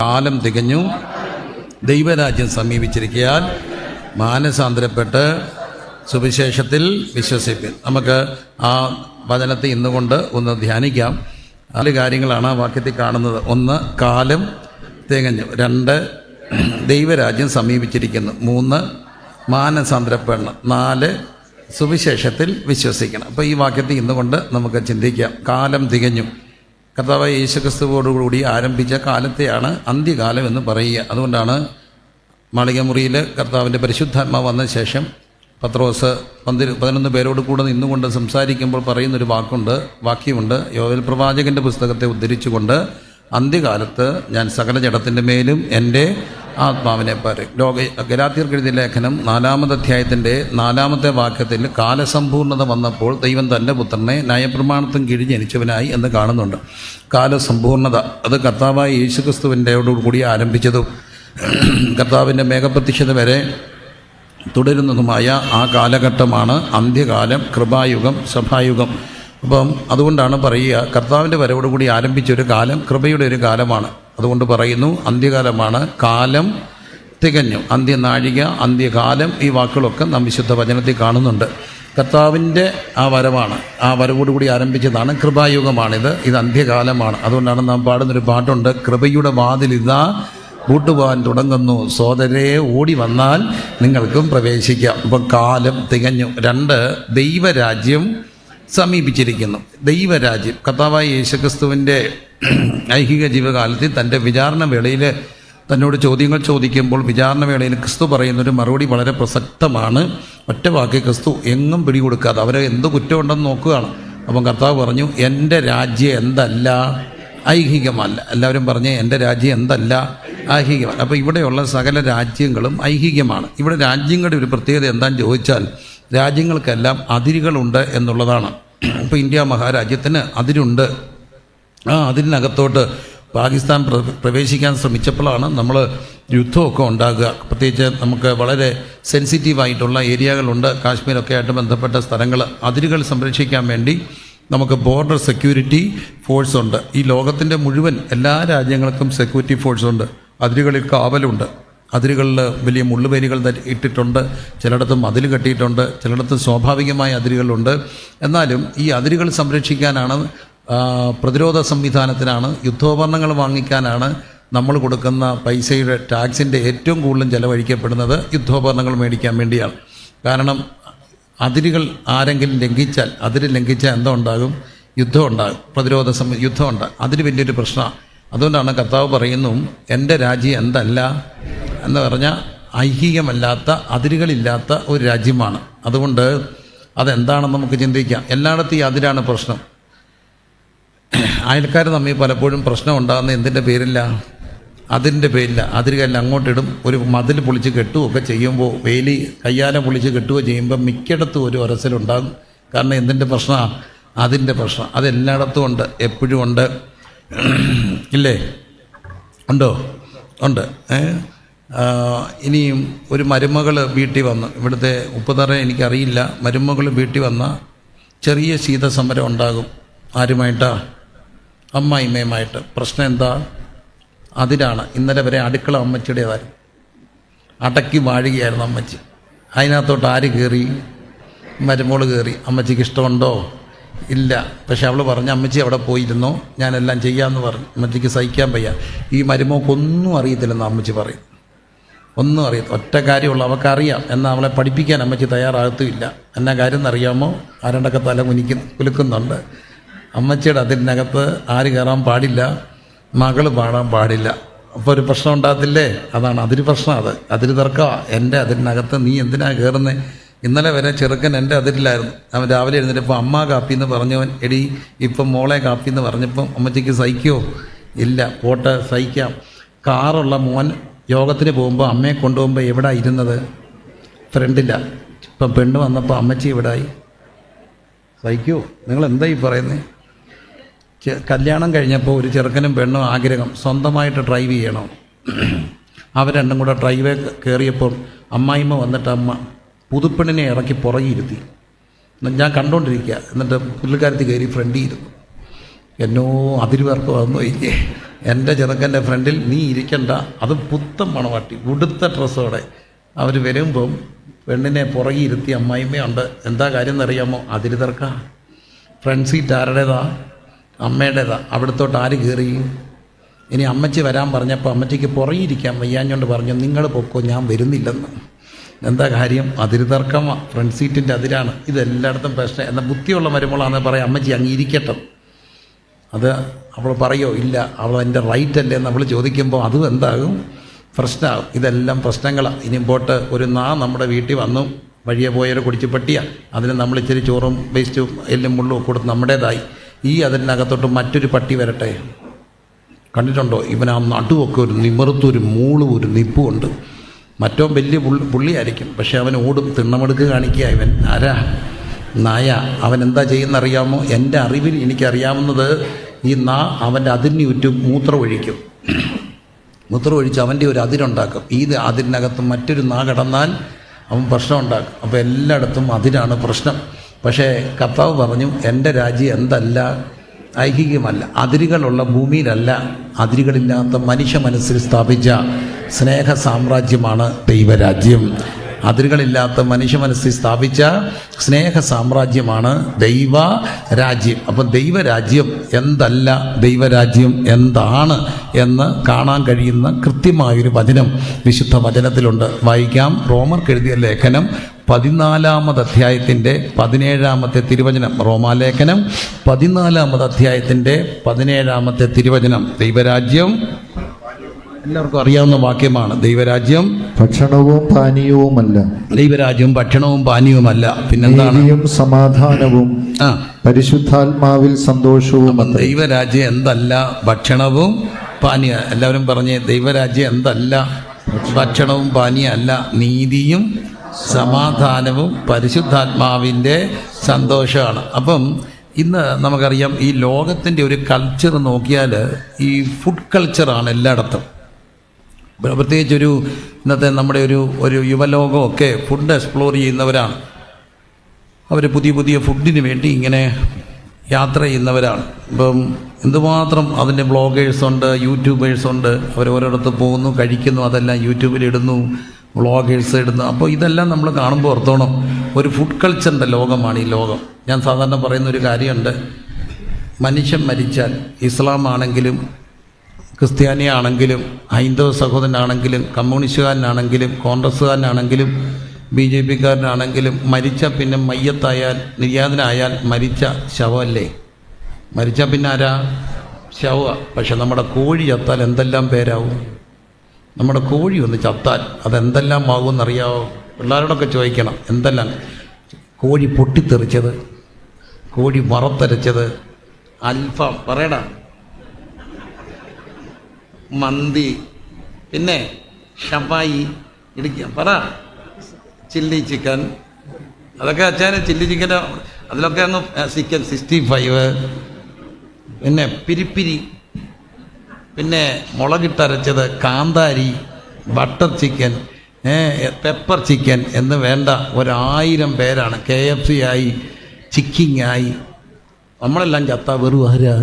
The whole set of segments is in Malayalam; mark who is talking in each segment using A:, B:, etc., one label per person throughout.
A: കാലം തികഞ്ഞു, ദൈവരാജ്യം സമീപിച്ചിരിക്കയാൽ മാനസാന്തരപ്പെട്ട് സുവിശേഷത്തിൽ വിശ്വസിപ്പിൻ. നമുക്ക് ആ വചനത്തെ ഇന്നുകൊണ്ട് ഒന്ന് ധ്യാനിക്കാം. 4 കാര്യങ്ങളാണ് ആ വാക്യത്തിൽ കാണുന്നത്. 1, കാലം തികഞ്ഞു. 2, ദൈവരാജ്യം സമീപിച്ചിരിക്കുന്നു. 3, മാനസാന്തരപ്പെടണം. 4, സുവിശേഷത്തിൽ വിശ്വസിക്കണം. അപ്പോൾ ഈ വാക്യത്തിൽ ഇന്നുകൊണ്ട് നമുക്ക് ചിന്തിക്കാം. കാലം തികഞ്ഞു. കർത്താവായ യേശുക്രിസ്തുവോടുകൂടി ആരംഭിച്ച കാലത്തെയാണ് അന്ത്യകാലം എന്ന് പറയുക. അതുകൊണ്ടാണ് മാളികമുറിയിൽ കർത്താവിൻ്റെ പരിശുദ്ധാത്മാവ് വന്ന ശേഷം പത്രോസ് 11 പേരോട് കൂടെ നിന്നുകൊണ്ട് സംസാരിക്കുമ്പോൾ പറയുന്നൊരു വാക്യമുണ്ട്. യോവേൽ പ്രവാചകൻ്റെ പുസ്തകത്തെ ഉദ്ധരിച്ചുകൊണ്ട്, അന്ത്യകാലത്ത് ഞാൻ സകല ജഡത്തിൻ്റെ മേലും എൻ്റെ ആത്മാവിനെ പറയും. ഗലാത്യർക്ക് എഴുതിയ ലേഖനം 4-ാമത്തെ അധ്യായത്തിൻ്റെ 4-ാമത്തെ വാക്യത്തിൽ കാലസമ്പൂർണത വന്നപ്പോൾ ദൈവം തൻ്റെ പുത്രനെ ന്യായപ്രമാണത്തിന് കീഴിൽ ജനിച്ചവനായി എന്ന് കാണുന്നുണ്ട്. കാലസമ്പൂർണത അത് കർത്താവായ യേശുക്രിസ്തുവിൻ്റെയോടുകൂടി ആരംഭിച്ചതും കർത്താവിൻ്റെ മേഘപ്രത്യക്ഷത വരെ തുടരുന്നതുമായ ആ കാലഘട്ടമാണ് അന്ത്യകാലം, കൃപായുഗം, സഭായുഗം. അപ്പം അതുകൊണ്ടാണ് പറയുക, കർത്താവിൻ്റെ വരവോടുകൂടി ആരംഭിച്ചൊരു കാലം കൃപയുടെ ഒരു കാലമാണ്. അതുകൊണ്ട് പറയുന്നു അന്ത്യകാലമാണ്, കാലം തികഞ്ഞു. അന്ത്യനാഴിക, അന്ത്യകാലം, ഈ വാക്കുകളൊക്കെ നാം വിശുദ്ധ വചനത്തിൽ കാണുന്നുണ്ട്. കർത്താവിൻ്റെ ആ വരവാണ്, ആ വരവോടുകൂടി ആരംഭിച്ചതാണ് കൃപായുഗമാണിത്. ഇത് അന്ത്യകാലമാണ്. അതുകൊണ്ടാണ് നാം പാടുന്നൊരു പാട്ടുണ്ട്, കൃപയുടെ വാതിലിതാ പൂട്ടുവാൻ തുടങ്ങുന്നു, സോദരേ ഓടി വന്നാൽ നിങ്ങൾക്കും പ്രവേശിക്കാം. അപ്പം കാലം തികഞ്ഞു. 2, ദൈവരാജ്യം സമീപിച്ചിരിക്കുന്നു. ദൈവരാജ്യം കർത്താവായ യേശുക്രിസ്തുവിൻ്റെ ഐഹിക ജീവകാലത്തിൽ തൻ്റെ വിചാരണ വേളയിൽ തന്നോട് ചോദ്യങ്ങൾ ചോദിക്കുമ്പോൾ വിചാരണ വേളയിൽ ക്രിസ്തു പറയുന്നൊരു മറുപടി വളരെ പ്രസക്തമാണ്. ഒറ്റ വാക്ക് ക്രിസ്തു എങ്ങും പിടികൊടുക്കാതെ അവരെ എന്ത് കുറ്റമുണ്ടെന്ന് നോക്കുകയാണ്. അപ്പം കർത്താവ് പറഞ്ഞു, എൻ്റെ രാജ്യം എന്തല്ല, ഐഹികമല്ല. എല്ലാവരും പറഞ്ഞ് എൻ്റെ രാജ്യം എന്തല്ല, ഐഹികമല്ല. അപ്പോൾ ഇവിടെയുള്ള സകല രാജ്യങ്ങളും ഐഹികമാണ്. ഇവിടെ രാജ്യങ്ങളുടെ ഒരു പ്രത്യേകത എന്താണെന്ന് ചോദിച്ചാൽ, രാജ്യങ്ങൾക്കെല്ലാം അതിരുകളുണ്ട് എന്നുള്ളതാണ്. ഇപ്പോൾ ഇന്ത്യ മഹാരാജ്യത്തിന് അതിരുണ്ട്. ആ അതിരിനകത്തോട്ട് പാകിസ്ഥാൻ പ്രവേശിക്കാൻ ശ്രമിച്ചപ്പോഴാണ് നമ്മൾ യുദ്ധമൊക്കെ ഉണ്ടാകുക. പ്രത്യേകിച്ച് നമുക്ക് വളരെ സെൻസിറ്റീവായിട്ടുള്ള ഏരിയകളുണ്ട്, കാശ്മീരൊക്കെ ആയിട്ട് ബന്ധപ്പെട്ട സ്ഥലങ്ങൾ. അതിരുകൾ സംരക്ഷിക്കാൻ വേണ്ടി നമുക്ക് ബോർഡർ സെക്യൂരിറ്റി ഫോഴ്സ് ഉണ്ട്. ഈ ലോകത്തിൻ്റെ മുഴുവൻ എല്ലാ രാജ്യങ്ങൾക്കും സെക്യൂരിറ്റി ഫോഴ്സ് ഉണ്ട്. അതിരുകളിൽ കാവലുണ്ട്. അതിരുകളിൽ വലിയ മുള്ളുവേലികൾ ഇട്ടിട്ടുണ്ട്, ചിലയിടത്ത് മതിൽ കെട്ടിയിട്ടുണ്ട്, ചിലയിടത്ത് സ്വാഭാവികമായ അതിരുകളുണ്ട്. എന്നാലും ഈ അതിരുകൾ സംരക്ഷിക്കാനാണ്, പ്രതിരോധ സംവിധാനത്തിനാണ്, യുദ്ധോപകരണങ്ങൾ വാങ്ങിക്കാനാണ് നമ്മൾ കൊടുക്കുന്ന പൈസയുടെ ടാക്സിൻ്റെ ഏറ്റവും കൂടുതലും ചെലവഴിക്കപ്പെടുന്നത് യുദ്ധോപകരണങ്ങൾ മേടിക്കാൻ വേണ്ടിയാണ്. കാരണം അതിരുകൾ ആരെങ്കിലും ലംഘിച്ചാൽ, അതിര് ലംഘിച്ചാൽ എന്താ ഉണ്ടാകും? യുദ്ധം ഉണ്ടാകും, യുദ്ധം ഉണ്ടാകും. അതിന് വലിയൊരു പ്രശ്നമാണ്. അതുകൊണ്ടാണ് കർത്താവ് പറയുന്നു, എൻ്റെ രാജ്യം എന്തല്ല എന്ന് പറഞ്ഞാൽ ഐഹികമല്ലാത്ത, അതിരുകളില്ലാത്ത ഒരു രാജ്യമാണ്. അതുകൊണ്ട് അതെന്താണെന്ന് നമുക്ക് ചിന്തിക്കാം. എല്ലായിടത്തും ഈ അതിരാണ് പ്രശ്നം. അയൽക്കാർ തമ്മിൽ പലപ്പോഴും പ്രശ്നം ഉണ്ടാകുന്ന എന്തിൻ്റെ പേരില്ല? അതിൻ്റെ പേരില്ല. അതിരുകളെല്ലാം അങ്ങോട്ടിടും. ഒരു മതിൽ പൊളിച്ച് കെട്ടുകയൊക്കെ ചെയ്യുമ്പോൾ, വേലി കയ്യാല പൊളിച്ച് കെട്ടുകയോ ചെയ്യുമ്പോൾ മിക്കയിടത്തും ഒരു ഉരസലുണ്ടാകും. കാരണം എന്തിൻ്റെ പ്രശ്നമാണ്? അതിൻ്റെ പ്രശ്നം. അതെല്ലായിടത്തും ഉണ്ട്, എപ്പോഴും ഉണ്ട്. ഇല്ലേ? ഉണ്ടോ? ഉണ്ട്. ഇനിയും ഒരു മരുമകൾ വീട്ടിൽ വന്ന്, ഇവിടുത്തെ ഉപ്പുതറ എനിക്കറിയില്ല, മരുമകൾ വീട്ടിൽ വന്ന ചെറിയ ശീതസമരം ഉണ്ടാകും. ആരുമായിട്ടാ? അമ്മായിമ്മയുമായിട്ട്. പ്രശ്നം എന്താ? അതിനാണ്. ഇന്നലെ വരെ അടുക്കള അമ്മച്ചിയുടേതായിരുന്നു, അടക്കി വാഴുകയായിരുന്നു അമ്മച്ചി. അതിനകത്തോട്ട് ആര് കയറി? മരുമോൾ കയറി. അമ്മച്ചിക്ക് ഇഷ്ടമുണ്ടോ? ഇല്ല. പക്ഷെ അവൾ പറഞ്ഞു, അമ്മച്ചി അവിടെ പോയിരുന്നോ, ഞാനെല്ലാം ചെയ്യാമെന്ന് പറഞ്ഞു. അമ്മച്ചിക്ക് സഹിക്കാൻ വയ്യ. ഈ മരുമോക്കൊന്നും അറിയത്തില്ലെന്ന് അമ്മച്ചി പറയും. ഒന്നും അറിയത്തില്ല. ഒറ്റ കാര്യമുള്ള അവൾക്കറിയാം, എന്നാൽ അവളെ പഠിപ്പിക്കാൻ അമ്മച്ചി തയ്യാറാകത്തുമില്ല. എന്നാ കാര്യം എന്നറിയാമോ? ആരണ്ടൊക്കെ തല കുലുക്കുന്നുണ്ട്. അമ്മച്ചിയുടെ അതിനകത്ത് ആര് കയറാൻ പാടില്ല, മകൾ പാടാൻ പാടില്ല. അപ്പോൾ ഒരു പ്രശ്നം ഉണ്ടാകത്തില്ലേ? അതാണ് അതിര് പ്രശ്നം. അതിര് തർക്കമാണ്. എൻ്റെ അതിനകത്ത് നീ എന്തിനാ കയറുന്നത്? ഇന്നലെ വരെ ചെറുക്കൻ എൻ്റെ അതിരിലായിരുന്നു. അവൻ രാവിലെ എഴുന്നേറ്റപ്പോൾ അമ്മ കാപ്പി എന്ന് പറഞ്ഞവൻ, എടി ഇപ്പം മോളെ കാപ്പി എന്ന് പറഞ്ഞപ്പം അമ്മച്ചിക്ക് സഹിക്കുമോ? ഇല്ല. പോട്ടെ, സഹിക്കാം. കാറുള്ള മോൻ യോഗത്തിന് പോകുമ്പോൾ അമ്മയെ കൊണ്ടുപോകുമ്പോൾ എവിടെ ഇരുന്നത്? ഫ്രണ്ടില്ല. ഇപ്പം പെണ്ണ് വന്നപ്പോൾ അമ്മച്ചി എവിടായി? സഹിക്കുമോ? നിങ്ങൾ എന്തായി പറയുന്നത്? കല്യാണം കഴിഞ്ഞപ്പോൾ ഒരു ചെറുക്കനും പെണ്ണും ആഗ്രഹം സ്വന്തമായിട്ട് ഡ്രൈവ് ചെയ്യണം. അവർ രണ്ടും കൂടെ ഡ്രൈവേ കയറിയപ്പോൾ അമ്മായിമ്മ വന്നിട്ട് പുതുപ്പെണ്ണിനെ ഇറക്കി പുറകിരുത്തി. ഞാൻ കണ്ടുകൊണ്ടിരിക്കുക. എന്നിട്ട് പുള്ളിക്കാരത്തി കയറി ഫ്രണ്ടിൽ ഇരുന്നു. എന്നോ അതിരുപേർക്ക് വന്നു ഇല്ലേ എൻ്റെ ചെറുക്കൻ്റെ ഫ്രണ്ടിൽ നീ ഇരിക്കണ്ട, അത് പുത്തൻ മണവാട്ടി ഉടുത്ത ഡ്രസ്സോടെ അവർ വരുമ്പം പെണ്ണിനെ പുറകെ ഇരുത്തി അമ്മായിമ്മയുണ്ട്. എന്താ കാര്യം എന്നറിയാമോ? അതിര് തർക്ക. Front seat ആരുടേതാ? അമ്മയുടേതാ. അവിടത്തോട്ട് ആര് കയറി? ഇനി അമ്മച്ചി വരാൻ പറഞ്ഞപ്പോൾ അമ്മച്ചിക്ക് പുറകെ ഇരിക്കാൻ വയ്യാഞ്ഞോണ്ട് പറഞ്ഞു നിങ്ങൾ പൊക്കോ, ഞാൻ വരുന്നില്ലെന്ന്. എന്താ കാര്യം? അതിര് തർക്കമാണ്. ഫ്രണ്ട് സീറ്റിൻ്റെ അതിരാണ്. ഇതെല്ലായിടത്തും പ്രശ്നം. എന്നാൽ ബുദ്ധിയുള്ള മരുമോളാണെന്ന് പറയാം അമ്മച്ചി അംഗീകരിക്കട്ടെ. അത് അവൾ പറയോ? ഇല്ല, അവൾ എൻ്റെ റൈറ്റ് അല്ലേ എന്ന് അവൾ ചോദിക്കുമ്പോൾ അതും എന്താകും? പ്രശ്നമാകും. ഇതെല്ലാം പ്രശ്നങ്ങളാണ്. ഇനി പോട്ട് ഒരു നമ്മുടെ വീട്ടിൽ വന്നു, വഴിയെ പോയൊരു കുടിച്ചുപട്ടിയാണ്, അതിന് നമ്മൾ ഇച്ചിരി ചോറും വേസ്റ്റും എല്ലും മുള്ളും കൊടുത്ത് നമ്മുടേതായി. ഈ അതിനകത്തോട്ട് മറ്റൊരു പട്ടി വരട്ടെ. കണ്ടിട്ടുണ്ടോ? ഇവൻ ആ നടുവൊക്കെ ഒരു നിമിർത്തൊരു മൂളും ഒരു നിപ്പുമുണ്ട്. മറ്റോ വലിയ പുള്ളിയായിരിക്കും, പക്ഷെ അവൻ ഓടും, തിണ്ണമെടുക്ക് കാണിക്കുക. ഇവൻ ആരാ? നായ. അവൻ എന്താ ചെയ്യുന്നറിയാമോ? എൻ്റെ അറിവിൽ എനിക്കറിയാവുന്നത് ഈ അവൻ്റെ അതിന് ചുറ്റും മൂത്രമൊഴിക്കും. മൂത്രമൊഴിച്ച് അവൻ്റെ ഒരു അതിരുണ്ടാക്കും. ഈ അതിനകത്ത് മറ്റൊരു കടന്നാൽ അവൻ പ്രശ്നം ഉണ്ടാക്കും. അപ്പോൾ എല്ലായിടത്തും അതിരാണ് പ്രശ്നം. പക്ഷേ കർത്താവ് പറഞ്ഞു എൻ്റെ രാജ്യം എന്തല്ല? ഐഹികമല്ല, അതിരുകളുള്ള ഭൂമിയിലല്ല, അതിരുകളില്ലാത്ത മനുഷ്യ മനസ്സിൽ സ്ഥാപിച്ച സ്നേഹ സാമ്രാജ്യമാണ് ദൈവരാജ്യം. അതിരുകളില്ലാത്ത മനുഷ്യ മനസ്സിൽ സ്ഥാപിച്ച സ്നേഹ സാമ്രാജ്യമാണ് ദൈവരാജ്യം. അപ്പം ദൈവരാജ്യം എന്തല്ല, ദൈവരാജ്യം എന്താണ് എന്ന് കാണാൻ കഴിയുന്ന കൃത്യമായൊരു വചനം വിശുദ്ധ വചനത്തിലുണ്ട്. വായിക്കാം. റോമർക്ക് എഴുതിയ ലേഖനം 14-ാമത് അധ്യായത്തിൻ്റെ 17-ാമത്തെ തിരുവചനം. റോമാലേഖനം 14-ാമത് അധ്യായത്തിൻ്റെ 17-ാമത്തെ തിരുവചനം. ദൈവരാജ്യം എല്ലാവർക്കും അറിയാവുന്ന വാക്യമാണ്. ദൈവരാജ്യം ഭക്ഷണവും പാനീയവുമല്ല. ദൈവരാജ്യം ഭക്ഷണവും പാനീയവുമല്ല. പിന്നെന്താണ്? സമാധാനവും പരിശുദ്ധാത്മാവിൽ സന്തോഷവും. ദൈവരാജ്യം എന്തല്ല? ഭക്ഷണവും പാനീയ. എല്ലാവരും പറഞ്ഞേ, ദൈവരാജ്യം എന്തല്ല? ഭക്ഷണവും പാനീയ അല്ല, നീതിയും സമാധാനവും പരിശുദ്ധാത്മാവിൻ്റെ സന്തോഷമാണ്. അപ്പം ഇന്ന് നമുക്കറിയാം, ഈ ലോകത്തിൻ്റെ ഒരു കൾച്ചർ നോക്കിയാൽ ഈ ഫുഡ് കൾച്ചറാണ് എല്ലായിടത്തും. പ്രത്യേകിച്ചൊരു ഇന്നത്തെ നമ്മുടെ ഒരു യുവലോകമൊക്കെ ഫുഡ് എക്സ്പ്ലോർ ചെയ്യുന്നവരാണ്. അവർ പുതിയ പുതിയ ഫുഡിന് വേണ്ടി ഇങ്ങനെ യാത്ര ചെയ്യുന്നവരാണ്. ഇപ്പം എന്തുമാത്രം അതിൻ്റെ ബ്ലോഗേഴ്സുണ്ട്, യൂട്യൂബേഴ്സുണ്ട്. അവർ ഓരോരുത്തർ പോകുന്നു, കഴിക്കുന്നു, അതെല്ലാം യൂട്യൂബിലിടുന്നു, വ്ളോഗേഴ്സ് ഇടുന്നു. അപ്പോൾ ഇതെല്ലാം നമ്മൾ കാണുമ്പോൾ ഓർത്തോണം, ഒരു ഫുഡ് കൾച്ചറിൻ്റെ ലോകമാണ് ഈ ലോകം. ഞാൻ സാധാരണ പറയുന്നൊരു കാര്യമുണ്ട്, മനുഷ്യൻ മരിച്ചാൽ ഇസ്ലാം ആണെങ്കിലും ക്രിസ്ത്യാനിയാണെങ്കിലും ഹൈന്ദവ സഹോദരനാണെങ്കിലും കമ്മ്യൂണിസ്റ്റുകാരനാണെങ്കിലും കോൺഗ്രസ്സുകാരനാണെങ്കിലും BJP-കാരനാണെങ്കിലും മരിച്ച പിന്നെ മയ്യത്തായാൽ നിര്യാതനായാൽ മരിച്ച ശവമല്ലേ? മരിച്ച പിന്നെ ആരാ? ശവ. പക്ഷെ നമ്മുടെ കോഴി ചത്താൽ എന്തെല്ലാം പേരാവും? നമ്മുടെ കോഴി ഒന്ന് ചത്താൽ അതെന്തെല്ലാം ആകുമെന്നറിയാവോ? പിള്ളേരോടൊക്കെ ചോദിക്കണം. എന്തെല്ലാം? കോഴി പൊട്ടിത്തെറിച്ചത്, കോഴി വറുത്തരച്ചത്, അൽഫാം പറയടാ, മന്തി, പിന്നെ ഷവായി ഇടിക്കുക പറ, ചില്ലി ചിക്കൻ, അതൊക്കെ അച്ഛന് ചില്ലി ചിക്കൻ അതിലൊക്കെ അങ്ങ് ചിക്കൻ 65, പിന്നെ പിരിപ്പിരി, പിന്നെ മുളകിട്ടരച്ചത്, കാന്താരി, ബട്ടർ ചിക്കൻ, പെപ്പർ ചിക്കൻ എന്ന് വേണ്ട 1000 പേരാണ്. KFC ആയി, ചിക്കിങ് ആയി. നമ്മളെല്ലാം ചത്താൽ വെറും ആരാ?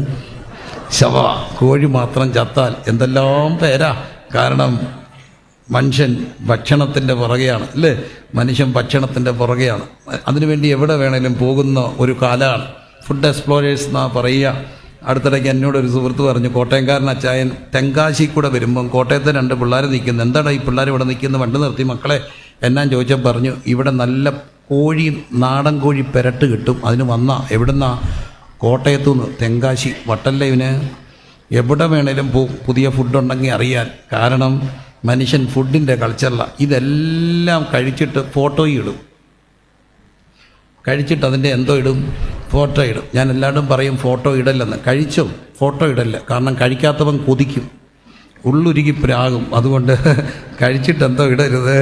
A: ശവ. കോഴി മാത്രം ചത്താൽ എന്തെല്ലാം പേരാ. കാരണം മനുഷ്യൻ ഭക്ഷണത്തിൻ്റെ പുറകെയാണ്, അല്ലേ? മനുഷ്യൻ ഭക്ഷണത്തിൻ്റെ പുറകെയാണ്. അതിനുവേണ്ടി എവിടെ വേണേലും പോകുന്ന ഒരു കാലമാണ്. ഫുഡ് എക്സ്പ്ലോറേഴ്സ് എന്നാ പറയുക. അടുത്തിടയ്ക്ക് എന്നോടൊരു സുഹൃത്ത് പറഞ്ഞു, കോട്ടയംകാരൻ അച്ചായൻ തെങ്കാശി കൂടെ വരുമ്പം കോട്ടയത്തെ 2 പിള്ളേർ നിൽക്കുന്നു. എന്താണ് ഈ പിള്ളേർ ഇവിടെ നിൽക്കുന്നത്? വണ്ടി നിർത്തി മക്കളെ എന്നാൻ ചോദിച്ചാൽ പറഞ്ഞു, ഇവിടെ നല്ല കോഴി, നാടൻ കോഴി പെരട്ട് കിട്ടും, അതിന് വന്നാ. എവിടുന്നാ? കോട്ടയത്തുനിന്ന്. തെങ്കാശി വട്ടല്ല ഇവന്. എവിടെ വേണേലും പുതിയ ഫുഡുണ്ടെങ്കിൽ അറിയാൻ. കാരണം മനുഷ്യൻ ഫുഡിൻ്റെ കൾച്ചറിലാണ്. ഇതെല്ലാം കഴിച്ചിട്ട് ഫോട്ടോയും ഇടും. കഴിച്ചിട്ട് അതിൻ്റെ എന്തോ ഇടും? ഫോട്ടോ ഇടും. ഞാൻ എല്ലാവരും പറയും ഫോട്ടോ ഇടല്ലെന്ന്. കഴിച്ചോ, ഫോട്ടോ ഇടല്ല. കാരണം കഴിക്കാത്തവൻ കൊതിക്കും, ഉള്ളുരുകി പ്രാകും. അതുകൊണ്ട് കഴിച്ചിട്ട് എന്തോ ഇടരുത്,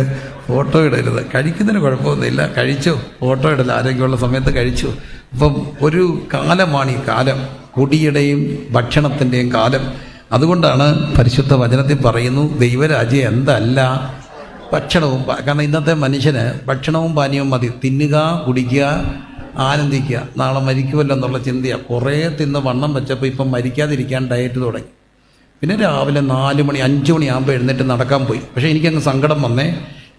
A: ഫോട്ടോ ഇടരുത്. കഴിക്കുന്നതിന് കുഴപ്പമൊന്നുമില്ല, കഴിച്ചോ, ഫോട്ടോ ഇടല്ല. ആരോഗ്യമുള്ള സമയത്ത് കഴിച്ചു. അപ്പം ഒരു കാലമാണ് ഈ കാലം, കുടിയുടെയും ഭക്ഷണത്തിൻ്റെയും കാലം. അതുകൊണ്ടാണ് പരിശുദ്ധ വചനത്തിൽ പറയുന്നു, ദൈവരാജ്യം എന്തല്ല? ഭക്ഷണവും. കാരണം ഇന്നത്തെ മനുഷ്യന് ഭക്ഷണവും പാനീയവും മതി. തിന്നുക, കുടിക്കുക, ആനന്ദിക്കുക. നാളെ മരിക്കുമല്ലോ എന്നുള്ള ചിന്തയാണ്. കുറേ തിന്ന് വണ്ണം വെച്ചപ്പോൾ ഇപ്പം മരിക്കാതിരിക്കാൻ ഡയറ്റ് തുടങ്ങി. പിന്നെ രാവിലെ 4 മണി 5 മണിയാകുമ്പോൾ എഴുന്നേറ്റ് നടക്കാൻ പോയി. പക്ഷേ എനിക്കങ്ങ് സങ്കടം വന്നേ,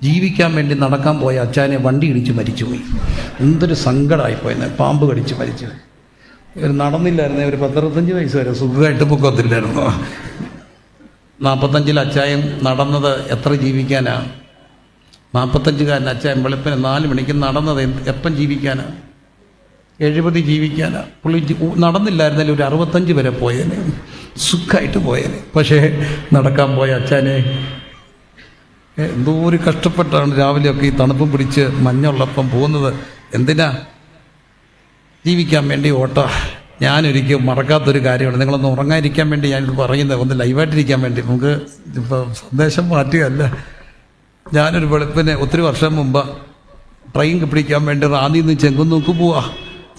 A: ജീവിക്കാൻ വേണ്ടി നടക്കാൻ പോയ അച്ചാനെ വണ്ടി ഇടിച്ച് മരിച്ചുപോയി. എന്തൊരു സങ്കടമായിപ്പോയെന്നെ, പാമ്പ് കടിച്ച് മരിച്ചു. നടന്നില്ലായിരുന്നേ, ഒരു 10-25 വയസ്സ് വരെ സുഖമായിട്ട് പൊക്കത്തില്ലായിരുന്നു. 45 അച്ചായം നടന്നത് എത്ര ജീവിക്കാനാ? 45-കാരൻ അച്ചായം വെളുപ്പിന് 4 മണിക്ക് നടന്നത് എപ്പം ജീവിക്കാനാ? 70 ജീവിക്കാനാ. പുള്ളി നടന്നില്ലായിരുന്നാലും ഒരു 65 വരെ പോയേനെ, സുഖമായിട്ട് പോയേനെ. പക്ഷേ നടക്കാൻ പോയ അച്ചാനെ എന്തോ ഒരു കഷ്ടപ്പെട്ടാണ് രാവിലെയൊക്കെ ഈ തണുപ്പും പിടിച്ച് മഞ്ഞുള്ളപ്പം പോകുന്നത്. എന്തിനാ? ജീവിക്കാൻ വേണ്ടി ഓട്ട. ഞാനൊരിക്കലും മറക്കാത്തൊരു കാര്യമാണ്, നിങ്ങളൊന്ന് ഉറങ്ങാതിരിക്കാൻ വേണ്ടി ഞാനിത് പറയുന്നത്, ഒന്ന് ലൈവായിട്ടിരിക്കാൻ വേണ്ടി. നമുക്ക് ഇപ്പോൾ സന്ദേശം മാറ്റുകയല്ല. ഞാനൊരു വെളുപ്പിന് ഒത്തിരി വർഷം മുമ്പ് ട്രെയിൻ പിടിക്കാൻ വേണ്ടി റാന്നിയിൽ നിന്ന് ചെങ്ങന്നൂർക്ക് പോവാ.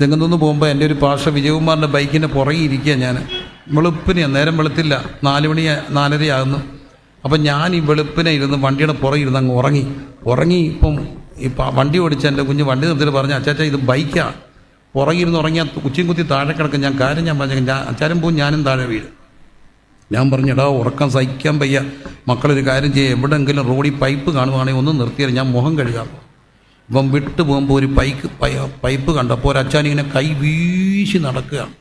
A: ചെങ്ങന്നൂന്ന് പോകുമ്പോൾ എൻ്റെ ഒരു പാഷ വിജയകുമാറിൻ്റെ ബൈക്കിൻ്റെ പുറകെ ഇരിക്കുക. ഞാൻ വെളുപ്പിനെയാണ്, നേരം വെളുത്തില്ല, 4 മണി 4:30 ആകുന്നു. അപ്പം ഞാൻ ഈ വെളുപ്പിനെ ഇരുന്ന് വണ്ടിയുടെ പുറകെ ഇരുന്ന് അങ്ങ് ഉറങ്ങി. ഇപ്പം വണ്ടി ഓടിച്ച എൻ്റെ കുഞ്ഞ് വണ്ടി നിർത്തിയിട്ട് പറഞ്ഞു, അച്ചാച്ച ഇത് ബൈക്കാണ്, പുറകിരുന്ന് ഉറങ്ങിയാൽ കുച്ചിയും കുത്തി താഴെ കിടക്കും. ഞാൻ പറഞ്ഞു, അച്ചാരം പോവും, ഞാനും താഴെ വീഴും. ഞാൻ പറഞ്ഞിടാ, ഉറക്കം സഹിക്കാൻ വയ്യ, മക്കളൊരു കാര്യം ചെയ്യുക, എവിടെയെങ്കിലും റോഡിൽ പൈപ്പ് കാണുവാണെങ്കിൽ ഒന്ന് നിർത്തിയാൽ ഞാൻ മുഖം കഴുകാം. ഇപ്പം വിട്ടു പോകുമ്പോൾ ഒരു പൈപ്പ് കണ്ടപ്പോൾ ഒരു അച്ചാനിങ്ങനെ കൈ വീശി നടക്കുകയാണ്.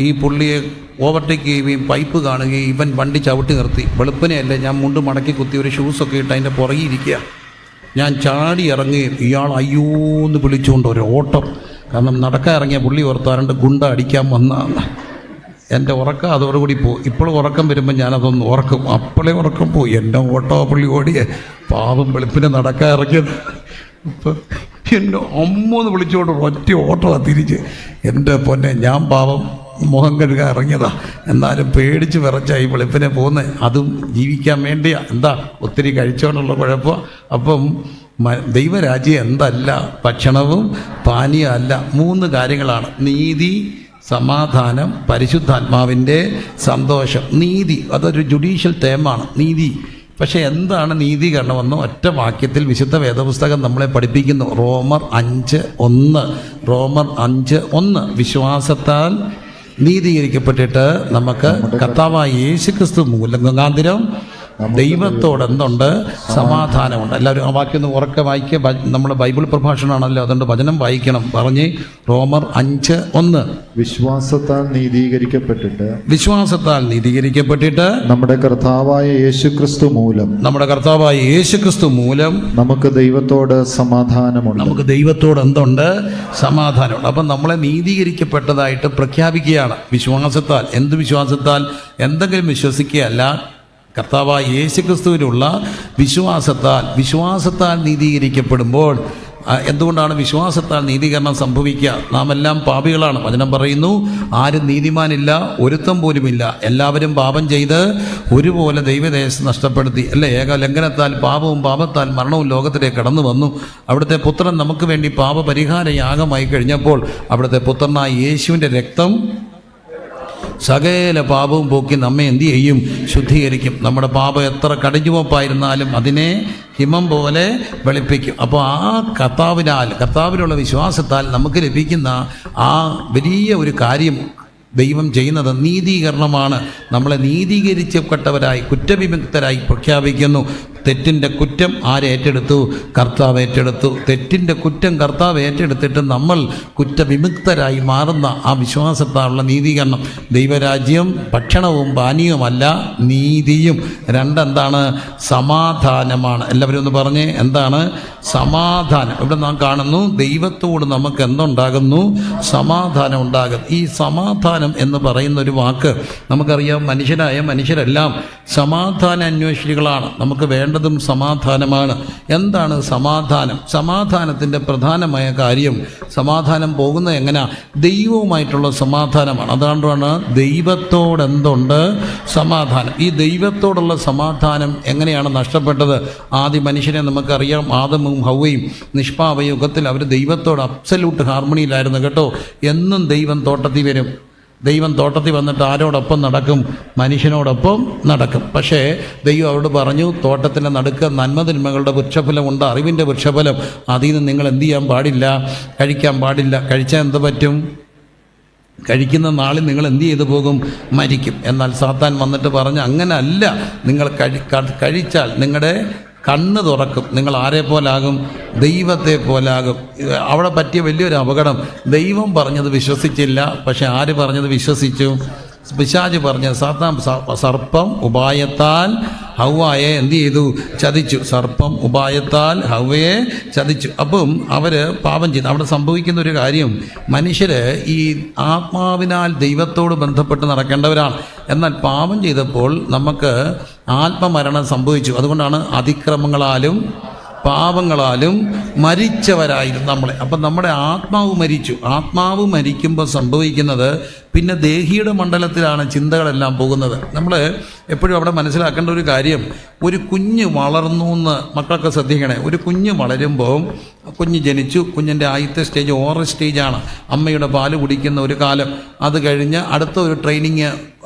A: ഈ പുള്ളിയെ ഓവർടേക്ക് ചെയ്യുകയും പൈപ്പ് കാണുകയും ഇവൻ വണ്ടി ചവിട്ടി നിർത്തി. വെളുപ്പിനെയല്ലേ, ഞാൻ മുണ്ട് മടക്കി കുത്തി ഒരു ഷൂസൊക്കെ ഇട്ട് അതിൻ്റെ പുറകെ ഇരിക്കുക. ഞാൻ ചാടി ഇറങ്ങുകയും ഇയാൾ അയ്യോന്ന് വിളിച്ചുകൊണ്ട് ഒരു ഓട്ടം. കാരണം നടക്കാൻ ഇറങ്ങിയ പുള്ളി ഓർത്താറുണ്ട് ഗുണ്ട അടിക്കാൻ വന്നതാണ്. എൻ്റെ ഉറക്കം അതോടുകൂടി പോയി. ഇപ്പോഴും ഉറക്കം വരുമ്പോൾ ഞാനതൊന്ന് ഓർക്കും. അപ്പോഴേ ഉറക്കം പോയി. എൻ്റെ ഓട്ടോ പുള്ളി ഓടിയേ, പാവം വെളുപ്പിനെ നടക്കാൻ ഇറങ്ങിയത്. ഇപ്പം എൻ്റെ അമ്മന്ന് വിളിച്ചുകൊണ്ട് ഒറ്റ ഓട്ടോ തിരിച്ച്. എൻ്റെ പൊന്നെ, ഞാൻ പാവം മുഖം കഴുകാൻ ഇറങ്ങിയതാ, എന്നാലും പേടിച്ച് വിറച്ചായി വെളുപ്പിനെ പോകുന്നത്. അതും ജീവിക്കാൻ വേണ്ടിയാ. എന്താ ഒത്തിരി കഴിച്ചോണ്ടുള്ള കുഴപ്പം. അപ്പം ദൈവരാജ്യം എന്തല്ല, ഭക്ഷണവും പാനീയമല്ല, 3 കാര്യങ്ങളാണ്: നീതി, സമാധാനം, പരിശുദ്ധാത്മാവിൻ്റെ സന്തോഷം. നീതി അതൊരു ജുഡീഷ്യൽ ടേമാണ്, നീതി. പക്ഷേ എന്താണ് നീതീകരണമെന്ന് ഒറ്റ വാക്യത്തിൽ വിശുദ്ധ വേദപുസ്തകം നമ്മളെ പഠിപ്പിക്കുന്നു. റോമർ 5:1 വിശ്വാസത്താൽ നീതീകരിക്കപ്പെട്ടിട്ട് നമുക്ക് കർത്താവായ യേശുക്രിസ്തു മുഖാന്തരം ദൈവത്തോട് എന്തുണ്ട്? സമാധാനമുണ്ട്. എല്ലാവരും ആ വാക്യം ഒന്ന് ഉറക്കെ വായിക്കുക. നമ്മുടെ ബൈബിൾ പ്രഭാഷണമാണല്ലോ, അതുകൊണ്ട് വചനം വായിക്കണം. പറഞ്ഞ് റോമർ 5:1
B: വിശ്വാസത്താൽ നീതീകരിക്കപ്പെട്ടിട്ട്
A: നമ്മുടെ കർത്താവായ യേശുക്രിസ്തു മൂലം
B: നമുക്ക് ദൈവത്തോട് സമാധാനമുണ്ട്.
A: നമുക്ക് ദൈവത്തോട് എന്തുണ്ട്? സമാധാനമുണ്ട്. അപ്പം നമ്മളെ നീതീകരിക്കപ്പെട്ടതായിട്ട് പ്രഖ്യാപിക്കുകയാണ് വിശ്വാസത്താൽ. എന്ത് വിശ്വാസത്താൽ? എന്തെങ്കിലും വിശ്വസിക്കുകയല്ല, കർത്താവായ യേശുക്രിസ്തുവിലുള്ള വിശ്വാസത്താൽ നീതീകരിക്കപ്പെടുമ്പോൾ. എന്തുകൊണ്ടാണ് വിശ്വാസത്താൽ നീതീകരണം സംഭവിക്കുക? നാം എല്ലാം പാപികളാണ്. വചനം പറയുന്നു, ആരും നീതിമാനില്ല, ഒരുത്തം പോലുമില്ല, എല്ലാവരും പാപം ചെയ്ത് ഒരുപോലെ ദൈവദേശം നഷ്ടപ്പെടുത്തി. അല്ലേ? ഏക ലംഘനത്താൽ പാപവും പാപത്താൽ മരണവും ലോകത്തിലേക്ക് കടന്നു വന്നു. അവിടുത്തെ പുത്രൻ നമുക്ക് വേണ്ടി പാപപരിഹാര യാഗമായി കഴിഞ്ഞപ്പോൾ അവിടുത്തെ പുത്രനായ യേശുവിൻ്റെ രക്തം സകല പാപവും പോക്കി നമ്മെ എന്ത് ചെയ്യും? ശുദ്ധീകരിക്കും. നമ്മുടെ പാപം എത്ര കടിഞ്ഞുവപ്പായിരുന്നാലും അതിനെ ഹിമം പോലെ വെളുപ്പിക്കും. അപ്പോൾ ആ കർത്താവിലുള്ള വിശ്വാസത്താൽ നമുക്ക് ലഭിക്കുന്ന ആ വലിയ ഒരു കാര്യം ദൈവം ചെയ്യുന്നത് നീതീകരണമാണ്. നമ്മളെ നീതീകരിക്കപ്പെട്ടവരായി, കുറ്റവിമുക്തരായി പ്രഖ്യാപിക്കുന്നു. തെറ്റിൻ്റെ കുറ്റം ആരേറ്റെടുത്തു? കർത്താവ് ഏറ്റെടുത്തു. തെറ്റിൻ്റെ കുറ്റം കർത്താവ് ഏറ്റെടുത്തിട്ട് നമ്മൾ കുറ്റവിമുക്തരായി മാറുന്ന ആ വിശ്വാസത്താലുള്ള നീതീകരണം. ദൈവരാജ്യം ഭക്ഷണവും പാനീയവുമല്ല, നീതിയും. എന്താണ്? സമാധാനമാണ്. എല്ലാവരും ഒന്ന് പറഞ്ഞേ, എന്താണ് സമാധാനം? ഇവിടെ നാം കാണുന്നു, ദൈവത്തോട് നമുക്ക് എന്തുണ്ടാകുന്നു? സമാധാനം ഉണ്ടാകും. ഈ സമാധാനം എന്ന് പറയുന്ന ഒരു വാക്ക് നമുക്കറിയാം. മനുഷ്യരെല്ലാം സമാധാന അന്വേഷികളാണ്. നമുക്ക് വേണ്ടതും സമാധാനമാണ്. എന്താണ് സമാധാനം? സമാധാനത്തിൻ്റെ പ്രധാനമായ കാര്യം, സമാധാനം പോകുന്നത് എങ്ങനെയാ? ദൈവവുമായിട്ടുള്ള സമാധാനമാണ്. അതുകൊണ്ടാണ് ദൈവത്തോട് എന്തുണ്ട്? സമാധാനം. ഈ ദൈവത്തോടുള്ള സമാധാനം എങ്ങനെയാണ് നഷ്ടപ്പെട്ടത്? ആദ്യ മനുഷ്യനെ നമുക്കറിയാം, ആദമും ഹവ്വയും നിഷ്പാപ യുഗത്തിൽ അവർ ദൈവത്തോട് അബ്സല്യൂട്ട് ഹാർമണിയിലായിരുന്നു കേട്ടോ. എന്നും ദൈവം തോട്ടത്തിൽ വരും. ദൈവം തോട്ടത്തിൽ വന്നിട്ട് ആരോടൊപ്പം നടക്കും? മനുഷ്യനോടൊപ്പം നടക്കും. പക്ഷേ ദൈവം അവരോട് പറഞ്ഞു, തോട്ടത്തിൻ്റെ നടുക്ക് നന്മതിന്മകളുടെ വൃക്ഷഫലമുണ്ട്, അറിവിൻ്റെ വൃക്ഷഫലം. അതിൽ നിന്ന് നിങ്ങൾ എന്ത് ചെയ്യാൻ പാടില്ല? കഴിക്കാൻ പാടില്ല. കഴിച്ചാൽ എന്ത് പറ്റും? കഴിക്കുന്ന നാളിൽ നിങ്ങൾ എന്ത് ചെയ്തു പോകും? മരിക്കും. എന്നാൽ സാത്താൻ വന്നിട്ട് പറഞ്ഞ്, അങ്ങനല്ല, നിങ്ങൾ കഴിച്ചാൽ നിങ്ങളുടെ കണ്ണ് തുറക്കും, നിങ്ങൾ ആരെ പോലാകും? ദൈവത്തെ പോലാകും. അവിടെ പറ്റിയ വലിയൊരു അപകടം, ദൈവം പറഞ്ഞത് വിശ്വസിച്ചില്ല, പക്ഷെ ആര് പറഞ്ഞത് വിശ്വസിച്ചു? പിശാച് പറഞ്ഞത്. സർപ്പം ഉപായത്താൽ ഹവ്വായെ എന്ത് ചെയ്തു? ചതിച്ചു. സർപ്പം ഉപായത്താൽ ഹവ്വയെ ചതിച്ചു. അപ്പം അവർ പാപം ചെയ്തു. അവിടെ സംഭവിക്കുന്ന ഒരു കാര്യം, മനുഷ്യർ ഈ ആത്മാവിനാൽ ദൈവത്തോട് ബന്ധപ്പെട്ട് നടക്കേണ്ടവരാണ്. എന്നാൽ പാപം ചെയ്തപ്പോൾ നമുക്ക് ആത്മമരണം സംഭവിച്ചു. അതുകൊണ്ടാണ് അതിക്രമങ്ങളാലും പാപങ്ങളാലും മരിച്ചവരായിരുന്നു നമ്മളെ. അപ്പം നമ്മുടെ ആത്മാവ് മരിച്ചു. ആത്മാവ് മരിക്കുമ്പോൾ സംഭവിക്കുന്നത് പിന്നെ ദേഹിയുടെ മണ്ഡലത്തിലാണ് ചിന്തകളെല്ലാം പോകുന്നത്. നമ്മൾ എപ്പോഴും അവിടെ മനസ്സിലാക്കേണ്ട ഒരു കാര്യം, ഒരു കുഞ്ഞ് വളർന്നു എന്ന് മക്കളൊക്കെ ശ്രദ്ധിക്കണേ. ഒരു കുഞ്ഞ് വളരുമ്പോൾ, കുഞ്ഞ് ജനിച്ചു, കുഞ്ഞിൻ്റെ ആദ്യത്തെ സ്റ്റേജ് ഓറൽ സ്റ്റേജാണ്, അമ്മയുടെ പാല് കുടിക്കുന്ന ഒരു കാലം. അത് കഴിഞ്ഞ് അടുത്ത ഒരു ട്രെയിനിങ്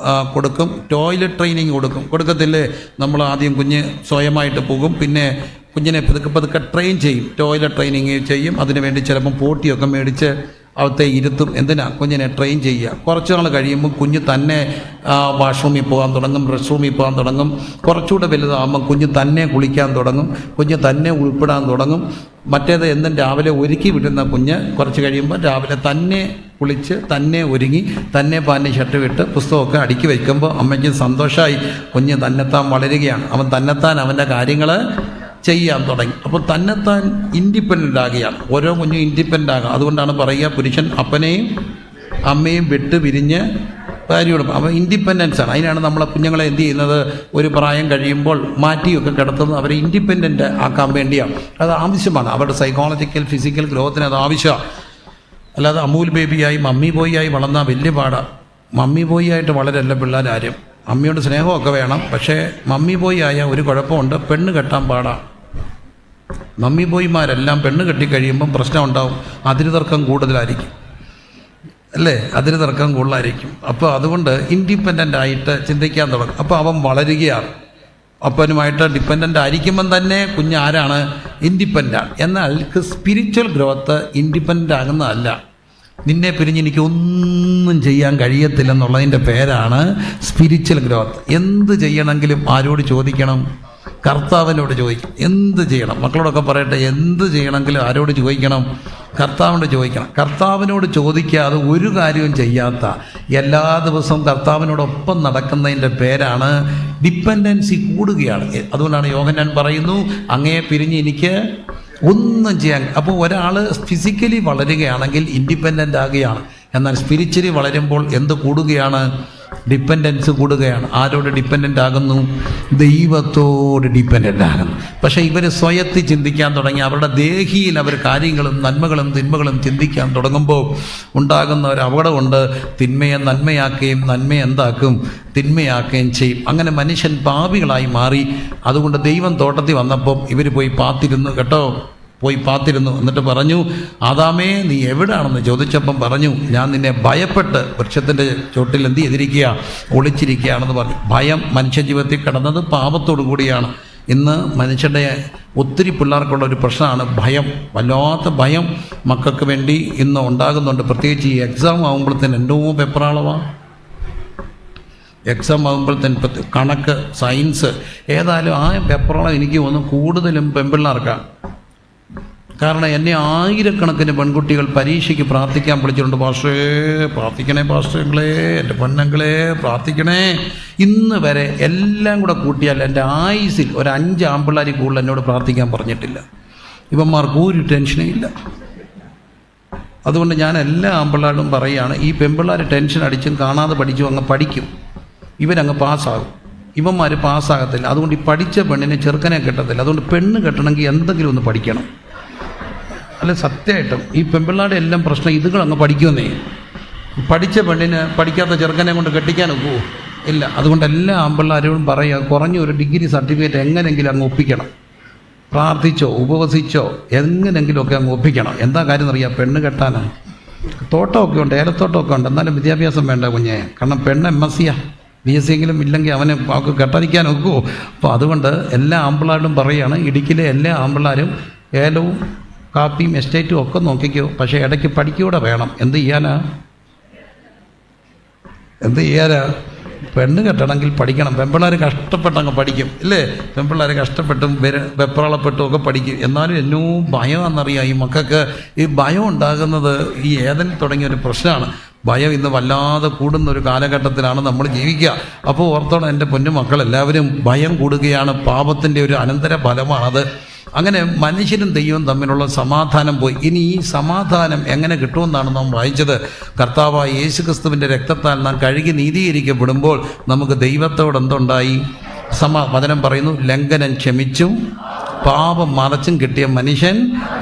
A: കൊടുക്കും, ടോയ്ലറ്റ് ട്രെയിനിങ് കൊടുക്കത്തില്ലേ? നമ്മൾ ആദ്യം കുഞ്ഞ് സ്വയമായിട്ട് പോകും, പിന്നെ കുഞ്ഞിനെ പതുക്കെ ട്രെയിൻ ചെയ്യും, ടോയ്ലറ്റ് ട്രെയിനിങ് ചെയ്യും. അതിനുവേണ്ടി ചിലപ്പം പോട്ടിയൊക്കെ മേടിച്ച് അവിടുത്തെ ഇരുത്തും. എന്തിനാ? കുഞ്ഞിനെ ട്രെയിൻ ചെയ്യുക. കുറച്ച് നാൾ കഴിയുമ്പോൾ കുഞ്ഞ് തന്നെ വാഷ്റൂമിൽ പോകാൻ തുടങ്ങും, റെസ്റ്റ് റൂമിൽ പോകാൻ തുടങ്ങും. കുറച്ചുകൂടെ വലുതാകുമ്പോൾ കുഞ്ഞ് തന്നെ കുളിക്കാൻ തുടങ്ങും, കുഞ്ഞ് തന്നെ ഉൾപ്പെടാൻ തുടങ്ങും. മറ്റേത് എന്നും രാവിലെ ഒരുക്കി വിടുന്ന കുഞ്ഞ് കുറച്ച് കഴിയുമ്പോൾ രാവിലെ തന്നെ കുളിച്ച് തന്നെ ഒരുങ്ങി തന്നെ പാൻറ് ഷർട്ട് വിട്ട് പുസ്തകമൊക്കെ അടുക്കി വയ്ക്കുമ്പോൾ അമ്മയ്ക്ക് സന്തോഷമായി, കുഞ്ഞ് തന്നെത്താൻ വളരുകയാണ്. അവൻ തന്നെത്താൻ അവൻ്റെ കാര്യങ്ങൾ ചെയ്യാൻ തുടങ്ങി. അപ്പോൾ തന്നെത്താൻ ഇൻഡിപെൻഡൻ്റ് ആകുകയാണ്. ഓരോ കുഞ്ഞും ഇൻഡിപെൻഡൻ്റ് ആകുക. അതുകൊണ്ടാണ് പറയുക, പുരുഷൻ അപ്പനെയും അമ്മയും വിട്ട് പിരിഞ്ഞ് ഭാര്യയോടും. അപ്പോൾ ഇൻഡിപെൻഡൻസ് ആണ്. അതിനാണ് നമ്മളെ കുഞ്ഞുങ്ങളെ എന്ത് ചെയ്യുന്നത്? ഒരു പ്രായം കഴിയുമ്പോൾ മാറ്റിയൊക്കെ കിടത്തുന്നത് അവരെ ഇൻഡിപെൻഡൻ്റ് ആക്കാൻ വേണ്ടിയാണ്. അത് ആവശ്യമാണ്. അവരുടെ സൈക്കോളജിക്കൽ ഫിസിക്കൽ ഗ്രോത്തിന് അത് ആവശ്യമാണ്. അല്ലാതെ അമൂൽ ബേബിയായി മമ്മി ബോയിയായി വളർന്നാൽ വലിയ പാടാണ്. മമ്മി ബോയിയായിട്ട് വളരല്ല പിള്ളേരാരും. അമ്മയോട് സ്നേഹമൊക്കെ വേണം, പക്ഷേ മമ്മി ബോയ് ആയ ഒരു കുഴപ്പമുണ്ട്, പെണ്ണ് കെട്ടാൻ പാടാം. മമ്മി ബോയ്മാരെല്ലാം പെണ്ണ് കെട്ടിക്കഴിയുമ്പം പ്രശ്നം ഉണ്ടാവും, അതിരുതർക്കം കൂടുതലായിരിക്കും, അല്ലേ? അതിരുതർക്കം കൂടുതലായിരിക്കും. അപ്പോൾ അതുകൊണ്ട് ഇൻഡിപെൻഡൻ്റ് ആയിട്ട് ചിന്തിക്കാൻ തുടങ്ങും. അപ്പോൾ അവൻ വളരുകയാണ്. അപ്പനുമായിട്ട് ഡിപ്പെൻഡൻ്റ് ആയിരിക്കുമ്പം തന്നെ കുഞ്ഞ് ആരാണ്? ഇൻഡിപെൻഡൻ്റ്. എന്നാൽ സ്പിരിച്വൽ ഗ്രോത്ത് ഇൻഡിപെൻഡൻ്റ് ആകുന്നതല്ല. നിന്നെ പിരിഞ്ഞ് എനിക്ക് ഒന്നും ചെയ്യാൻ കഴിയത്തില്ലെന്നുള്ളതിൻ്റെ പേരാണ് സ്പിരിച്വൽ ഗ്രോത്ത്. എന്ത് ചെയ്യണമെങ്കിലും ആരോട് ചോദിക്കണം? കർത്താവിനോട് ചോദിക്കണം. എന്ത് ചെയ്യണം? മക്കളോടൊക്കെ പറയട്ടെ, എന്ത് ചെയ്യണമെങ്കിലും ആരോട് ചോദിക്കണം? കർത്താവിനോട് ചോദിക്കണം. കർത്താവിനോട് ചോദിക്കാതെ ഒരു കാര്യവും ചെയ്യാത്ത, എല്ലാ ദിവസവും കർത്താവിനോടൊപ്പം നടക്കുന്നതിൻ്റെ പേരാണ് ഡിപ്പെൻഡൻസി കൂടുകയാണ്. അതുകൊണ്ടാണ് യോഹന്നാൻ പറയുന്നു, അങ്ങയെ പിരിഞ്ഞ് എനിക്ക് ഒന്നും ചെയ്യാൻ. അപ്പോൾ ഒരാൾ ഫിസിക്കലി വളരുകയാണെങ്കിൽ ഇൻഡിപെൻഡൻ്റ് ആകുകയാണ്. എന്നാൽ സ്പിരിച്വലി വളരുമ്പോൾ എന്ത് കൂടുകയാണ്? ഡിപ്പെൻഡൻസ് കൂടുകയാണ്. ആരോട് ഡിപ്പെൻഡൻ്റ് ആകുന്നു? ദൈവത്തോട് ഡിപ്പെൻഡൻ്റ് ആകുന്നു. പക്ഷേ ഇവർ സ്വയത്തിൽ ചിന്തിക്കാൻ തുടങ്ങി. അവരുടെ ദേഹിയിൽ അവർ കാര്യങ്ങളും നന്മകളും തിന്മകളും ചിന്തിക്കാൻ തുടങ്ങുമ്പോൾ ഉണ്ടാകുന്ന ഒരു അപകടമുണ്ട്. തിന്മയെ നന്മയാക്കുകയും നന്മയെ എന്താക്കും? തിന്മയാക്കുകയും ചെയ്യും. അങ്ങനെ മനുഷ്യൻ പാപികളായി മാറി. അതുകൊണ്ട് ദൈവം തോട്ടത്തിൽ വന്നപ്പം ഇവർ പോയി പാത്തിരുന്നു കേട്ടോ, പോയി പാത്തിരുന്നു. എന്നിട്ട് പറഞ്ഞു, ആദാമേ നീ എവിടെയാണെന്ന് ചോദിച്ചപ്പം പറഞ്ഞു, ഞാൻ നിന്നെ ഭയപ്പെട്ട് വൃക്ഷത്തിൻ്റെ ചോട്ടിൽ എന്ത് ചെയ്തിരിക്കുക? ഒളിച്ചിരിക്കുകയാണെന്ന് പറഞ്ഞു. ഭയം മനുഷ്യജീവിതത്തിൽ കിടന്നത് പാപത്തോടു കൂടിയാണ്. ഇന്ന് മനുഷ്യരുടെ ഒത്തിരി പിള്ളേർക്കുള്ള ഒരു പ്രശ്നമാണ് ഭയം. വല്ലാത്ത ഭയം മക്കൾക്ക് വേണ്ടി ഇന്ന് ഉണ്ടാകുന്നുണ്ട്. പ്രത്യേകിച്ച് ഈ എക്സാം ആകുമ്പോഴത്തേന് എന്തോ വെപ്രാളമാണ്. എക്സാം ആകുമ്പോഴത്തേന് കണക്ക്, സയൻസ്, ഏതായാലും ആ വെപ്രാളം എനിക്ക് തോന്നുന്നു കൂടുതലും പെൺപിള്ളേർക്കാണ്. കാരണം എന്നെ ആയിരക്കണക്കിന് പെൺകുട്ടികൾ പരീക്ഷയ്ക്ക് പ്രാർത്ഥിക്കാൻ വിളിച്ചിട്ടുണ്ട്. പാസ്റ്റേ പ്രാർത്ഥിക്കണേ, പാസ്റ്റങ്ങളെ, എൻ്റെ പെണ്ണുങ്ങളെ പ്രാർത്ഥിക്കണേ. ഇന്ന് വരെ എല്ലാം കൂടെ കൂട്ടിയാൽ എൻ്റെ ആയുസിൽ ഒരു 5 ആൺപിള്ളേർ കൂടുതൽ എന്നോട് പ്രാർത്ഥിക്കാൻ പറഞ്ഞിട്ടില്ല. ഇവന്മാർക്ക് ഒരു ടെൻഷനേ ഇല്ല. അതുകൊണ്ട് ഞാൻ എല്ലാ ആൺപിള്ളേരോടും പറയുകയാണ്, ഈ പെൺപിള്ളേർ ടെൻഷൻ അടിച്ചും കാണാതെ പഠിച്ചും അങ്ങ് പഠിക്കും, ഇവരങ്ങ് പാസ്സാകും. ഇവന്മാർ പാസ്സാകത്തില്ല. അതുകൊണ്ട് ഈ പഠിച്ച പെണ്ണിനെ ചെറുക്കനെ കെട്ടത്തില്ല. അതുകൊണ്ട് പെണ്ണ് കെട്ടണമെങ്കിൽ എന്തെങ്കിലും ഒന്ന് പഠിക്കണം. അല്ല, സത്യമായിട്ടും ഈ പെൺപിള്ളാരുടെ എല്ലാം പ്രശ്നം ഇതുങ്ങളങ്ങ് പഠിക്കുമെന്നേ. പഠിച്ച പെണ്ണിന് പഠിക്കാത്ത ചെറുക്കനെ കൊണ്ട് കെട്ടിക്കാൻ ഒക്കുമോ? ഇല്ല. അതുകൊണ്ട് എല്ലാ ആൺപിള്ളാരോടും പറയുക, കുറഞ്ഞ ഒരു ഡിഗ്രി സർട്ടിഫിക്കറ്റ് എങ്ങനെയെങ്കിലും അങ്ങ് ഒപ്പിക്കണം. പ്രാർത്ഥിച്ചോ ഉപവസിച്ചോ എങ്ങനെയെങ്കിലുമൊക്കെ അങ്ങ് ഒപ്പിക്കണം. എന്താ കാര്യം എന്നറിയാം? പെണ്ണ് കെട്ടാനാണ്. തോട്ടമൊക്കെ ഉണ്ട്, ഏലത്തോട്ടമൊക്കെ ഉണ്ട്, എന്നാലും വിദ്യാഭ്യാസം വേണ്ട കുഞ്ഞെ. കാരണം പെണ്ണ് MSc BSc എങ്കിലും ഇല്ലെങ്കിൽ അവൾക്ക് കെട്ടടിക്കാൻ ഒക്കുമോ? അപ്പോൾ അതുകൊണ്ട് എല്ലാ ആമ്പിള്ളാരും പറയുകയാണ്, ഇടുക്കിയിലെ എല്ലാ ആമ്പിള്ളാരും ഏലവും കാപ്പിയും എസ്റ്റേറ്റും ഒക്കെ നോക്കിക്കോ, പക്ഷേ ഇടയ്ക്ക് പഠിക്കൂടെ വേണം. എന്ത് ചെയ്യാനാ? പെണ്ണ് കെട്ടണമെങ്കിൽ പഠിക്കണം. പെൺപിള്ളേർ കഷ്ടപ്പെട്ടങ്ങ് പഠിക്കും ഇല്ലേ? പെൺപിള്ളേർ കഷ്ടപ്പെട്ടും വെപ്രാളപ്പെട്ടും ഒക്കെ പഠിക്കും. എന്നാലും എന്നോ ഭയമാണെന്നറിയാം ഈ മക്കൾക്ക്. ഈ ഭയം ഉണ്ടാകുന്നത് ഈ ഏതിൽ തുടങ്ങിയ ഒരു പ്രശ്നമാണ്. ഭയം ഇന്ന് വല്ലാതെ കൂടുന്ന ഒരു കാലഘട്ടത്തിലാണ് നമ്മൾ ജീവിക്കുക. അപ്പോൾ ഓർത്തോണം എൻ്റെ പൊന്നു മക്കളെല്ലാവരും, ഭയം കൂടുകയാണ് പാപത്തിൻ്റെ ഒരു അനന്തര ഫലമാണത്. അങ്ങനെ മനുഷ്യനും ദൈവവും തമ്മിലുള്ള സമാധാനം പോയി. ഇനി ഈ സമാധാനം എങ്ങനെ കിട്ടുമെന്നാണ് നാം വായിച്ചത്. കർത്താവായ യേശുക്രിസ്തുവിൻ്റെ രക്തത്താൽ നാം കഴുകി നീതീകരിക്കപ്പെടുമ്പോൾ നമുക്ക് ദൈവത്തോട് എന്തുണ്ടായി? വചനം പറയുന്നു, ലംഘനം ക്ഷമിച്ചും പാപം മറച്ചും കിട്ടിയ മനുഷ്യൻ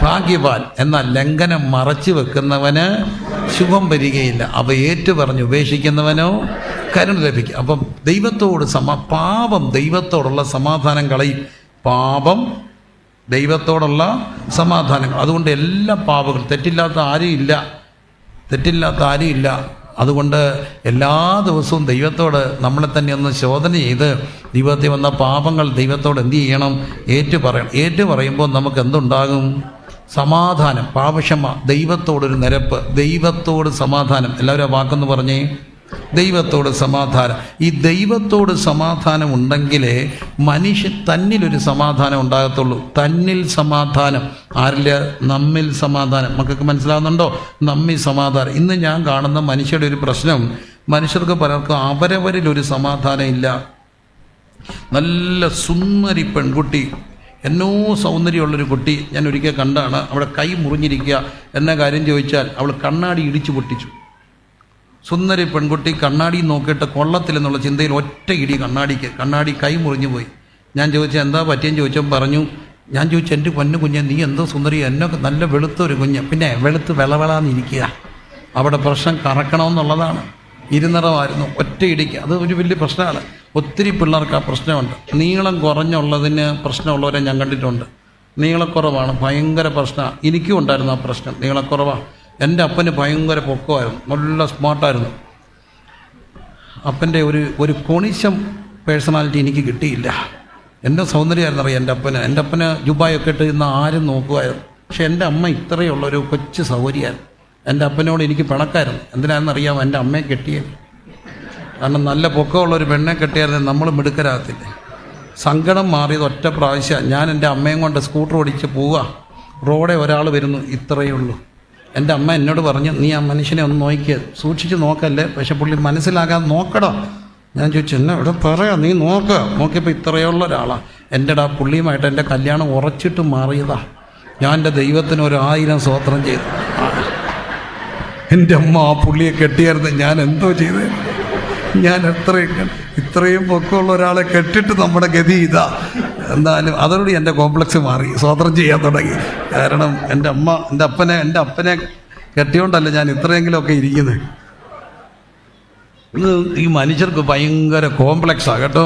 A: ഭാഗ്യവാൻ. എന്നാൽ ലംഘനം മറച്ചു വെക്കുന്നവന് ശുഭം വരികയില്ല, അവ ഏറ്റുപറഞ്ഞ് ഉപേക്ഷിക്കുന്നവനോ കരുണ ലഭിക്കും. അപ്പം ദൈവത്തോട് പാപം ദൈവത്തോടുള്ള സമാധാനം കളയും. പാപം ദൈവത്തോടുള്ള സമാധാനം. അതുകൊണ്ട് എല്ലാ പാപങ്ങളും, തെറ്റില്ലാത്ത ആരും ഇല്ല. അതുകൊണ്ട് എല്ലാ ദിവസവും ദൈവത്തോട് നമ്മളെ തന്നെ ഒന്ന് ശോധന ചെയ്ത് ജീവിതത്തിൽ വന്ന പാപങ്ങൾ ദൈവത്തോട് എന്ത് ചെയ്യണം? ഏറ്റുപറയുമ്പോൾ നമുക്ക് എന്തുണ്ടാകും? സമാധാനം, പാപക്ഷമ, ദൈവത്തോടൊരു നിരപ്പ്, ദൈവത്തോട് സമാധാനം. എല്ലാവരും ആ വാക്കെന്ന് പറഞ്ഞേ, ദൈവത്തോട് സമാധാനം. ഈ ദൈവത്തോട് സമാധാനം ഉണ്ടെങ്കിലേ മനുഷ്യൻ തന്നിലൊരു സമാധാനം ഉണ്ടാകത്തുള്ളൂ. തന്നിൽ സമാധാനം, ആരില്ല? നമ്മിൽ സമാധാനം. മക്കൾക്ക് മനസ്സിലാവുന്നുണ്ടോ? നമ്മിൽ സമാധാനം. ഇന്ന് ഞാൻ കാണുന്ന മനുഷ്യരുടെ ഒരു പ്രശ്നം, മനുഷ്യർക്ക് പലർക്കും അവരവരിലൊരു സമാധാനം ഇല്ല. നല്ല സുന്ദരി പെൺകുട്ടി, എന്നോ സൗന്ദര്യമുള്ളൊരു കുട്ടി ഞാൻ ഒരിക്കൽ കണ്ടാണ്. അവിടെ കൈ മുറിഞ്ഞിരിക്കുക. എന്ന കാര്യം ചോദിച്ചാൽ അവൾ കണ്ണാടി ഇടിച്ചു പൊട്ടിച്ചു. സുന്ദരി പെൺകുട്ടി കണ്ണാടി നോക്കിയിട്ട് കൊള്ളത്തില്ലെന്നുള്ള ചിന്തയിൽ ഒറ്റ ഇടി കണ്ണാടി കൈ മുറിഞ്ഞു പോയി. ഞാൻ ചോദിച്ചാൽ എന്താ പറ്റിയെന്ന് ചോദിച്ചപ്പോൾ പറഞ്ഞു, ഞാൻ ചോദിച്ചു, എൻ്റെ പൊന്നു കുഞ്ഞ്, നീ എന്തോ സുന്ദരി, എന്നൊക്കെ നല്ല വെളുത്ത ഒരു കുഞ്ഞ്, പിന്നെ വെളുത്ത് വിളവിളാന്നിരിക്കുക. അവിടെ പ്രശ്നം കറക്കണമെന്നുള്ളതാണ്. ഇരുനിറമായിരുന്നു, ഒറ്റ ഇടിക്കുക. അത് ഒരു വലിയ പ്രശ്നമാണ്. ഒത്തിരി പിള്ളേർക്ക് ആ പ്രശ്നമുണ്ട്. നീളം കുറഞ്ഞുള്ളതിന് പ്രശ്നമുള്ളവരെ ഞാൻ കണ്ടിട്ടുണ്ട്. നീളക്കുറവാണ് ഭയങ്കര പ്രശ്നമാണ്. എനിക്കും ഉണ്ടായിരുന്നു ആ പ്രശ്നം, നീളക്കുറവാണ്. എൻ്റെ അപ്പന് ഭയങ്കര പൊക്കമായിരുന്നു, നല്ല സ്മാർട്ടായിരുന്നു. അപ്പൻ്റെ ഒരു കൊണിശം പേഴ്സണാലിറ്റി എനിക്ക് കിട്ടിയില്ല. എൻ്റെ സൗന്ദര്യമായിരുന്നു അറിയാം എൻ്റെ അപ്പന് ജുബായൊക്കെ ഇട്ട് ഇന്ന് ആരും നോക്കുമായിരുന്നു. പക്ഷെ എൻ്റെ അമ്മ ഇത്രയുള്ളൊരു കൊച്ചു സൗകര്യമായിരുന്നു. എൻ്റെ അപ്പനോട് എനിക്ക് പിണക്കായിരുന്നു. എന്തിനാണെന്നറിയാമോ? എൻ്റെ അമ്മയെ കെട്ടിയത്. കാരണം നല്ല പൊക്കമുള്ളൊരു പെണ്ണെ കെട്ടിയായിരുന്നു നമ്മൾ മിടുക്കരാകത്തില്ലേ. സങ്കടം മാറിയത് ഒറ്റ പ്രാവശ്യം. ഞാൻ എൻ്റെ അമ്മയും കൊണ്ട് സ്കൂട്ടർ ഓടിച്ച് പോവുക, റോഡെ ഒരാൾ വരുന്നു, ഇത്രയേ ഉള്ളൂ. എൻ്റെ അമ്മ എന്നോട് പറഞ്ഞു, നീ ആ മനുഷ്യനെ ഒന്ന് നോക്കിയത്, സൂക്ഷിച്ച് നോക്കല്ലേ, പക്ഷെ പുള്ളി മനസ്സിലാകാതെ നോക്കടോ. ഞാൻ ചോദിച്ചു, എന്നെ ഇവിടെ പറയാം, നീ നോക്കിയപ്പോൾ ഇത്രയുള്ള ഒരാളാണ്. എൻ്റെ പുള്ളിയുമായിട്ട് എൻ്റെ കല്യാണം ഉറച്ചിട്ട് മാറിയതാ. ഞാൻ എൻ്റെ ദൈവത്തിന് 1000 സ്തോത്രം ചെയ്തു. എൻ്റെ അമ്മ ആ പുള്ളിയെ കെട്ടിയായിരുന്നു ഞാൻ എന്തോ ചെയ്തേ. ഞാൻ ഇത്രയും പൊക്കമുള്ള ഒരാളെ കെട്ടിട്ട് നമ്മുടെ ഗതി ഇതാ. എന്നാലും അതോടെ എൻ്റെ കോംപ്ലക്സ് മാറി, സ്തോത്രം ചെയ്യാൻ തുടങ്ങി. കാരണം എൻ്റെ അപ്പനെ കെട്ടിയോണ്ടല്ല ഞാൻ ഇത്രയെങ്കിലുമൊക്കെ ഇരിക്കുന്നത്. ഇത് ഈ മനുഷ്യർക്ക് ഭയങ്കര കോംപ്ലക്സാണ് കേട്ടോ.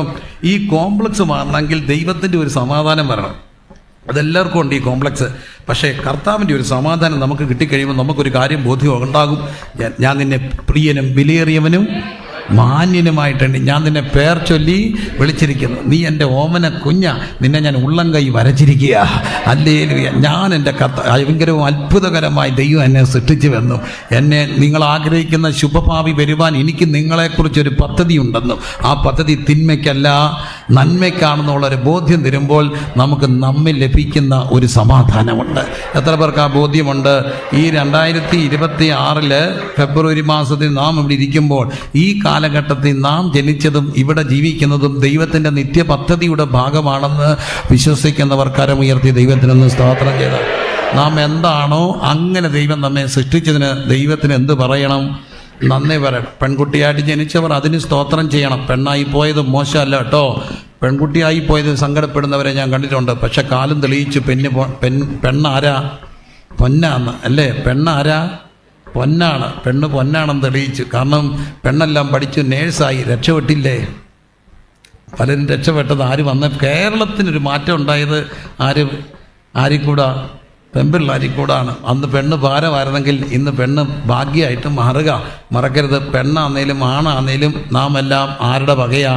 A: ഈ കോംപ്ലക്സ് മാറണമെങ്കിൽ ദൈവത്തിൻ്റെ ഒരു സമാധാനം വരണം. അതെല്ലാവർക്കും ഉണ്ട് ഈ കോംപ്ലക്സ്. പക്ഷേ കർത്താവിൻ്റെ ഒരു സമാധാനം നമുക്ക് കിട്ടിക്കഴിയുമ്പോൾ നമുക്കൊരു കാര്യം ബോധ്യം ഉണ്ടാകും. ഞാൻ നിന്നെ പ്രിയനും വിലയേറിയവനും മാന്യനുമായിട്ടുണ്ട്. ഞാൻ നിന്നെ പേർ ചൊല്ലി വിളിച്ചിരിക്കുന്നു. നീ എൻ്റെ ഓമന കുഞ്ഞ, നിന്നെ ഞാൻ ഉള്ളം കൈ വരച്ചിരിക്കുക. ഹല്ലേലൂയ. ഞാൻ എൻ്റെ ഭയങ്കരവും അത്ഭുതകരമായി ദൈവം എന്നെ സൃഷ്ടിച്ചു വന്നു. എന്നെ നിങ്ങൾ ആഗ്രഹിക്കുന്ന ശുഭഭാവി വരുവാൻ എനിക്ക് നിങ്ങളെക്കുറിച്ചൊരു പദ്ധതി ഉണ്ടെന്നും ആ പദ്ധതി തിന്മയ്ക്കല്ല നന്മയ്ക്കാണെന്നുള്ളൊരു ബോധ്യം തരുമ്പോൾ നമുക്ക് നമ്മിൽ ലഭിക്കുന്ന ഒരു സമാധാനമുണ്ട്. എത്ര പേർക്ക് ആ ബോധ്യമുണ്ട്? ഈ 2026 ഫെബ്രുവരി മാസത്തിൽ നാം ഇവിടെ ഇരിക്കുമ്പോൾ ഈ കാലഘട്ടത്തിൽ നാം ജനിച്ചതും ഇവിടെ ജീവിക്കുന്നതും ദൈവത്തിൻ്റെ നിത്യപദ്ധതിയുടെ ഭാഗമാണെന്ന് വിശ്വസിക്കുന്നവർ കരമുയർത്തി ദൈവത്തിനൊന്ന് സ്തോത്രം ചെയ്താൽ, നാം എന്താണോ അങ്ങനെ ദൈവം നമ്മെ സൃഷ്ടിച്ചതിന് ദൈവത്തിന് എന്ത് പറയണം? നന്ദി പറയണം. പെൺകുട്ടിയായിട്ട് ജനിച്ചവർ അതിന് സ്തോത്രം ചെയ്യണം. പെണ്ണായി പോയത് മോശമല്ല കേട്ടോ. പെൺകുട്ടിയായി പോയത് സങ്കടപ്പെടുന്നവരെ ഞാൻ കണ്ടിട്ടുണ്ട്. പക്ഷെ കാലം തെളിയിച്ചു പെണ്ണാരാ? പൊന്നാന്ന് അല്ലേ? പെണ്ണാരാ? പൊന്നാണ്. പെണ്ണ് പൊന്നാണെന്ന് തെളിയിച്ചു. കാരണം പെണ്ണെല്ലാം പഠിച്ചു നേഴ്സായി രക്ഷപ്പെട്ടില്ലേ? പലരും രക്ഷപ്പെട്ടത് ആര് വന്ന കേരളത്തിനൊരു മാറ്റം ഉണ്ടായത് ആരിൽ കൂടാ? പെൺപിള്ളാരിൽ കൂടാണ്. അന്ന് പെണ്ണ് ഭാരമായിരുന്നെങ്കിൽ ഇന്ന് പെണ്ണ് ഭാഗ്യമായിട്ട് മാറുക. മറക്കരുത്, പെണ്ണാന്നേലും ആണാന്നേലും നാം എല്ലാം ആരുടെ വകയാ?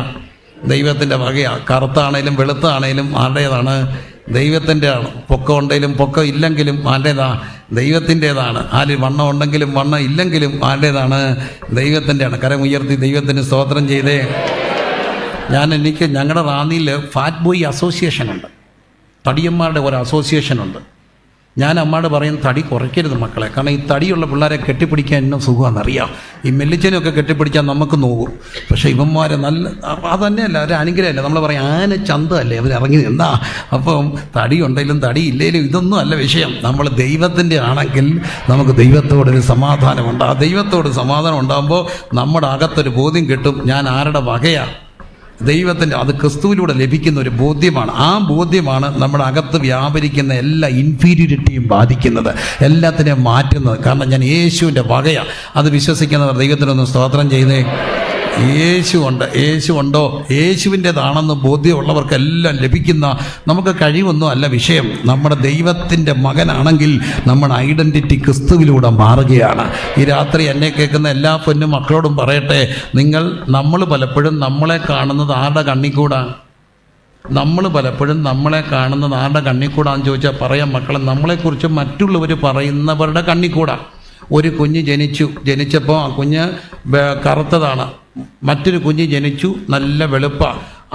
A: ദൈവത്തിൻ്റെ വകയാ. കറുത്താണേലും വെളുത്താണേലും ആരുടേതാണ്? ദൈവത്തിൻ്റെ ആണ്. പൊക്കം ഉണ്ടെങ്കിലും പൊക്കം ഇല്ലെങ്കിലും ആരുടേതാ? ദൈവത്തിൻ്റേതാണ്. ആര് വണ്ണം ഉണ്ടെങ്കിലും വണ്ണം ഇല്ലെങ്കിലും ആരുടേതാണ്? ദൈവത്തിൻ്റെയാണ്. കരം ഉയർത്തി ദൈവത്തിന് സ്തോത്രം ചെയ്തേ. എനിക്ക് ഞങ്ങളുടെ റാന്നിയിൽ ഫാറ്റ് ബോയ് അസോസിയേഷനുണ്ട്, തടിയന്മാരുടെ ഒരു അസോസിയേഷനുണ്ട്. ഞാൻ അമ്മയോട് പറയും, തടി കുറയ്ക്കരുത് മക്കളെ, കാരണം ഈ തടിയുള്ള പിള്ളേരെ കെട്ടിപ്പിടിക്കാൻ എന്നെ സുഖമാണെന്നറിയാം. ഈ മെല്ലിച്ചനെയൊക്കെ കെട്ടിപ്പിടിച്ചാൽ നമുക്ക് നോക്കും. പക്ഷേ ഇവന്മാരെ നല്ല അതന്നെയല്ല, ഒരു അനുഗ്രഹമല്ല. നമ്മൾ പറയും ആന ചന്തല്ലേ അവർ ഇറങ്ങി നിന്നാ. അപ്പം തടി ഉണ്ടെങ്കിലും തടി ഇല്ലെങ്കിലും ഇതൊന്നും അല്ല വിഷയം. നമ്മൾ ദൈവത്തിൻ്റെ ആണെങ്കിൽ നമുക്ക് ദൈവത്തോടൊരു സമാധാനമുണ്ട്. ആ ദൈവത്തോട് സമാധാനം ഉണ്ടാകുമ്പോൾ നമ്മുടെ അകത്തൊരു ബോധ്യം കിട്ടും, ഞാൻ ആരുടെ വകയാണ്? ദൈവത്തിൻ്റെ. അത് ക്രിസ്തുവിലൂടെ ലഭിക്കുന്ന ഒരു ബോധ്യമാണ്. ആ ബോധ്യമാണ് നമ്മുടെ അകത്ത് വ്യാപരിക്കുന്ന എല്ലാ ഇൻഫീരിയറിറ്റിയും ബാധിക്കുന്നത്, എല്ലാത്തിനെയും മാറ്റുന്നത്. കാരണം ഞാൻ യേശുവിൻ്റെ വകയാണ്. അത് വിശ്വസിക്കുന്നവർ ദൈവത്തിനൊന്ന് സ്തോത്രം ചെയ്തേ. യേശു ഉണ്ടോ? യേശുവിൻ്റെതാണെന്ന് ബോധ്യമുള്ളവർക്കെല്ലാം ലഭിക്കുന്ന നമുക്ക് കഴിവൊന്നും അല്ല വിഷയം. നമ്മുടെ ദൈവത്തിൻ്റെ മകനാണെങ്കിൽ നമ്മുടെ ഐഡൻറ്റിറ്റി ക്രിസ്തുവിലൂടെ മാറുകയാണ്. ഈ രാത്രി എന്നെ കേൾക്കുന്ന എല്ലാ പൊന്നും മക്കളോടും പറയട്ടെ, നമ്മൾ പലപ്പോഴും നമ്മളെ കാണുന്നത് ആരുടെ കണ്ണിക്കൂടാ? നമ്മൾ പലപ്പോഴും നമ്മളെ കാണുന്നത് ആരുടെ കണ്ണിക്കൂടാന്ന് ചോദിച്ചാൽ പറയാം മക്കളെ, നമ്മളെക്കുറിച്ച് മറ്റുള്ളവർ പറയുന്നവരുടെ കണ്ണിക്കൂടാ. ഒരു കുഞ്ഞ് ജനിച്ചപ്പോൾ ആ കുഞ്ഞ് കറുത്തതാണ്. മറ്റൊരു കുഞ്ഞ് ജനിച്ചു, നല്ല വെളുപ്പ.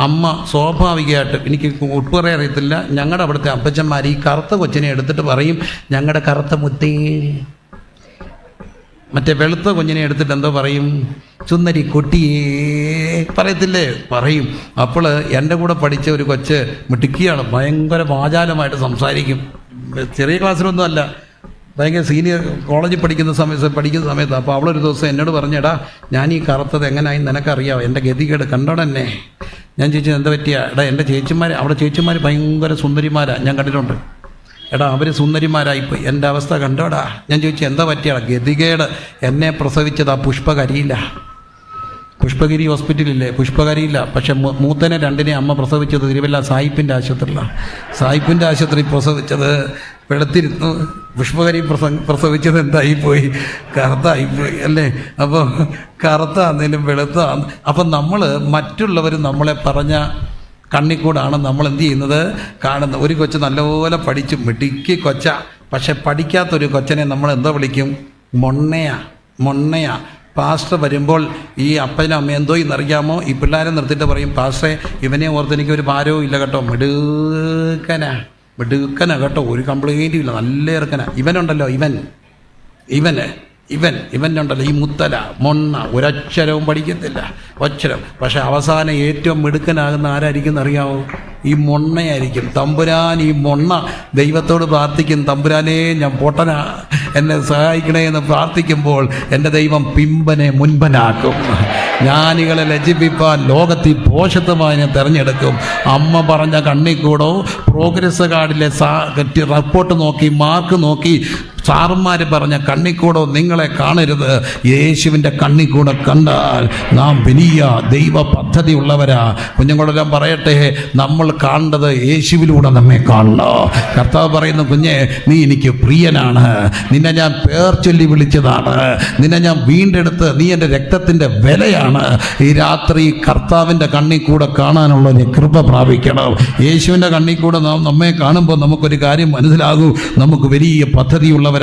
A: അമ്മ സ്വാഭാവികമായിട്ട്, എനിക്ക് ഒട്ടുപറയാൻ അറിയത്തില്ല, ഞങ്ങളുടെ അവിടുത്തെ അപ്പച്ചന്മാർ ഈ കറുത്ത കൊച്ചിനെ എടുത്തിട്ട് പറയും, ഞങ്ങളുടെ കറുത്ത മുത്തേ. മറ്റേ വെളുത്ത കുഞ്ഞിനെ എടുത്തിട്ട് എന്തോ പറയും? ചുന്നരി കുട്ടിയേ പറയത്തില്ലേ? പറയും. അപ്പോൾ എൻ്റെ കൂടെ പഠിച്ച ഒരു കൊച്ച് മിടുക്കിയാണ്, ഭയങ്കര വാചാലമായിട്ട് സംസാരിക്കും. ചെറിയ ക്ലാസ്സിലൊന്നും അല്ല, ഭയങ്കര സീനിയർ കോളേജിൽ പഠിക്കുന്ന സമയത്ത്. അപ്പോൾ അവളൊരു ദിവസം എന്നോട് പറഞ്ഞെടാ, ഞാൻ ഈ കറുത്തത് എങ്ങനെയായി നിനക്കറിയാമോ? എൻ്റെ ഗതികേട് കണ്ടോടെന്നെ. ഞാൻ ചോദിച്ചത് എന്താ പറ്റിയാ? എടാ എൻ്റെ ചേച്ചിമാർ, അവിടെ ചേച്ചിമാർ ഭയങ്കര സുന്ദരിമാരാണ്, ഞാൻ കണ്ടിട്ടുണ്ട്. എടാ അവർ സുന്ദരിമാരായിപ്പോയി, എൻ്റെ അവസ്ഥ കണ്ടോടാ. ഞാൻ ചോദിച്ചു എന്താ പറ്റിയാടാ? ഗതികേട്. എന്നെ പ്രസവിച്ചത് ആ പുഷ്പകരിയില്ല. പുഷ്പഗിരി ഹോസ്പിറ്റലില്ലേ? പുഷ്പകരിയില്ല. പക്ഷെ മൂത്തനെ രണ്ടിനെ അമ്മ പ്രസവിച്ചത് തിരുവല്ല സായിപ്പിൻ്റെ ആശുപത്രിയിലാണ്. സായിപ്പിൻ്റെ ആശുപത്രി പ്രസവിച്ചത് വെളുത്തിരുന്നു. പുഷ്പകരി പ്രസവിച്ചത് എന്തായിപ്പോയി? കറുത്തായിപ്പോയി അല്ലേ? അപ്പോൾ കറുത്താന്നേലും വെളുത്താന്ന്. അപ്പം നമ്മൾ മറ്റുള്ളവർ നമ്മളെ പറഞ്ഞ കണ്ണിക്കൂടാണ് നമ്മൾ എന്ത് ചെയ്യുന്നത്? കാണുന്നത്. ഒരു കൊച്ച് നല്ലപോലെ പഠിച്ചു മിടുക്കി കൊച്ച, പക്ഷെ പഠിക്കാത്തൊരു കൊച്ചനെ നമ്മൾ എന്താ വിളിക്കും? മൊണ്ണയാ. പാസ്റ്റർ വരുമ്പോൾ ഈ അപ്പനും അമ്മ എന്തോ ഇന്നറിയാമോ, ഈ പിള്ളേരെ നിർത്തിയിട്ട് പറയും, പാസ്റ്ററെ ഇവനെ ഓർത്ത് എനിക്കൊരു ഭാരവും ഇല്ല കേട്ടോ, മിടുക്കനാ കേട്ടോ, ഒരു കംപ്ലൈൻറ്റും ഇല്ല, നല്ല ഇറക്കനാ. ഇവനുണ്ടല്ലോ ഇവനുണ്ടല്ലോ ഈ മുത്തല മൊണ്ണ, ഒരക്ഷരവും പഠിക്കത്തില്ല, ഒച്ചരം. പക്ഷെ അവസാനം ഏറ്റവും മിടുക്കനാകുന്ന ആരായിരിക്കും എന്നറിയാമോ? ഈ മൊണ്ണയായിരിക്കും. തമ്പുരാൻ ഈ മൊണ്ണ ദൈവത്തോട് പ്രാർത്ഥിക്കും, തമ്പുരാനെ ഞാൻ പൊട്ടനാ, എന്നെ സഹായിക്കണേ എന്ന് പ്രാർത്ഥിക്കുമ്പോൾ എൻ്റെ ദൈവം പിമ്പനെ മുൻപനാക്കും. ജ്ഞാനികളെ ലജ്ജിപ്പിപ്പാൻ ലോകത്തിൽ പോഷത്വമായി തിരഞ്ഞെടുക്കും. അമ്മ പറഞ്ഞ കണ്ണിക്കൂടോ പ്രോഗ്രസ് കാർഡിലെ റിപ്പോർട്ട് നോക്കി മാർക്ക് നോക്കി സാറന്മാർ പറഞ്ഞ കണ്ണിക്കൂടോ നിങ്ങളെ കാണരുത്. യേശുവിൻ്റെ കണ്ണിക്കൂടെ കണ്ടാൽ നാം വലിയ ദൈവ പദ്ധതി ഉള്ളവരാ. കുഞ്ഞുങ്ങളെല്ലാം പറയട്ടെ, നമ്മൾ കാണേണ്ടത് യേശുവിലൂടെ നമ്മെ കാണണോ. കർത്താവ് പറയുന്നു, കുഞ്ഞെ നീ എനിക്ക് പ്രിയനാണ്, നിന്നെ ഞാൻ പേർ ചൊല്ലി വിളിച്ചതാണ്, നിന്നെ ഞാൻ വീണ്ടെടുത്ത്, നീ എൻ്റെ രക്തത്തിൻ്റെ വിലയാണ്. ഈ രാത്രി കർത്താവിൻ്റെ കണ്ണിക്കൂടെ കാണാനുള്ള കൃപ പ്രാപിക്കണം. യേശുവിൻ്റെ കണ്ണിക്കൂടെ നമ്മെ കാണുമ്പോൾ നമുക്കൊരു കാര്യം മനസ്സിലാകൂ, നമുക്ക് വലിയ പദ്ധതിയുള്ളവരാണ്.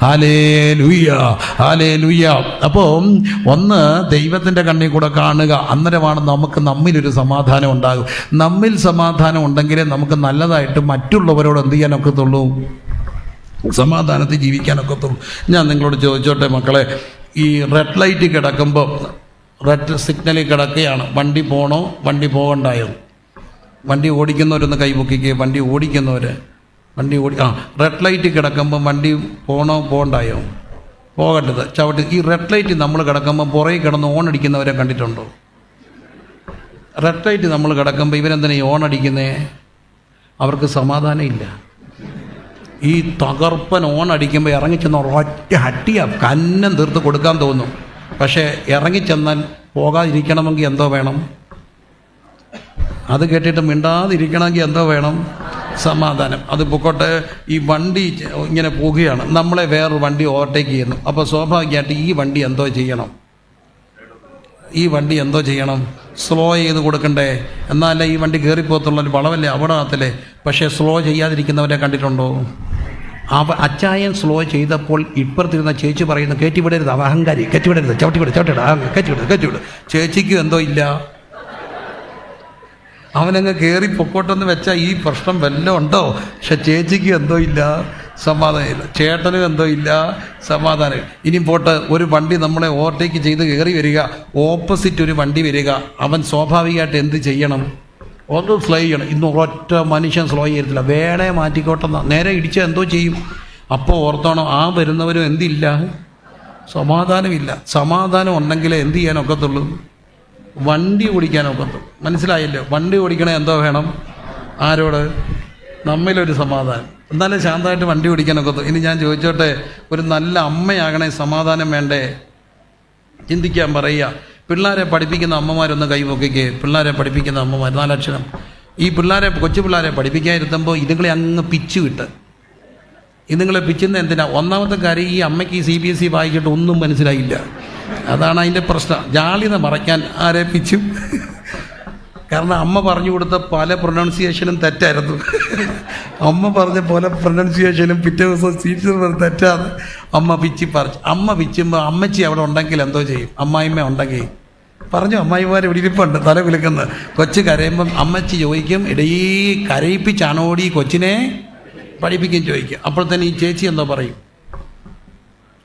A: ഹല്ലേലൂയ. അപ്പോൾ ഒന്ന് ദൈവത്തിൻ്റെ കണ്ണിൽ കൂടെ കാണുക, അന്നേരമാണ് നമുക്ക് നമ്മിലൊരു സമാധാനം ഉണ്ടാകും. നമ്മിൽ സമാധാനം ഉണ്ടെങ്കിലേ നമുക്ക് നല്ലതായിട്ട് മറ്റുള്ളവരോട് എന്ത് ചെയ്യാനൊക്കത്തുള്ളൂ? സമാധാനത്തിൽ ജീവിക്കാനൊക്കത്തുള്ളൂ. ഞാൻ നിങ്ങളോട് ചോദിച്ചോട്ടെ മക്കളെ, ഈ റെഡ് ലൈറ്റ് കിടക്കുമ്പോൾ, റെഡ് സിഗ്നലിൽ കിടക്കുകയാണ്, വണ്ടി പോകണോ വണ്ടി പോകണ്ടായോ? വണ്ടി ഓടിക്കുന്നവരൊന്ന് കൈപൊക്കിക്കുക. റെഡ് ലൈറ്റ് കിടക്കുമ്പോൾ വണ്ടി പോകണോ പോകണ്ടായോ? പോകേണ്ടത് ചവിട്ടി. ഈ റെഡ് ലൈറ്റ് നമ്മൾ കിടക്കുമ്പോൾ പുറകെ കിടന്ന് ഓൺ അടിക്കുന്നവരെ കണ്ടിട്ടുണ്ടോ? റെഡ് ലൈറ്റ് നമ്മൾ കിടക്കുമ്പോൾ ഇവരെന്തിനാ ഈ ഓൺ അടിക്കുന്നേ? അവർക്ക് സമാധാനം ഇല്ല. ഈ തകർപ്പൻ ഓൺ അടിക്കുമ്പോൾ ഇറങ്ങിച്ചെന്ന് ഒറ്റ ഹട്ടിയാ കന്നം തീർത്ത് കൊടുക്കാൻ തോന്നും. പക്ഷേ ഇറങ്ങിച്ചെന്നാൽ പോകാതിരിക്കണമെങ്കിൽ എന്തോ വേണം? അത് കേട്ടിട്ട് മിണ്ടാതിരിക്കണമെങ്കിൽ എന്തോ വേണം? സമാധാനം. അത് പൊക്കോട്ടെ. ഈ വണ്ടി ഇങ്ങനെ പോകുകയാണ്, നമ്മളെ വേറൊരു വണ്ടി ഓവർടേക്ക് ചെയ്യുന്നു. അപ്പോൾ സ്വാഭാവികമായിട്ട് ഈ വണ്ടി എന്തോ ചെയ്യണം? ഈ വണ്ടി എന്തോ ചെയ്യണം? സ്ലോ ചെയ്ത് കൊടുക്കണ്ടേ? എന്നാലേ ഈ വണ്ടി കയറിപ്പോകത്തുള്ളൊരു വളവല്ലേ, അപകടത്തില്ലേ. പക്ഷേ സ്ലോ ചെയ്യാതിരിക്കുന്നവരെ കണ്ടിട്ടുണ്ടോ? അച്ചായൻ സ്ലോ ചെയ്തപ്പോൾ ഇപ്പുറത്തിരുന്ന ചേച്ചി പറയുന്നു, കയറ്റിവിടരുത്, അവ അഹങ്കാരി, കയറ്റിവിടരുത്, കയറ്റിവിട്. ചേച്ചിക്കും എന്തോ ഇല്ല, അവനങ്ങ് കയറി പൊക്കോട്ടെന്ന് വെച്ചാൽ ഈ പ്രശ്നം വല്ലതും ഉണ്ടോ? പക്ഷെ ചേച്ചിക്ക് എന്തോ ഇല്ല, സമാധാനമില്ല. ചേട്ടനും എന്തോ ഇല്ല, സമാധാനം. ഇനി പോട്ട് ഒരു വണ്ടി നമ്മളെ ഓവർടേക്ക് ചെയ്ത് കയറി വരിക, ഓപ്പോസിറ്റ് ഒരു വണ്ടി വരിക, അവൻ സ്വാഭാവികമായിട്ട് എന്ത് ചെയ്യണം? ഒന്ന് സ്ലോ ചെയ്യണം. ഇന്ന് ഒരൊറ്റ മനുഷ്യൻ സ്ലോ ചെയ്യത്തില്ല, വേണേ മാറ്റിക്കോട്ടെന്ന, നേരെ ഇടിച്ചാൽ എന്തോ ചെയ്യും? അപ്പോൾ ഓർത്തോണം, ആ വരുന്നവരും എന്തില്ല, സമാധാനമില്ല. സമാധാനം ഉണ്ടെങ്കിലേ എന്ത് ചെയ്യാനൊക്കത്തുള്ളൂ? വണ്ടി ഓടിക്കാനൊക്കത്തുള്ളൂ. മനസ്സിലായല്ലോ? വണ്ടി ഓടിക്കണേ എന്തോ വേണം? ആരോട്? നമ്മിലൊരു സമാധാനം. എന്നാലും ശാന്തമായിട്ട് വണ്ടി ഓടിക്കാനൊക്കത്തുള്ളൂ. ഇനി ഞാൻ ചോദിച്ചോട്ടെ, ഒരു നല്ല അമ്മയാകണേ സമാധാനം വേണ്ടേ? ചിന്തിക്കാൻ പറയുക. പിള്ളേരെ പഠിപ്പിക്കുന്ന അമ്മമാരൊന്ന് കൈപൊക്കിക്ക്. പിള്ളേരെ പഠിപ്പിക്കുന്ന അമ്മമാർ 4 അക്ഷരം. ഈ പിള്ളേരെ, കൊച്ചു പിള്ളേരെ പഠിപ്പിക്കാതിരുത്തുമ്പോൾ ഇതുങ്ങളെ അങ്ങ് പിച്ചു വിട്ട്. ഇതുങ്ങളെ പിച്ചുന്ന എന്തിനാ? ഒന്നാമത്തെ കാര്യം, ഈ അമ്മയ്ക്ക് ഈ CBSE വായിച്ചിട്ട് ഒന്നും മനസ്സിലായില്ല. അതാണ് അതിൻ്റെ പ്രശ്നം. ജാളിത മറയ്ക്കാൻ ആരെ പിച്ചും? കാരണം അമ്മ പറഞ്ഞു കൊടുത്ത പല പ്രൊനൗൺസിയേഷനും തെറ്റായിരുന്നു. അമ്മ പറഞ്ഞ പോലെ പ്രൊനൗൺസിയേഷനും പിറ്റേ ദിവസം ടീച്ചർ തെറ്റാതെ അമ്മ പിച്ചി പറിച്ചു. അമ്മ പിച്ചുമ്പോൾ അമ്മച്ചി അവിടെ ഉണ്ടെങ്കിൽ എന്തോ ചെയ്യും? അമ്മായിമ്മ ഉണ്ടെങ്കിൽ പറഞ്ഞു, അമ്മായിമാർ ഇവിടെ ഇരിപ്പുണ്ട് തല കുലുക്കുന്നത്. കൊച്ചു കരയുമ്പം അമ്മച്ചി ചോദിക്കും, ഇടീ കരയിപ്പിച്ചാണോടി കൊച്ചിനെ പഠിപ്പിക്കും ചോദിക്കും. അപ്പോൾ തന്നെ ഈ ചേച്ചി എന്തോ പറയും,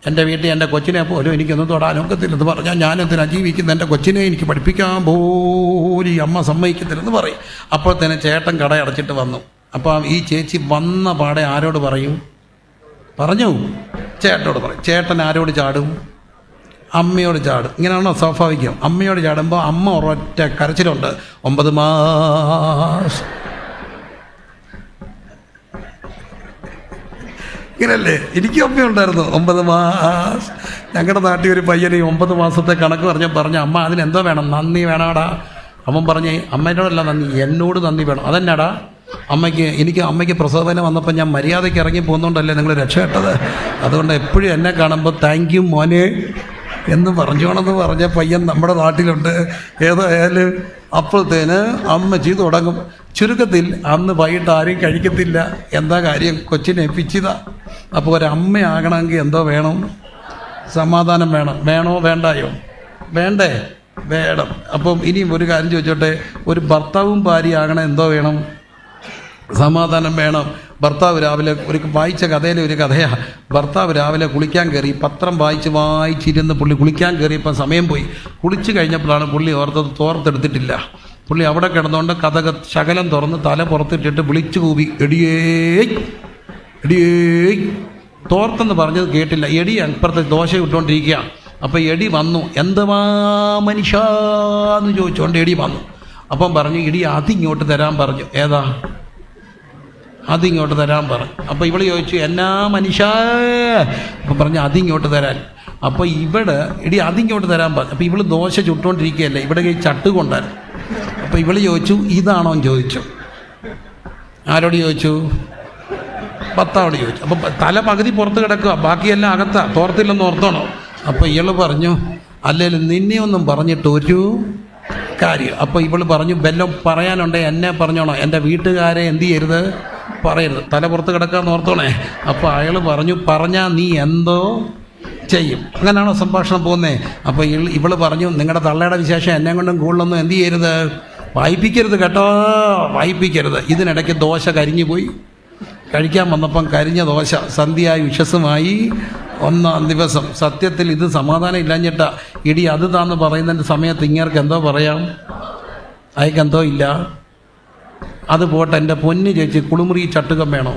A: എൻ്റെ വീട്ടിൽ എൻ്റെ കൊച്ചിനെ പോലും എനിക്കൊന്നും തൊടാനൊക്കത്തില്ലെന്ന് പറഞ്ഞാൽ ഞാനെന്തിനാ ജീവിക്കുന്നത്? എൻ്റെ കൊച്ചിനെ എനിക്ക് പഠിപ്പിക്കാൻ പോലും ഈ അമ്മ സമ്മതിക്കത്തില്ലെന്ന് പറയും. അപ്പോൾ തന്നെ ചേട്ടൻ കട അടച്ചിട്ട് വന്നു. അപ്പം ഈ ചേച്ചി വന്ന പാടെ ആരോട് പറയും? പറഞ്ഞു, ചേട്ടനോട് പറയും. ചേട്ടൻ ആരോട് ചാടും? അമ്മയോട് ചാടും. ഇങ്ങനെയാണോ സ്വാഭാവികം? അമ്മയോട് ചാടുമ്പോൾ അമ്മ ഒരൊറ്റ കരച്ചിലുണ്ട്, 9 മാസം. ഇങ്ങനല്ലേ? എനിക്ക് അമ്മയുണ്ടായിരുന്നു 9 മാസം. ഞങ്ങളുടെ നാട്ടിൽ ഒരു പയ്യന് 9 മാസത്തെ കണക്ക് പറഞ്ഞ അമ്മ അതിനെന്തോ വേണം? നന്ദി വേണാടാ. അവൻ പറഞ്ഞേ, അമ്മേനോടല്ല നന്ദി, എന്നോട് നന്ദി വേണം. അതെന്നാടാ? അമ്മയ്ക്ക് പ്രസവവേദന വന്നപ്പോൾ ഞാൻ മര്യാദയ്ക്ക് ഇറങ്ങി പോകുന്നതുകൊണ്ടല്ലേ നിങ്ങൾ രക്ഷപ്പെട്ടത്. അതുകൊണ്ട് എപ്പോഴും എന്നെ കാണുമ്പോൾ താങ്ക് യു മോനെ എന്ന് പറഞ്ഞോണമെന്ന് പറഞ്ഞ പയ്യൻ നമ്മുടെ നാട്ടിലുണ്ട്. ഏതായാലും അപ്പോഴത്തേന് അമ്മച്ചി തുടങ്ങും. ചുരുക്കത്തിൽ അന്ന് വൈകിട്ട് ആരും കഴിക്കത്തില്ല. എന്താ കാര്യം? കൊച്ചിനെ പിച്ചിതാ. അപ്പോൾ ഒരമ്മയാകണമെങ്കിൽ എന്തോ വേണം? സമാധാനം വേണം. വേണോ വേണ്ടായോ? വേണ്ടേ? വേണം. അപ്പം ഇനിയും ഒരു കാര്യം ചോദിച്ചോട്ടെ, ഒരു ഭർത്താവും ഭാര്യയാകണം എന്തോ വേണം? സമാധാനം വേണം. ഭർത്താവ് രാവിലെ വായിച്ച കഥയിലെ ഒരു കഥയാണ്. ഭർത്താവ് രാവിലെ കുളിക്കാൻ കയറി, പത്രം വായിച്ചിരുന്ന് പുള്ളി കുളിക്കാൻ കയറിയപ്പോൾ സമയം പോയി. കുളിച്ച് കഴിഞ്ഞപ്പോഴാണ് പുള്ളി ഓർത്തത് തോർത്തെടുത്തിട്ടില്ല. പുള്ളി അവിടെ കിടന്നുകൊണ്ട് കഥക ശകലം തുറന്ന് തല പുറത്തിട്ടിട്ട് വിളിച്ചു കൂവി, എടിയേ എടിയേ. തോർത്തെന്ന് പറഞ്ഞത് കേട്ടില്ല. എടി അപ്പുറത്തെ ദോശ ഇട്ടുകൊണ്ടിരിക്കുക. അപ്പോൾ എടി വന്നു. എന്തുവാ മനുഷ്യാന്ന് ചോദിച്ചുകൊണ്ട് എടി വന്നു. അപ്പം പറഞ്ഞു, ഇടി അതിങ്ങോട്ട് തരാൻ പറഞ്ഞു. ഏതാ? അതിങ്ങോട്ട് തരാൻ പറഞ്ഞു. അപ്പോൾ ഇവള് ചോദിച്ചു, എന്നാ മനുഷ്യ? അപ്പം പറഞ്ഞു, അതിങ്ങോട്ട് തരാൻ. അപ്പോൾ ഇവിടെ ഇടി അതിങ്ങോട്ട് തരാൻ പറഞ്ഞു. അപ്പോൾ ഇവള് ദോശ ചുട്ടുകൊണ്ടിരിക്കുകയല്ലേ, ഇവിടെ കൈ ചട്ട് കൊണ്ടായിരുന്നു. അപ്പോൾ ഇവള് ചോദിച്ചു, ഇതാണോ എന്ന് ചോദിച്ചു. ആരോട് ചോദിച്ചു? ഭർത്താവോട് ചോദിച്ചു. അപ്പം തല പകുതി പുറത്ത് കിടക്കുക, ബാക്കിയെല്ലാം അകത്താ, തോർത്തില്ലെന്ന് ഓർത്തോണോ? അപ്പോൾ ഇയാൾ പറഞ്ഞു, അല്ലേലും നിന്നെ ഒന്നും പറഞ്ഞിട്ട് ഒരു കാര്യം. അപ്പോൾ ഇവള് പറഞ്ഞു, വല്ലതും പറയാനുണ്ടേ എന്നെ പറഞ്ഞോണോ, എൻ്റെ വീട്ടുകാരെ എന്ത് ചെയ്യരുത്, പറയരുത്, തല പുറത്ത് കിടക്കാന്ന് ഓർത്തോണേ. അപ്പോൾ അയാൾ പറഞ്ഞു, പറഞ്ഞാൽ നീ എന്തോ ചെയ്യും. അങ്ങനെയാണോ സംഭാഷണം പോകുന്നത്? അപ്പോൾ ഇവള് പറഞ്ഞു, നിങ്ങളുടെ തള്ളയുടെ വിശേഷം എന്നെ കൊണ്ടും കൂടുതലൊന്നും എന്ത് ചെയ്യരുത്, വായിപ്പിക്കരുത് കേട്ടോ, വായിപ്പിക്കരുത്. ഇതിനിടയ്ക്ക് ദോശ കരിഞ്ഞു പോയി. കഴിക്കാൻ വന്നപ്പം കരിഞ്ഞ ദോശ സന്ധ്യയായി വിശ്വസമായി 1-ാം ദിവസം. സത്യത്തിൽ ഇത് സമാധാനം ഇല്ലാഞ്ഞിട്ടാ. ഇടി അത് താന്ന് പറയുന്നതിൻ്റെ സമയത്ത് ഇങ്ങേർക്ക് എന്തോ പറയാം, അയക്കെന്തോ ഇല്ല. അത് പോട്ടെ, എൻ്റെ പൊന്ന് ചേച്ചി, കുളിമുറി ചട്ടുകം വേണോ?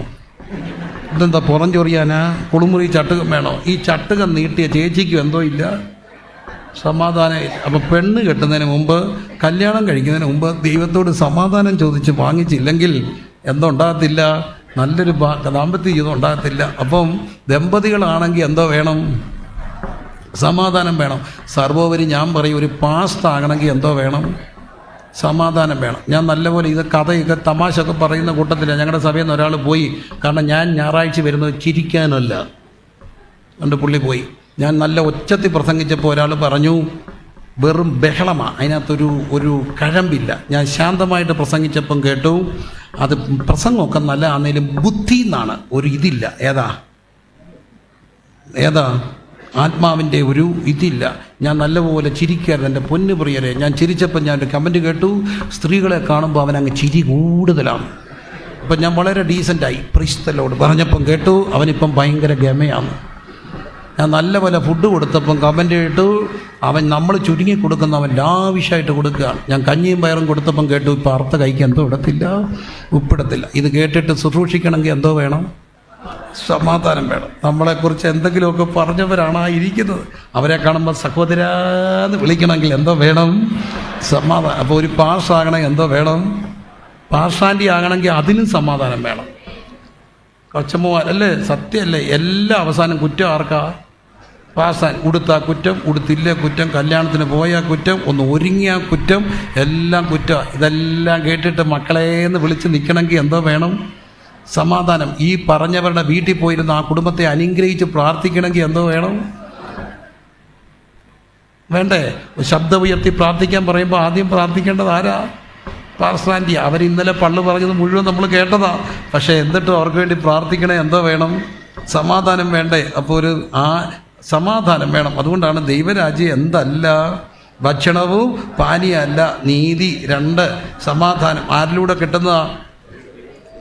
A: ഇതെന്താ പുറം ചൊറിയാനാ? കുളിമുറി ചട്ടുകം വേണോ? ഈ ചട്ടുകം നീട്ടിയ ചേച്ചിക്കും എന്തോ ഇല്ല, സമാധാനം. അപ്പോൾ പെണ്ണ് കെട്ടുന്നതിന് മുമ്പ്, കല്യാണം കഴിക്കുന്നതിന് മുമ്പ് ദൈവത്തോട് സമാധാനം ചോദിച്ച് വാങ്ങിച്ചില്ലെങ്കിൽ എന്തോ ഉണ്ടാകത്തില്ല, നല്ലൊരു ദാമ്പത്യ ജീവിതം ഉണ്ടാകത്തില്ല. അപ്പം ദമ്പതികളാണെങ്കിൽ എന്തോ വേണം, സമാധാനം വേണം. സർവോപരി ഞാൻ പറയും, ഒരു പാസ്റ്റ് ആകണമെങ്കിൽ എന്തോ വേണം, സമാധാനം വേണം. ഞാൻ നല്ലപോലെ ഇത് കഥയൊക്കെ തമാശയൊക്കെ പറയുന്ന കൂട്ടത്തില്ല. ഞങ്ങളുടെ സഭയിൽ നിന്ന് ഒരാൾ പോയി. കാരണം ഞാൻ ഞായറാഴ്ച വരുന്നത് ചിരിക്കാനല്ല. അതുകൊണ്ട് പുള്ളി പോയി. ഞാൻ നല്ല ഒച്ചത്തിൽ പ്രസംഗിച്ചപ്പോൾ ഒരാൾ പറഞ്ഞു, വെറും ബഹളമാണ്, അതിനകത്തൊരു കഴമ്പില്ല. ഞാൻ ശാന്തമായിട്ട് പ്രസംഗിച്ചപ്പം കേട്ടു, അത് പ്രസംഗമൊക്കെ നല്ല ആണെങ്കിലും ബുദ്ധി എന്നാണ് ഒരു ഇതില്ല. ഏതാ ആത്മാവിൻ്റെ ഒരു ഇതില്ല. ഞാൻ നല്ലപോലെ ചിരിക്കായിരുന്നു. എൻ്റെ പൊന്നു പ്രിയരെ, ഞാൻ ചിരിച്ചപ്പോൾ ഞാൻ ഒരു കമൻറ്റ് കേട്ടു, സ്ത്രീകളെ കാണുമ്പോൾ അവനങ്ങ് ചിരി കൂടുതലാണ്. അപ്പം ഞാൻ വളരെ ഡീസൻ്റായി ക്രിസ്തലോട് പറഞ്ഞപ്പം കേട്ടു, അവനിപ്പം ഭയങ്കര ഗമയാണ്. ഞാൻ നല്ലപോലെ ഫുഡ് കൊടുത്തപ്പം കമൻ്റ് കേട്ടു, അവൻ നമ്മൾ ചുരുങ്ങി കൊടുക്കുന്ന അവൻ ലാവിഷായിട്ട് കൊടുക്കുകയാണ്. ഞാൻ കഞ്ഞിയും പയറും കൊടുത്തപ്പം കേട്ടു, ഇപ്പോൾ അർത്ഥ കൈക്ക് എന്തോ ഇടത്തില്ല, ഉപ്പിടത്തില്ല. ഇത് കേട്ടിട്ട് ശുശ്രൂഷിക്കണമെങ്കിൽ എന്തോ വേണം? സമാധാനം വേണം. നമ്മളെക്കുറിച്ച് എന്തെങ്കിലുമൊക്കെ പറഞ്ഞവരാണ് ആ ഇരിക്കുന്നത്. അവരെ കാണുമ്പോൾ സഹോദരാന്ന് വിളിക്കണമെങ്കിൽ എന്തോ വേണം? സമാധാനം. അപ്പോൾ ഒരു പാഷാകണമെങ്കിൽ എന്തോ വേണം? പാഷാൻറ്റി ആകണമെങ്കിൽ അതിനും സമാധാനം വേണം. കൊച്ചമ്മമാർ അല്ലേ? സത്യമല്ലേ? എല്ലാ അവസാനം കുറ്റം ആർക്കാ? പാസാൻ. ഉടുത്താ കുറ്റം, ഉടുത്തില്ലേ കുറ്റം, കല്യാണത്തിന് പോയാൽ കുറ്റം, ഒന്ന് ഒരുങ്ങിയ കുറ്റം, എല്ലാം കുറ്റം. ഇതെല്ലാം കേട്ടിട്ട് മക്കളേന്ന് വിളിച്ച് നിൽക്കണമെങ്കിൽ എന്തോ വേണം? സമാധാനം. ഈ പറഞ്ഞവരുടെ വീട്ടിൽ പോയിരുന്ന ആ കുടുംബത്തെ അനുഗ്രഹിച്ച് പ്രാർത്ഥിക്കണമെങ്കിൽ എന്തോ വേണം? വേണ്ടേ? ശബ്ദം ഉയർത്തി പ്രാർത്ഥിക്കാൻ പറയുമ്പോൾ ആദ്യം പ്രാർത്ഥിക്കേണ്ടത് ആരാ? പാർശ്വാൻറ്റി. അവരിന്നലെ പള്ളു പറഞ്ഞത് മുഴുവൻ നമ്മൾ കേട്ടതാ. പക്ഷേ എന്നിട്ടും അവർക്ക് വേണ്ടി പ്രാർത്ഥിക്കണേ എന്തോ വേണം? സമാധാനം വേണ്ടേ? അപ്പോൾ ആ സമാധാനം വേണം. അതുകൊണ്ടാണ് ദൈവരാജ്യം എന്തല്ല? ഭക്ഷണവും പാനീയമല്ല, നീതി. 2 സമാധാനം. ആരിലൂടെ കിട്ടുന്ന?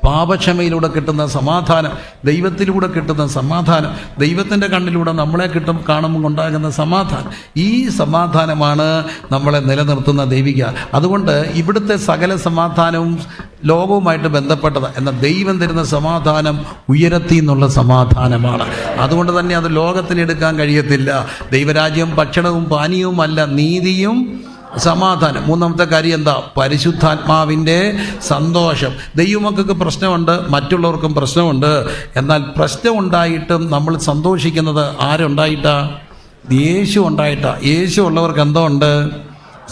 A: പാപക്ഷമയിലൂടെ കിട്ടുന്ന സമാധാനം, ദൈവത്തിലൂടെ കിട്ടുന്ന സമാധാനം, ദൈവത്തിൻ്റെ കണ്ണിലൂടെ നമ്മളെ കാണുമ്പോൾ ഉണ്ടാകുന്ന സമാധാനം. ഈ സമാധാനമാണ് നമ്മളെ നിലനിർത്തുന്ന ദൈവിക. അതുകൊണ്ട് ഇവിടുത്തെ സകല സമാധാനവും ലോകവുമായിട്ട് ബന്ധപ്പെട്ടതാണ്. എന്നാൽ ദൈവം തരുന്ന സമാധാനം ഉയരത്തിൽ നിന്നുള്ള സമാധാനമാണ്. അതുകൊണ്ട് തന്നെ അത് ലോകത്തിന് എടുക്കാൻ കഴിയത്തില്ല. ദൈവരാജ്യം ഭക്ഷണവും പാനീയവും അല്ല, നീതിയും സമാധാനം. 3ാമത്തെ കാര്യം എന്താ? പരിശുദ്ധാത്മാവിൻ്റെ സന്തോഷം. ദൈവമക്കൾക്ക് പ്രശ്നമുണ്ട്, മറ്റുള്ളവർക്കും പ്രശ്നമുണ്ട്. എന്നാൽ പ്രശ്നം ഉണ്ടായിട്ടും നമ്മൾ സന്തോഷിക്കുന്നത് ആരുണ്ടായിട്ടാ? യേശു ഉണ്ടായിട്ടാ. യേശു ഉള്ളവർക്ക് എന്തോ ഉണ്ട്?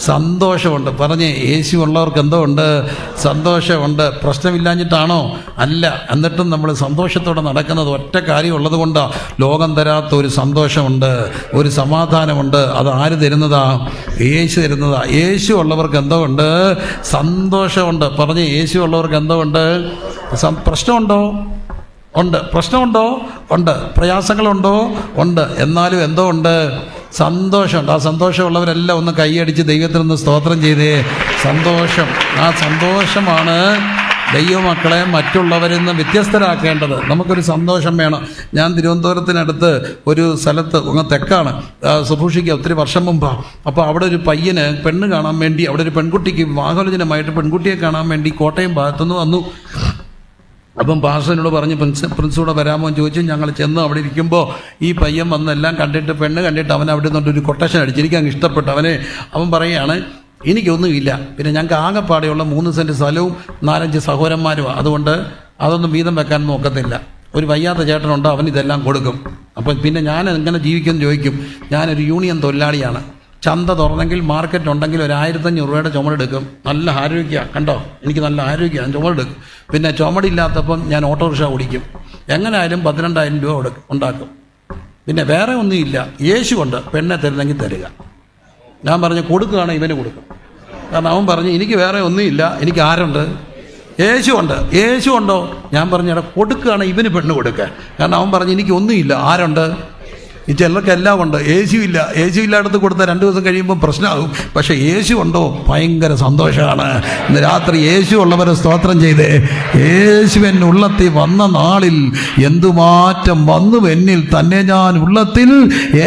A: സന്തോഷമുണ്ട്. പറഞ്ഞേ, യേശു ഉള്ളവർക്ക് എന്തോ ഉണ്ട്? സന്തോഷമുണ്ട്. പ്രശ്നമില്ലാഞ്ഞിട്ടാണോ? അല്ല. എന്നിട്ടും നമ്മൾ സന്തോഷത്തോടെ നടക്കുന്നത് ഒറ്റ കാര്യം ഉള്ളത് കൊണ്ടാണ്. ലോകം തരാത്ത ഒരു സന്തോഷമുണ്ട്, ഒരു സമാധാനമുണ്ട്. അത് ആര് തരുന്നതാ? യേശു തരുന്നതാ. യേശു ഉള്ളവർക്ക് എന്തോ ഉണ്ട്? സന്തോഷമുണ്ട്. പറഞ്ഞേ, യേശു ഉള്ളവർക്ക് എന്തോ ഉണ്ട്? പ്രശ്നമുണ്ടോ? ഉണ്ട്. പ്രശ്നമുണ്ടോ? ഉണ്ട്. പ്രയാസങ്ങളുണ്ടോ? ഉണ്ട്. എന്നാലും എന്തോ ഉണ്ട്? സന്തോഷമുണ്ട്. ആ സന്തോഷമുള്ളവരെല്ലാം ഒന്ന് കൈയടിച്ച് ദൈവത്തിനൊന്ന് സ്തോത്രം ചെയ്തേ. സന്തോഷം. ആ സന്തോഷമാണ് ദൈവമക്കളെ മറ്റുള്ളവരിൽ നിന്ന് വ്യത്യസ്തരാക്കേണ്ടത്. നമുക്കൊരു സന്തോഷം വേണം. ഞാൻ തിരുവനന്തപുരത്തിനടുത്ത് ഒരു സ്ഥലത്ത് തെക്കാണ് ശുശ്രൂഷിക്കുക, ഒത്തിരി വർഷം മുമ്പാണ്. അപ്പോൾ അവിടെ ഒരു പയ്യന് പെണ്ണ് കാണാൻ വേണ്ടി, അവിടെ ഒരു പെൺകുട്ടിക്ക് വിവാഹാലോചനമായിട്ട് പെൺകുട്ടിയെ കാണാൻ വേണ്ടി കോട്ടയം ഭാഗത്തുനിന്ന് വന്നു. അപ്പം പാസ്റ്ററിനോട് പറഞ്ഞ് പ്രിൻസിലൂടെ വരാമോ എന്ന് ചോദിച്ചു. ഞങ്ങൾ ചെന്ന് അവിടെ ഇരിക്കുമ്പോൾ ഈ പയ്യൻ വന്നെല്ലാം കണ്ടിട്ട്, പെണ്ണ് കണ്ടിട്ട് അവൻ അവിടെ നിന്നൊരു കൊട്ടേഷൻ അടിച്ചു. എനിക്ക് അങ്ങ് ഇഷ്ടപ്പെട്ടു. അവൻ പറയുകയാണ്, എനിക്കൊന്നുമില്ല, പിന്നെ ഞങ്ങൾക്ക് ആകെപ്പാടെയുള്ള 3 സെൻറ്റ് സ്ഥലവും 4-5 സഹോദരന്മാരുമാണ്. അതുകൊണ്ട് അതൊന്നും വീതം വെക്കാൻ നോക്കത്തില്ല. ഒരു വയ്യാത്ത ചേട്ടനുണ്ടോ, അവൻ ഇതെല്ലാം കൊടുക്കും. അപ്പം പിന്നെ ഞാൻ എങ്ങനെ ജീവിക്കുമെന്ന് ചോദിക്കും. ഞാനൊരു യൂണിയൻ തൊഴിലാളിയാണ്. ചന്ത തുറന്നെങ്കിൽ മാർക്കറ്റ് ഉണ്ടെങ്കിൽ ഒരു 1500 രൂപയുടെ ചുമടെടുക്കും. നല്ല ആരോഗ്യമാണ്, കണ്ടോ, എനിക്ക് നല്ല ആരോഗ്യമാണ്, ചുമടെടുക്കും. പിന്നെ ചുമടില്ലാത്തപ്പം ഞാൻ ഓട്ടോറിക്ഷ ഓടിക്കും. എങ്ങനെയായാലും 12,000 രൂപ ഉണ്ടാക്കും. പിന്നെ വേറെ ഒന്നുമില്ല. യേശു കൊണ്ട് പെണ്ണെ തരുന്നെങ്കിൽ തരിക. ഞാൻ പറഞ്ഞു കൊടുക്കുകയാണെങ്കിൽ ഇവന് കൊടുക്കും. കാരണം അവൻ പറഞ്ഞു, എനിക്ക് വേറെ ഒന്നുമില്ല, എനിക്ക് ആരുണ്ട്? യേശു ഉണ്ട്. യേശു ഉണ്ടോ? ഞാൻ പറഞ്ഞു, എടാ കൊടുക്കുകയാണെങ്കിൽ ഇവന് പെണ്ണ് കൊടുക്കുക. കാരണം അവൻ പറഞ്ഞു, എനിക്ക് ഒന്നുമില്ല, ആരുണ്ട്? ഈ ചിലർക്ക് എല്ലാം ഉണ്ട്, യേശു ഇല്ല. യേശു ഇല്ലാടത്ത് കൊടുത്താൽ 2 ദിവസം കഴിയുമ്പോൾ പ്രശ്നമാകും. പക്ഷേ യേശു ഉണ്ടോ? ഭയങ്കര സന്തോഷമാണ്. ഇന്ന് രാത്രി യേശു ഉള്ളവരെ സ്തോത്രം ചെയ്തേ. യേശുവൻ ഉള്ളത്തിൽ വന്ന നാളിൽ എന്തുമാറ്റം വന്നു എന്നിൽ, തന്നെ ഞാൻ ഉള്ളത്തിൽ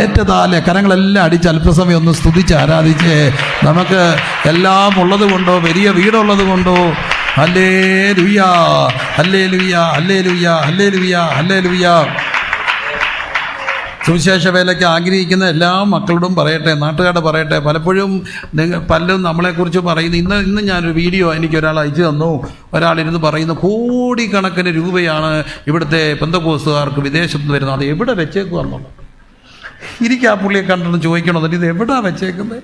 A: ഏറ്റതാലെ. കരങ്ങളെല്ലാം അടിച്ച് അല്പസമയം ഒന്ന് സ്തുതിച്ച് ആരാധിച്ചേ. നമുക്ക് എല്ലാം ഉള്ളത് കൊണ്ടോ, വലിയ വീടുള്ളത് കൊണ്ടോ, hallelujah, hallelujah, hallelujah, hallelujah, hallelujah. സുവിശേഷ വേലയ്ക്ക് ആഗ്രഹിക്കുന്ന എല്ലാ മക്കളോടും പറയട്ടെ, നാട്ടുകാരോട് പറയട്ടെ. പലപ്പോഴും പലരും നമ്മളെക്കുറിച്ച് പറയുന്നു. ഇന്ന് ഞാനൊരു വീഡിയോ എനിക്കൊരാൾ അയച്ചു തന്നു. ഒരാളിരുന്ന് പറയുന്നു, കോടിക്കണക്കിന് രൂപയാണ് ഇവിടുത്തെ പെന്തക്കോസ്തുകാർക്ക് വിദേശത്ത് നിന്ന് വരുന്നത്. അത് എവിടെ വെച്ചേക്കുവാന്നുള്ളത്. എനിക്ക് ആ പുള്ളിയെ കണ്ടെന്ന് ചോദിക്കണമെന്നുണ്ട്. ഇത് എവിടെയാണ് വെച്ചേക്കുന്നത്?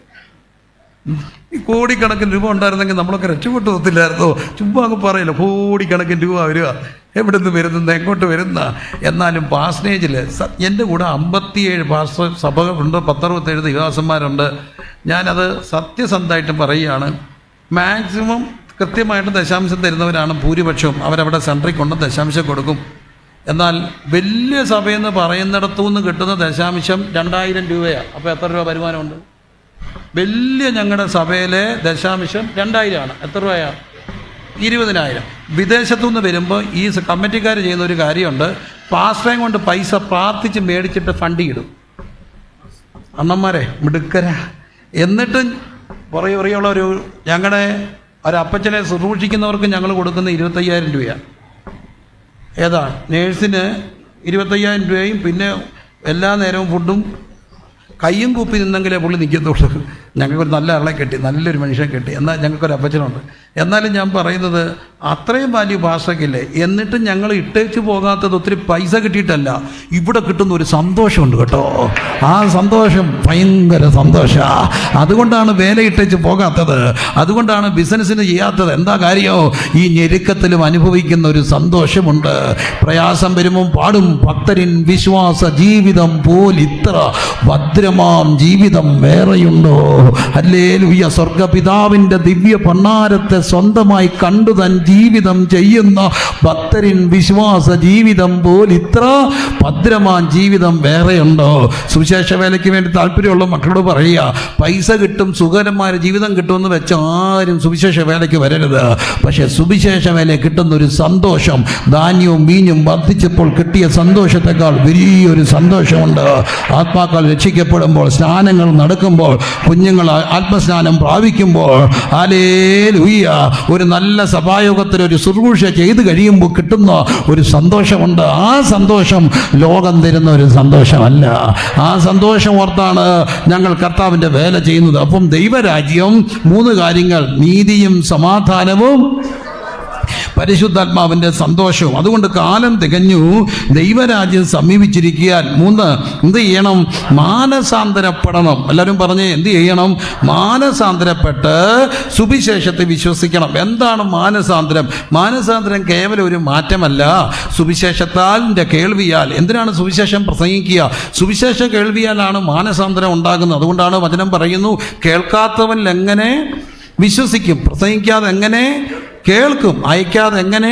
A: ഈ കോടിക്കണക്കിന് രൂപ ഉണ്ടായിരുന്നെങ്കിൽ നമ്മളൊക്കെ രക്ഷപ്പെട്ടു പോകത്തില്ലായിരുന്നോ? ചുമ്മാ അങ്ങ് പറയല്ലോ, കോടിക്കണക്കിന് രൂപ വരിക, എവിടെ നിന്ന് വരുന്നത്, എങ്ങോട്ട് വരുന്ന. എന്നാലും പാസ്റ്റേജിൽ എൻ്റെ കൂടെ 57 പാസ്റ്റർ സഭകളുണ്ട്, 1067 ദൈവദാസന്മാരുണ്ട്. ഞാനത് സത്യസന്ധമായിട്ട് പറയുകയാണ്. മാക്സിമം കൃത്യമായിട്ട് ദശാംശം തരുന്നവരാണ് ഭൂരിപക്ഷവും. അവരവിടെ സെൻട്രിൽ കൊണ്ട് ദശാംശം കൊടുക്കും. എന്നാൽ വലിയ സഭയെന്ന് പറയുന്നിടത്തു നിന്ന് കിട്ടുന്ന ദശാംശം 2000 രൂപയാണ്. അപ്പോൾ എത്ര രൂപ വരുമാനമുണ്ട്? വലിയ ഞങ്ങളുടെ സഭയിലെ ദശാംശം 2000 ആണ്. എത്ര രൂപയാണ്? 20,000. വിദേശത്തു നിന്ന് വരുമ്പോൾ ഈ കമ്മിറ്റിക്കാർ ചെയ്യുന്ന ഒരു കാര്യമുണ്ട്. പാസ്റ്ററേയും കൊണ്ട് പൈസ പ്രാർത്ഥിച്ച് മേടിച്ചിട്ട് ഫണ്ട് ഇടും. അണ്ണന്മാരെ മിടുക്കരാ. എന്നിട്ട് പുറകെയുള്ള ഞങ്ങളുടെ ഒരപ്പച്ചനെ ശുശ്രൂഷിക്കുന്നവർക്ക് ഞങ്ങൾ കൊടുക്കുന്ന 25,000 രൂപയാണ്. ഏതാ നേഴ്സിന് 25,000 രൂപയും പിന്നെ എല്ലാ നേരവും ഫുഡും കയ്യും കൂപ്പി നിന്നെങ്കിലേ പുള്ളി നിൽക്കത്തുള്ളൂ. ഞങ്ങൾക്കൊരു നല്ല ആളെ കിട്ടി, നല്ലൊരു മനുഷ്യനെ കിട്ടി. എന്നാൽ ഞങ്ങൾക്കൊരു അപ്പച്ചനുണ്ട്. എന്നാലും ഞാൻ പറയുന്നത് അത്രയും വാല്യൂ പാസ്റ്റർക്കില്ലേ. എന്നിട്ടും ഞങ്ങൾ ഇട്ടേച്ച് പോകാത്തത് ഒത്തിരി പൈസ കിട്ടിയിട്ടല്ല, ഇവിടെ കിട്ടുന്ന ഒരു സന്തോഷമുണ്ട് കേട്ടോ. ആ സന്തോഷം ഭയങ്കര സന്തോഷമാണ്. അതുകൊണ്ടാണ് വേല ഇട്ടേച്ച് പോകാത്തത്, അതുകൊണ്ടാണ് ബിസിനസ്സിന് ചെയ്യാത്തത്. എന്താ കാര്യമോ? ഈ ഞെരുക്കത്തിലും അനുഭവിക്കുന്ന ഒരു സന്തോഷമുണ്ട്. പ്രയാസം വരുമ്പം പാടും, ഭക്തരിൻ വിശ്വാസ ജീവിതം പോലിത്ര ഭദ്രമാം ജീവിതം വേറെയുണ്ടോ. ഹല്ലേലൂയ. സ്വർഗപിതാവിൻ്റെ ദിവ്യ ഭണ്ഡാരത്തെ സ്വന്തമായി കണ്ടു തൻ ജീവിതം ചെയ്യുന്ന ഭക്തരിൻ വിശ്വാസ ജീവിതം പോലിത്ര ഭദ്രമാം ജീവിതം വേറെയുണ്ടോ. സുവിശേഷ വേലയ്ക്ക് വേണ്ടി താല്പര്യമുള്ള മക്കളോട് പറയുക, പൈസ കിട്ടും, സുഖകരമായ ജീവിതം കിട്ടുമെന്ന് വെച്ച് ആരും സുവിശേഷ വേലയ്ക്ക് വരരുത്. പക്ഷേ സുവിശേഷ വേല കിട്ടുന്ന ഒരു സന്തോഷം, ധാന്യവും വീഞ്ഞും വർദ്ധിച്ചപ്പോൾ കിട്ടിയ സന്തോഷത്തെക്കാൾ വലിയൊരു സന്തോഷമുണ്ട്. ആത്മാക്കൾ രക്ഷിക്കപ്പെടുമ്പോൾ, സ്നാനങ്ങൾ നടക്കുമ്പോൾ, കുഞ്ഞുങ്ങൾ ആത്മസ്നാനം പ്രാപിക്കുമ്പോൾ, ഹല്ലേലൂയ, ഒരു നല്ല സഭായോഗത്തിൽ ഒരു ശുശ്രൂഷ ചെയ്ത് കഴിയുമ്പോൾ കിട്ടുന്ന ഒരു സന്തോഷമുണ്ട്. ആ സന്തോഷം ലോകം തരുന്ന ഒരു സന്തോഷമല്ല. ആ സന്തോഷം ഓർത്താണ് ഞങ്ങൾ കർത്താവിൻ്റെ വേല ചെയ്യുന്നത്. അപ്പം ദൈവരാജ്യം 3 കാര്യങ്ങൾ: നീതിയും സമാധാനവും പരിശുദ്ധാത്മാവിൻ്റെ സന്തോഷവും. അതുകൊണ്ട് കാലം തികഞ്ഞു, ദൈവരാജ്യം സമീപിച്ചിരിക്കാൻ 3 എന്ത് ചെയ്യണം? മാനസാന്തരപ്പെടണം. എല്ലാവരും പറഞ്ഞേ, എന്ത് ചെയ്യണം? മാനസാന്തരപ്പെട്ട് സുവിശേഷത്തെ വിശ്വസിക്കണം. എന്താണ് മാനസാന്തരം? മാനസാന്തരം കേവലം ഒരു മാറ്റമല്ല, സുവിശേഷത്താലിൻ്റെ കേൾവിയാൽ. എന്തിനാണ് സുവിശേഷം പ്രസംഗിക്കുക? സുവിശേഷ കേൾവിയാലാണ് മാനസാന്തരം ഉണ്ടാകുന്നത്. അതുകൊണ്ടാണ് വചനം പറയുന്നു, കേൾക്കാത്തവൻ എങ്ങനെ വിശ്വസിക്കും? പ്രസംഗിക്കാതെ എങ്ങനെ കേൾക്കും? അയക്കാതെ എങ്ങനെ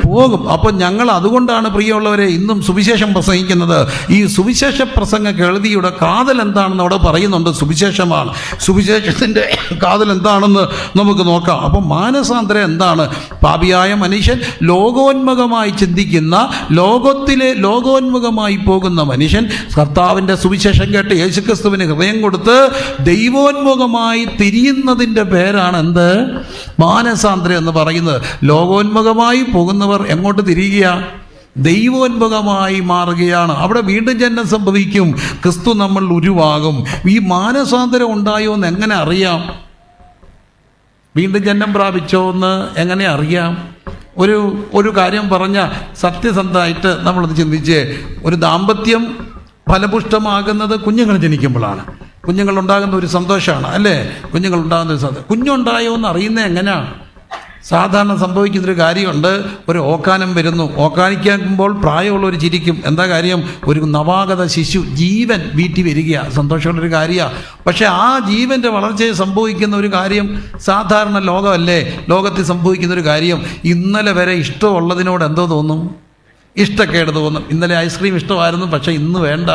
A: പോകും? അപ്പം ഞങ്ങൾ അതുകൊണ്ടാണ് പ്രിയമുള്ളവരെ ഇന്നും സുവിശേഷം പ്രസംഗിക്കുന്നത്. ഈ സുവിശേഷ പ്രസംഗ കേൾവിയുടെ കാതൽ എന്താണെന്ന് അവിടെ പറയുന്നുണ്ട്. സുവിശേഷമാണ്. സുവിശേഷത്തിൻ്റെ കാതൽ എന്താണെന്ന് നമുക്ക് നോക്കാം. അപ്പം മാനസാന്തരം എന്താണ്? പാപിയായ മനുഷ്യൻ, ലോകോന്മുഖമായി ചിന്തിക്കുന്ന, ലോകോന്മുഖമായി പോകുന്ന മനുഷ്യൻ കർത്താവിൻ്റെ സുവിശേഷം കേട്ട് യേശുക്രിസ്തുവിന് ഹൃദയം കൊടുത്ത് ദൈവോന്മുഖമായി തിരിയുന്നതിൻ്റെ പേരാണ് എന്ത്? മാനസാന്തരം എന്ന് പറയുന്നത്. ലോകോന്മുഖമായി പോകുന്നവർ എങ്ങോട്ട് തിരിയുക? ദൈവോന്മുഖമായി മാറുകയാണ്. അവിടെ വീണ്ടും ജനനം സംഭവിക്കും. ക്രിസ്തു നമ്മൾ ഉരുവാകും. ഈ മാനസാന്തരം ഉണ്ടായോ എന്ന് എങ്ങനെ അറിയാം? വീണ്ടും ജനനം പ്രാപിച്ചോ എന്ന് എങ്ങനെ അറിയാം? ഒരു കാര്യം പറഞ്ഞ സത്യസന്ധമായിട്ട് നമ്മളത് ചിന്തിച്ച്, ഒരു ദാമ്പത്യം ഫലപുഷ്ടമാകുന്നത് കുഞ്ഞുങ്ങൾ ജനിക്കുമ്പോഴാണ്. കുഞ്ഞുങ്ങളുണ്ടാകുന്ന ഒരു സന്തോഷമാണ് അല്ലേ? കുഞ്ഞുങ്ങളുണ്ടാകുന്ന ഒരു സന്തോഷം. കുഞ്ഞുണ്ടായോ എന്ന് അറിയുന്നത് എങ്ങനെയാണ്? സാധാരണ സംഭവിക്കുന്നൊരു കാര്യമുണ്ട്. ഒരു ഓക്കാനം വരുന്നു. ഓക്കാനിക്കുമ്പോൾ പ്രായമുള്ളവർ ചിരിക്കും. എന്താ കാര്യം? ഒരു നവാഗത ശിശു, ജീവൻ വീട്ടിൽ വരികയാണ്. സന്തോഷമുള്ളൊരു കാര്യമാണ്. പക്ഷേ ആ ജീവൻ്റെ വളർച്ചയെ സംഭവിക്കുന്ന ഒരു കാര്യം സാധാരണ ലോകമല്ലേ? ലോകത്തിൽ സംഭവിക്കുന്നൊരു കാര്യം, ഇന്നലെ വരെ ഇഷ്ടമുള്ളതിനോട് എന്തോ തോന്നും? ഇഷ്ടക്കേട് തോന്നും. ഇന്നലെ ഐസ്ക്രീം ഇഷ്ടമായിരുന്നു, പക്ഷേ ഇന്ന് വേണ്ട,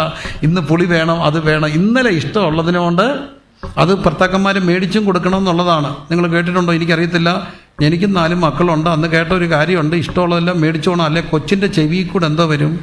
A: ഇന്ന് പുളി വേണം, അത് വേണം. ഇന്നലെ ഇഷ്ടമുള്ളതിനോട് അത് ഭർത്താക്കന്മാർ മേടിച്ചും കൊടുക്കണം എന്നുള്ളതാണ്. നിങ്ങൾ കേട്ടിട്ടുണ്ടോ? എനിക്കറിയത്തില്ല. എനിക്കും 4 മക്കളുണ്ട്. അന്ന് കേട്ട ഒരു കാര്യമുണ്ട്, ഇഷ്ടമുള്ളതെല്ലാം മേടിച്ചോണം, അല്ലെ കൊച്ചിൻ്റെ ചെവിയിൽ കൂടെ എന്തോ വരും?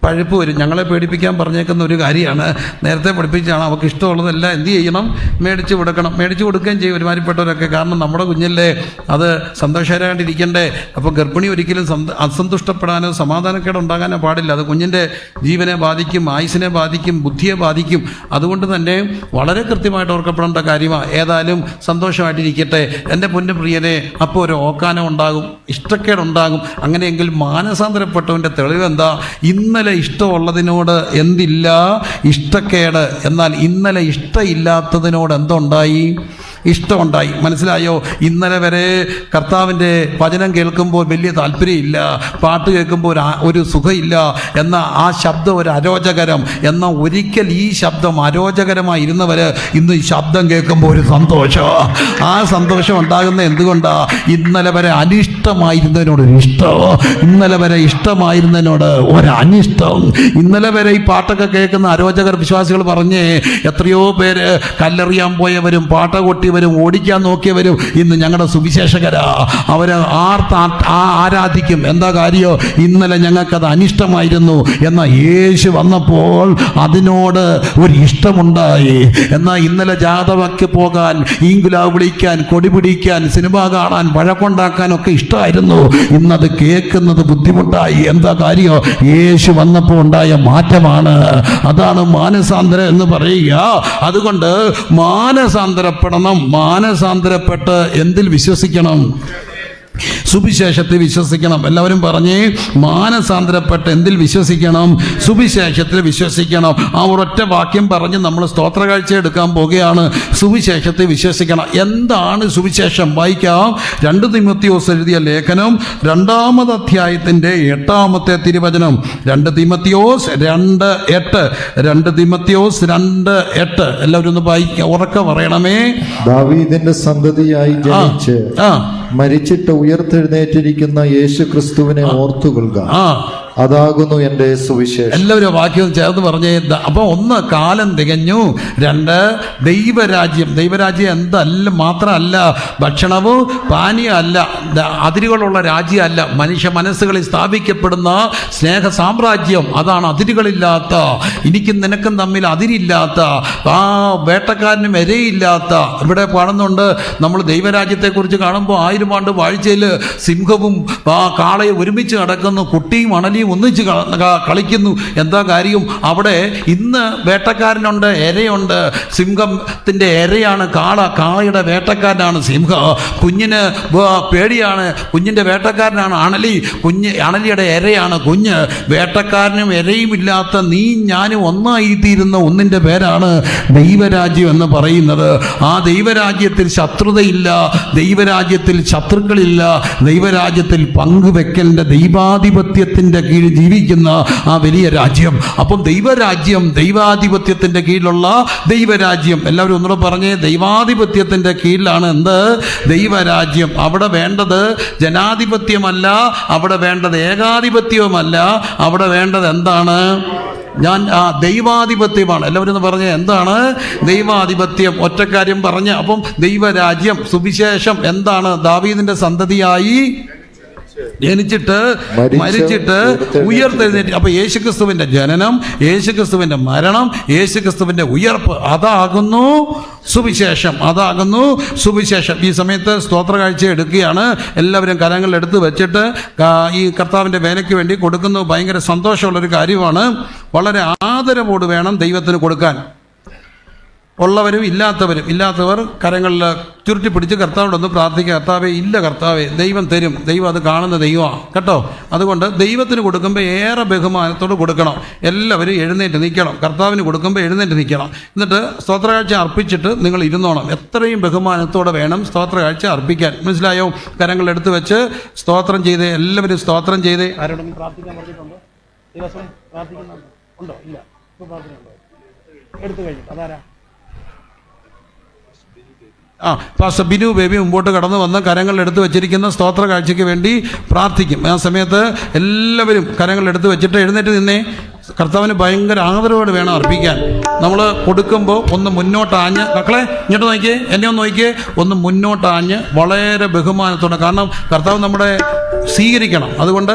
A: പഴുപ്പ് വരും. ഞങ്ങളെ പേടിപ്പിക്കാൻ പറഞ്ഞേക്കുന്ന ഒരു കാര്യമാണ്. നേരത്തെ പഠിപ്പിച്ചാണ്. അവർക്ക് ഇഷ്ടമുള്ളതെല്ലാം എന്ത് ചെയ്യണം? മേടിച്ച് കൊടുക്കണം. മേടിച്ച് കൊടുക്കുകയും ചെയ്യും ഒരുമാതിരിപ്പെട്ടവരൊക്കെ. കാരണം നമ്മുടെ കുഞ്ഞല്ലേ, അത് സന്തോഷകരമായിട്ടിരിക്കണ്ടേ. അപ്പോൾ ഗർഭിണി ഒരിക്കലും അസന്തുഷ്ടപ്പെടാനോ സമാധാനക്കേട് ഉണ്ടാകാനോ പാടില്ല. അത് കുഞ്ഞിൻ്റെ ജീവനെ ബാധിക്കും, ആയുസിനെ ബാധിക്കും, ബുദ്ധിയെ ബാധിക്കും. അതുകൊണ്ട് തന്നെ വളരെ കൃത്യമായിട്ട് ഓർക്കപ്പെടേണ്ട കാര്യമാണ്. ഏതായാലും സന്തോഷമായിട്ടിരിക്കട്ടെ എൻ്റെ പൊന്നു പ്രിയനെ. അപ്പോൾ ഒരു ഓക്കാനം ഉണ്ടാകും, ഇഷ്ടക്കേടുണ്ടാകും. അങ്ങനെയെങ്കിൽ മാനസാന്തരപ്പെട്ടവൻ്റെ തെളിവ് എന്താ? ഇന്നലെ ഇഷ്ടമുള്ളതിനോട് എന്തില്ല? ഇഷ്ടക്കേട്. എന്നാൽ ഇന്നലെ ഇഷ്ടമില്ലാത്തതിനോട് എന്തുണ്ടായി? ഇഷ്ടമുണ്ടായി. മനസ്സിലായോ? ഇന്നലെ വരെ കർത്താവിൻ്റെ വചനം കേൾക്കുമ്പോൾ വലിയ താല്പര്യമില്ല, പാട്ട് കേൾക്കുമ്പോൾ ഒരു സുഖമില്ല, എന്ന ആ ശബ്ദം ഒരു അരോചകരം. എന്നാൽ ഒരിക്കൽ ഈ ശബ്ദം അരോചകരമായി ഇരുന്നവർ ഇന്ന് ഈ ശബ്ദം കേൾക്കുമ്പോൾ ഒരു സന്തോഷം. ആ സന്തോഷം ഉണ്ടാകുന്ന എന്തുകൊണ്ടാ? ഇന്നലെ വരെ അനിഷ്ടമായിരുന്നതിനോട് ഒരു ഇഷ്ടം, ഇന്നലെ വരെ ഇഷ്ടമായിരുന്നതിനോട് ഒരനിഷ്ടം. ഇന്നലെ വരെ ഈ പാട്ടൊക്കെ കേൾക്കുന്ന അരോചകർ വിശ്വാസികൾ പറഞ്ഞേ, എത്രയോ പേര് കല്ലെറിയാൻ പോയവരും പാട്ട കൊട്ടിയവരും ഓടിക്കാൻ നോക്കിയവരും ഇന്ന് ഞങ്ങളുടെ സുവിശേഷകരാ. അവരെ ആരാധിക്കും. എന്താ കാര്യോ? ഇന്നലെ ഞങ്ങൾക്കത് അനിഷ്ടമായിരുന്നു, എന്നാൽ യേശു വന്നപ്പോൾ അതിനോട് ഒരു ഇഷ്ടമുണ്ടായി. എന്നാൽ ഇന്നലെ ജാഥയ്ക്ക് പോകാൻ, ഈങ്കുലാവ് വിളിക്കാൻ, കൊടി പിടിക്കാൻ, സിനിമ കാണാൻ, വഴക്കുണ്ടാക്കാൻ ഒക്കെ ഇഷ്ടമായിരുന്നു. ഇന്നത് കേൾക്കുന്നത് ബുദ്ധിമുട്ടായി. എന്താ കാര്യോ? യേശു വന്നപ്പോൾ ഉണ്ടായ മാറ്റമാണ്. അതാണ് മാനസാന്തരം എന്ന് പറയുക. അതുകൊണ്ട് മാനസാന്തരപ്പെടണം. മാനസാന്തരപ്പെട്ട് എന്തിൽ വിശ്വസിക്കണം? സുവിശേഷത്തിൽ വിശ്വസിക്കണം. എല്ലാവരും പറഞ്ഞേ, മാനസാന്തരപ്പെട്ട് എന്തിൽ വിശ്വസിക്കണം? സുവിശേഷത്തിൽ വിശ്വസിക്കണം. ആ ഒരൊറ്റ വാക്യം പറഞ്ഞ് നമ്മൾ സ്തോത്രകാഴ്ച എടുക്കാൻ പോകുകയാണ്. സുവിശേഷത്തിൽ വിശ്വസിക്കണം. എന്താണ് സുവിശേഷം? വായിക്കാം. 2 തീമോഥെയോസ് എഴുതിയ ലേഖനം 2-ാമത് അധ്യായത്തിൻ്റെ 8-ാമത്തെ തിരുവചനം. 2 തീമോഥെയോസ് 2:8. 2 തീമോഥെയോസ് 2:8. എല്ലാവരും ഒന്ന് വായിക്കാം, ഉറക്കെ പറയണമേ.
B: ദാവീദിന്റെ സന്തതിയായി ജനിച്ച് മരിച്ചിട്ട് ഉയർത്തെഴുന്നേറ്റിരിക്കുന്ന യേശു ക്രിസ്തുവിനെ ഓർത്തുകൊള്ളുക, അതാകുന്നു എൻ്റെ സുവിശേഷം.
A: എല്ലാവരും വാക്യം ചേർന്ന് പറഞ്ഞേ. അപ്പൊ 1, കാലം തികഞ്ഞു. 2, ദൈവരാജ്യം. ദൈവരാജ്യം എന്തല്ല മാത്രമല്ല ഭക്ഷണവും പാനീയം അല്ല, അതിരുകളുള്ള രാജ്യമല്ല, മനുഷ്യ മനസ്സുകളിൽ സ്ഥാപിക്കപ്പെടുന്ന സ്നേഹ സാമ്രാജ്യം. അതാണ് അതിരുകളില്ലാത്ത, എനിക്കും നിനക്കും തമ്മിൽ അതിരില്ലാത്ത, ആ വേട്ടക്കാരനും വരെയില്ലാത്ത. ഇവിടെ കാണുന്നുണ്ട് നമ്മൾ ദൈവരാജ്യത്തെക്കുറിച്ച് കാണുമ്പോൾ 1000 ആണ്ട് വാഴ്ചയിൽ സിംഹവും കാളയും ഒരുമിച്ച് നടക്കുന്നു, കുട്ടിയും അണലിയും ഒന്നിച്ച് കളിക്കുന്നു. എന്താ കാര്യം? അവിടെ ഇന്ന് വേട്ടക്കാരനുണ്ട്, എരയുണ്ട്. സിംഹത്തിൻ്റെ എരയാണ് കാള, കാളയുടെ വേട്ടക്കാരനാണ് സിംഹം. കുഞ്ഞിന് പേടിയാണ്, കുഞ്ഞിൻ്റെ വേട്ടക്കാരനാണ് അണലി, അണലിയുടെ എരയാണ് കുഞ്ഞ്. വേട്ടക്കാരനും എരയും ഇല്ലാത്ത നീ ഞാനും ഒന്നായിത്തീരുന്ന ഒന്നിൻ്റെ പേരാണ് ദൈവരാജ്യം എന്ന് പറയുന്നത്. ആ ദൈവരാജ്യത്തിൽ ശത്രുതയില്ല, ദൈവരാജ്യത്തിൽ ശത്രുക്കളില്ല, ദൈവരാജ്യത്തിൽ പങ്കുവെക്കലിൻ്റെ ദൈവാധിപത്യത്തിൻ്റെ കീഴിൽ ജീവിക്കുന്ന ആ വലിയ രാജ്യം. അപ്പം ദൈവരാജ്യം, ദൈവാധിപത്യത്തിൻ്റെ കീഴിലുള്ള ദൈവരാജ്യം. എല്ലാവരും ഒന്നുകൂടെ പറഞ്ഞേ, ദൈവാധിപത്യത്തിൻ്റെ കീഴിലാണ് എന്ത്? ദൈവരാജ്യം. അവിടെ വേണ്ടത് ജനാധിപത്യമല്ല, അവിടെ വേണ്ടത് ഏകാധിപത്യവുമല്ല, അവിടെ വേണ്ടത് എന്താണ്? ദൈവാധിപത്യമാണ്. എല്ലാവരും ഒന്ന് പറഞ്ഞേ, എന്താണ് ദൈവാധിപത്യം? ഒറ്റക്കാര്യം പറഞ്ഞ്. അപ്പം ദൈവരാജ്യം, സുവിശേഷം എന്താണ്? ദാവീദിന്റെ സന്തതിയായി ജനിച്ചിട്ട് മരിച്ചിട്ട് ഉയർത്തെഴുന്നേറ്റ്. അപ്പൊ യേശുക്രിസ്തുവിന്റെ ജനനം, യേശുക്രിസ്തുവിന്റെ മരണം, യേശുക്രിസ്തുവിന്റെ ഉയർപ്പ്, അതാകുന്നു സുവിശേഷം. അതാകുന്നു സുവിശേഷം. ഈ സമയത്ത് സ്തോത്രകാഴ്ച എടുക്കുകയാണ്. എല്ലാവരും കരങ്ങളിൽ എടുത്ത് വെച്ചിട്ട് ഈ കർത്താവിൻ്റെ വേലയ്ക്ക് വേണ്ടി കൊടുക്കുന്നത് ഭയങ്കര സന്തോഷമുള്ളൊരു കാര്യമാണ്. വളരെ ആദരവോട് വേണം ദൈവത്തിന് കൊടുക്കാൻ. ഉള്ളവരും ഇല്ലാത്തവർ കരങ്ങളിൽ ചുരുട്ടി പിടിച്ച് കർത്താവിനോടൊന്ന് പ്രാർത്ഥിക്കുക. കർത്താവേ, ഇല്ല കർത്താവേ, ദൈവം തരും, ദൈവം അത് കാണുന്ന ദൈവമാണ് കേട്ടോ. അതുകൊണ്ട് ദൈവത്തിന് കൊടുക്കുമ്പോൾ ഏറെ ബഹുമാനത്തോട് കൊടുക്കണം. എല്ലാവരും എഴുന്നേറ്റ് നിൽക്കണം. കർത്താവിന് കൊടുക്കുമ്പോൾ എഴുന്നേറ്റ് നിൽക്കണം. എന്നിട്ട് സ്തോത്രകാഴ്ച അർപ്പിച്ചിട്ട് നിങ്ങൾ ഇരുന്നോണം. എത്രയും ബഹുമാനത്തോടെ വേണം സ്തോത്രകാഴ്ച അർപ്പിക്കാൻ. മനസ്സിലായോ? കരങ്ങൾ എടുത്ത് വെച്ച് സ്തോത്രം ചെയ്തേ. എല്ലാവരും സ്തോത്രം ചെയ്തേ. ആരോടും പ്രാർത്ഥിക്കാൻ പറഞ്ഞിട്ടുണ്ടോ? ദിവസം പ്രാർത്ഥിക്കുന്നുണ്ടോ? ഉണ്ടോ? ഇല്ല. ഇപ്പോൾ പ്രാർത്ഥനയുണ്ടോ? എടുത്തു കഴിഞ്ഞു. അതാരാ? പാസ്റ്റർ ബിനു ബേബി മുമ്പോട്ട് കടന്നു വന്ന് കരങ്ങൾ എടുത്ത് വെച്ചിരിക്കുന്ന സ്തോത്ര കാഴ്ചയ്ക്ക് വേണ്ടി പ്രാർത്ഥിക്കും. ആ സമയത്ത് എല്ലാവരും കരങ്ങൾ എടുത്ത് വെച്ചിട്ട് എഴുന്നേറ്റ് നിന്നേ. കർത്താവിന് ഭയങ്കര ആദരവോട് വേണം അർപ്പിക്കാൻ. നമ്മൾ കൊടുക്കുമ്പോൾ ഒന്ന് മുന്നോട്ടാഞ്ഞ്, മക്കളെ ഇങ്ങോട്ട് നോക്കിയേ, എന്നെ ഒന്ന് നോക്കിയേ, ഒന്ന് മുന്നോട്ടാഞ്ഞ് വളരെ ബഹുമാനത്തോടെ. കാരണം കർത്താവ് നമ്മുടെ സ്വീകരിക്കണം. അതുകൊണ്ട്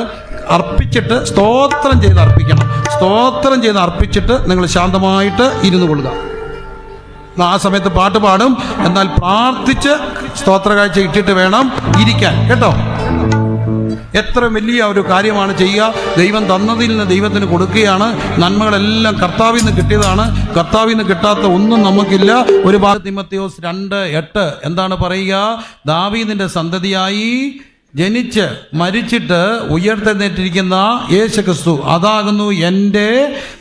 A: അർപ്പിച്ചിട്ട് സ്തോത്രം ചെയ്ത് അർപ്പിക്കണം. സ്തോത്രം ചെയ്ത് അർപ്പിച്ചിട്ട് നിങ്ങൾ ശാന്തമായിട്ട് ഇരുന്നു കൊള്ളുക. ആ സമയത്ത് പാട്ട് പാടും, എന്നാൽ പ്രാർത്ഥിച്ച് സ്തോത്രകാഴ്ച ഇട്ടിട്ട് വേണം ഇരിക്കാൻ കേട്ടോ. എത്ര വലിയ ഒരു കാര്യമാണ് ചെയ്യുക. ദൈവം തന്നതിൽ നിന്ന് ദൈവത്തിന് കൊടുക്കുകയാണ്. നന്മകളെല്ലാം കർത്താവിൽ നിന്ന് കിട്ടിയതാണ്. കർത്താവിൽ നിന്ന് കിട്ടാത്ത ഒന്നും നമുക്കില്ല. ഒരു തീമോഥെയോസ് 2:8 എന്താണ് പറയുക? ദാവീദിന്റെ സന്തതിയായി ജനിച്ച് മരിച്ചിട്ട് ഉയർത്തെഴുന്നേറ്റിരിക്കുന്ന യേശുക്രിസ്തു, അതാകുന്നു എൻ്റെ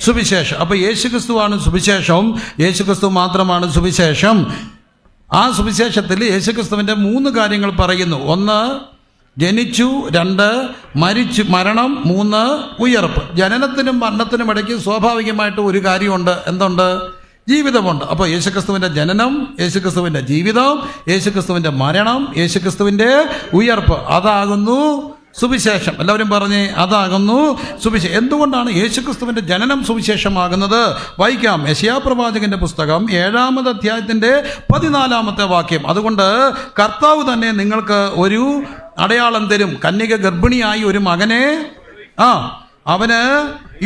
A: സുവിശേഷം. അപ്പോൾ യേശുക്രിസ്തുവാണ് സുവിശേഷം. യേശുക്രിസ്തു മാത്രമാണ് സുവിശേഷം. ആ സുവിശേഷത്തിൽ യേശുക്രിസ്തുവിൻ്റെ 3 കാര്യങ്ങൾ പറയുന്നു. 1 ജനിച്ചു, 2 മരിച്ചു, മരണം, 3 ഉയർപ്പ്. ജനനത്തിനും മരണത്തിനും ഇടയ്ക്ക് സ്വാഭാവികമായിട്ട് ഒരു കാര്യമുണ്ട്. എന്തുണ്ട്? ജീവിതമുണ്ട്. അപ്പോൾ യേശുക്രിസ്തുവിൻ്റെ ജനനം, യേശുക്രിസ്തുവിൻ്റെ ജീവിതം, യേശുക്രിസ്തുവിൻ്റെ മരണം, യേശുക്രിസ്തുവിൻ്റെ ഉയർപ്പ്, അതാകുന്നു സുവിശേഷം. എല്ലാവരും പറഞ്ഞേ, അതാകുന്നു സുവിശേഷം. എന്തുകൊണ്ടാണ് യേശുക്രിസ്തുവിൻ്റെ ജനനം സുവിശേഷമാകുന്നത്? വായിക്കാം, യെശയ്യാ പ്രവാചകന്റെ പുസ്തകം 7-ാമത്തെ അധ്യായത്തിൻ്റെ 14-ാമത്തെ വാക്യം. അതുകൊണ്ട് കർത്താവ് തന്നെ നിങ്ങൾക്ക് ഒരു അടയാളം തരും. കന്യക ഗർഭിണിയായി ഒരു മകനെ അവന്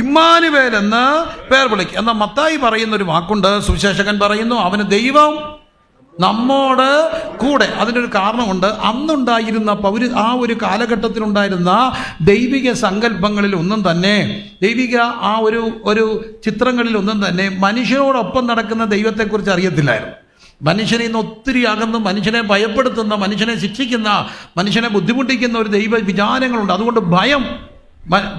A: ഇമ്മാനുവേൽ എന്ന് പേർ വിളിക്കും. എന്നാൽ മത്തായി പറയുന്ന ഒരു വാക്കുണ്ട്, സുവിശേഷകൻ പറയുന്നു, അവന് ദൈവം നമ്മോട് കൂടെ. അതിനൊരു കാരണമുണ്ട്. അന്നുണ്ടായിരുന്ന ആ ഒരു കാലഘട്ടത്തിലുണ്ടായിരുന്ന ദൈവിക സങ്കല്പങ്ങളിൽ ഒന്നും തന്നെ, ദൈവിക ആ ഒരു ചിത്രങ്ങളിൽ ഒന്നും തന്നെ മനുഷ്യനോടൊപ്പം നടക്കുന്ന ദൈവത്തെക്കുറിച്ച് അറിയത്തില്ലായിരുന്നു. മനുഷ്യനെ ഇന്ന് ഒത്തിരി അകന്ന് മനുഷ്യനെ ഭയപ്പെടുത്തുന്ന, മനുഷ്യനെ ശിക്ഷിക്കുന്ന, മനുഷ്യനെ ബുദ്ധിമുട്ടിക്കുന്ന ഒരു ദൈവ വിചാരങ്ങളുണ്ട്. അതുകൊണ്ട്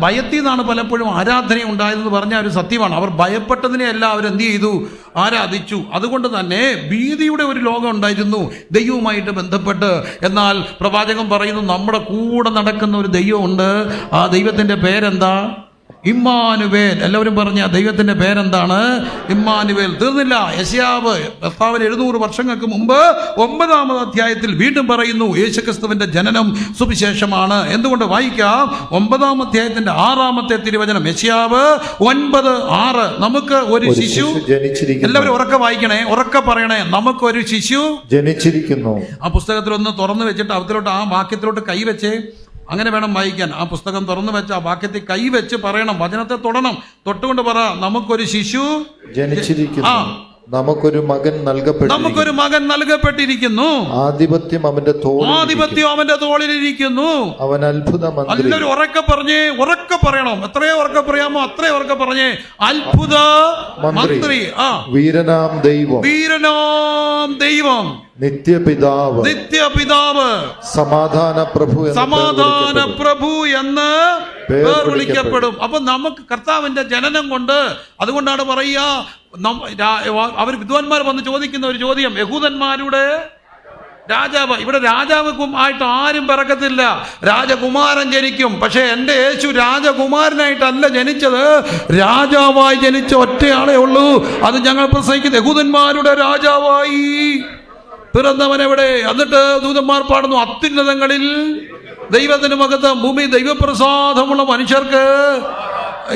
A: ഭയത്തിൽ നിന്നാണ് പലപ്പോഴും ആരാധന ഉണ്ടായതെന്ന് പറഞ്ഞ ഒരു സത്യമാണ്. അവർ ഭയപ്പെട്ടതിനെയല്ല അവരെന്ത് ചെയ്തു? ആരാധിച്ചു. അതുകൊണ്ട് തന്നെ ഭീതിയുടെ ഒരു ലോകം ഉണ്ടായിരുന്നു ദൈവവുമായിട്ട് ബന്ധപ്പെട്ട്. എന്നാൽ പ്രവാചകൻ പറയുന്നു, നമ്മുടെ കൂടെ നടക്കുന്ന ഒരു ദൈവമുണ്ട്. ആ ദൈവത്തിൻ്റെ പേരെന്താ? ഇമ്മാനുവേൽ. എല്ലാവരും പറഞ്ഞ ദൈവത്തിന്റെ പേരെന്താണ്? ഇമ്മാനുവേൽ. തീർന്നില്ല. യെശയ്യാവ് കർത്താവിന് 700 വർഷങ്ങൾക്ക് മുമ്പ് 9-ാമത്തെ അധ്യായത്തിൽ വീണ്ടും പറയുന്നു, യേശുക്രിസ്തുവിന്റെ ജനനം സുവിശേഷമാണ്. എന്തുകൊണ്ട്? വായിക്കാം, 9-ാം അധ്യായത്തിന്റെ 6-ാമത്തെ തിരുവചനം, യെശയ്യാവ് 9:6. നമുക്ക് ഒരു ശിശു ജനിച്ചിരിക്കുന്നു. എല്ലാവരും ഉറക്കെ വായിക്കണേ, ഉറക്കെ പറയണേ, നമുക്കൊരു ശിശു ജനിച്ചിരിക്കുന്നു. ആ പുസ്തകത്തിൽ ഒന്ന് തുറന്നു വെച്ചിട്ട് അവത്തിലോട്ട് ആ വാക്യത്തിലോട്ട് കൈവച്ചേ. അങ്ങനെ വേണം വായിക്കാൻ. ആ പുസ്തകം തുറന്നു വെച്ച് ആ വാക്യത്തിൽ കൈവച്ച് പറയണം, വചനത്തെ തൊടണം. തൊട്ടുകൊണ്ട് പറ, നമുക്കൊരു ശിശു ജനിച്ചിരിക്കുന്നു, നമുക്കൊരു മകൻ നൽകപ്പെട്ടിരിക്കുന്നു, ആധിപത്യം അവന്റെ തോളിലിരിക്കുന്നു, അവൻ അത്ഭുത മന്ത്രി. എല്ലാവരും ഉറക്കെ പറഞ്ഞേ, ഉറക്കെ പറയണം. എത്രയോ ഉറക്കെ പറയാമോ അത്രയോ ഉറക്കെ പറഞ്ഞേ. അത്ഭുത മന്ത്രി, വീരനാം ദൈവം, നിത്യപിതാവ്, സമാധാന പ്രഭു എന്ന് പേർ വിളിക്കപ്പെടും. അപ്പൊ നമുക്ക് കർത്താവിന്റെ ജനനം കൊണ്ട്, അതുകൊണ്ടാണ് പറയുക, അവർ വിദ്വാൻമാർ വന്ന് ചോദിക്കുന്ന ഒരു ചോദ്യം, യഹൂദന്മാരുടെ രാജാവ്. ഇവിടെ രാജാവും ആയിട്ട് ആരും പിറക്കത്തില്ല, രാജകുമാരൻ ജനിക്കും. പക്ഷെ എൻ്റെ യേശു രാജകുമാരനായിട്ടല്ല ജനിച്ചത്, രാജാവായി ജനിച്ച ഒറ്റയാളേ ഉള്ളൂ. അത് ഞങ്ങൾ പ്രസംഗിക്കുന്നത്, യഹൂദന്മാരുടെ രാജാവായി പിറന്നവനെവിടെ? എന്നിട്ട് ദൂതന്മാർ പാടുന്നു, അത്യുന്നതങ്ങളിൽ ദൈവത്തിന് മഹത്വം, ഭൂമി ദൈവപ്രസാദമുള്ള മനുഷ്യർക്ക്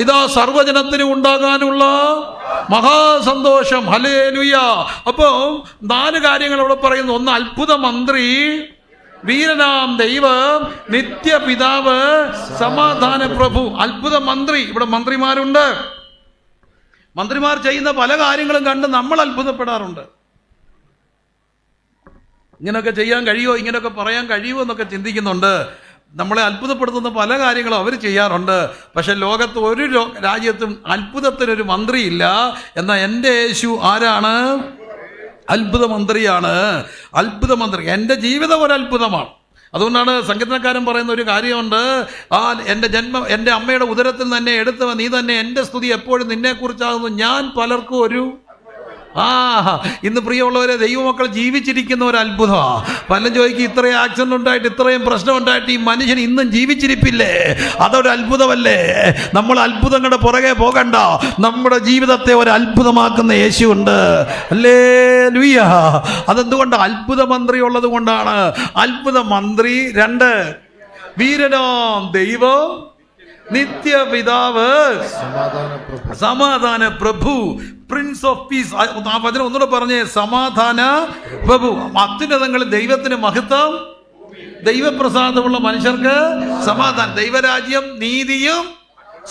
A: ഇതാ സർവ്വജനത്തിന് ഉണ്ടാകാനുള്ള മഹാസന്തോഷം. ഹല്ലേലൂയ. അപ്പോ 4 കാര്യങ്ങൾ അവിടെ പറയുന്നു. 1 അത്ഭുത മന്ത്രി, വീരനാം ദൈവം, നിത്യപിതാവ്, സമാധാന പ്രഭു. അത്ഭുത മന്ത്രി. ഇവിടെ മന്ത്രിമാരുണ്ട്. മന്ത്രിമാർ ചെയ്യുന്ന പല കാര്യങ്ങളും കണ്ട് നമ്മൾ അത്ഭുതപ്പെടാറുണ്ട്. ഇങ്ങനെയൊക്കെ ചെയ്യാൻ കഴിയുമോ, ഇങ്ങനെയൊക്കെ പറയാൻ കഴിയുമോ എന്നൊക്കെ ചിന്തിക്കുന്നുണ്ട്. നമ്മളെ അത്ഭുതപ്പെടുത്തുന്ന പല കാര്യങ്ങളും അവർ ചെയ്യാറുണ്ട്. പക്ഷെ ലോകത്ത് ഒരു രാജ്യത്തും അത്ഭുതത്തിനൊരു മന്ത്രിയില്ല. എന്നാൽ എൻ്റെ യേശു ആരാണ്? അത്ഭുത മന്ത്രിയാണ്. അത്ഭുത മന്ത്രി. എൻ്റെ ജീവിതം ഒരു അത്ഭുതമാണ്. അതുകൊണ്ടാണ് സംഗീതക്കാരൻ പറയുന്ന ഒരു കാര്യമുണ്ട്, എൻ്റെ അമ്മയുടെ ഉദരത്തിൽ തന്നെ എടുത്തവ നീ തന്നെ, എൻ്റെ സ്തുതി എപ്പോഴും നിന്നെക്കുറിച്ചാകുന്നു, ഞാൻ പലർക്കും ഒരു ഇന്ന് പ്രിയമുള്ളവരെ, ദൈവമക്കൾ ജീവിച്ചിരിക്കുന്ന ഒരു അത്ഭുതമാണ്. പലരും ചോദിക്കും, ഇത്രയും ആക്സിഡന്റ് ഉണ്ടായിട്ട്, ഇത്രയും പ്രശ്നം ഉണ്ടായിട്ട് ഈ മനുഷ്യൻ ഇന്നും ജീവിച്ചിരിപ്പില്ലേ? അതൊരു അത്ഭുതമല്ലേ? നമ്മൾ അത്ഭുതങ്ങളുടെ പുറകെ പോകണ്ട. നമ്മുടെ ജീവിതത്തെ ഒരു അത്ഭുതമാക്കുന്ന യേശുവുണ്ട്. ഹല്ലേലൂയ. അതെന്തുകൊണ്ട്? അത്ഭുത മന്ത്രി ഉള്ളത് കൊണ്ടാണ്. അത്ഭുത മന്ത്രി. 2 വീരനാം ദൈവം, നിത്യപിതാവ്, സമാധാന പ്രഭു, പ്രിൻസ് ഓഫ് പീസ്. ആ വചനം ഒന്നുകൂടെ പറഞ്ഞേ, സമാധാന പ്രഭു. അത്യുന്നതങ്ങളിൽ ദൈവത്തിന് മഹത്വം, ദൈവപ്രസാദമുള്ള മനുഷ്യർക്ക് സമാധാനം. ദൈവരാജ്യം, നീതിയും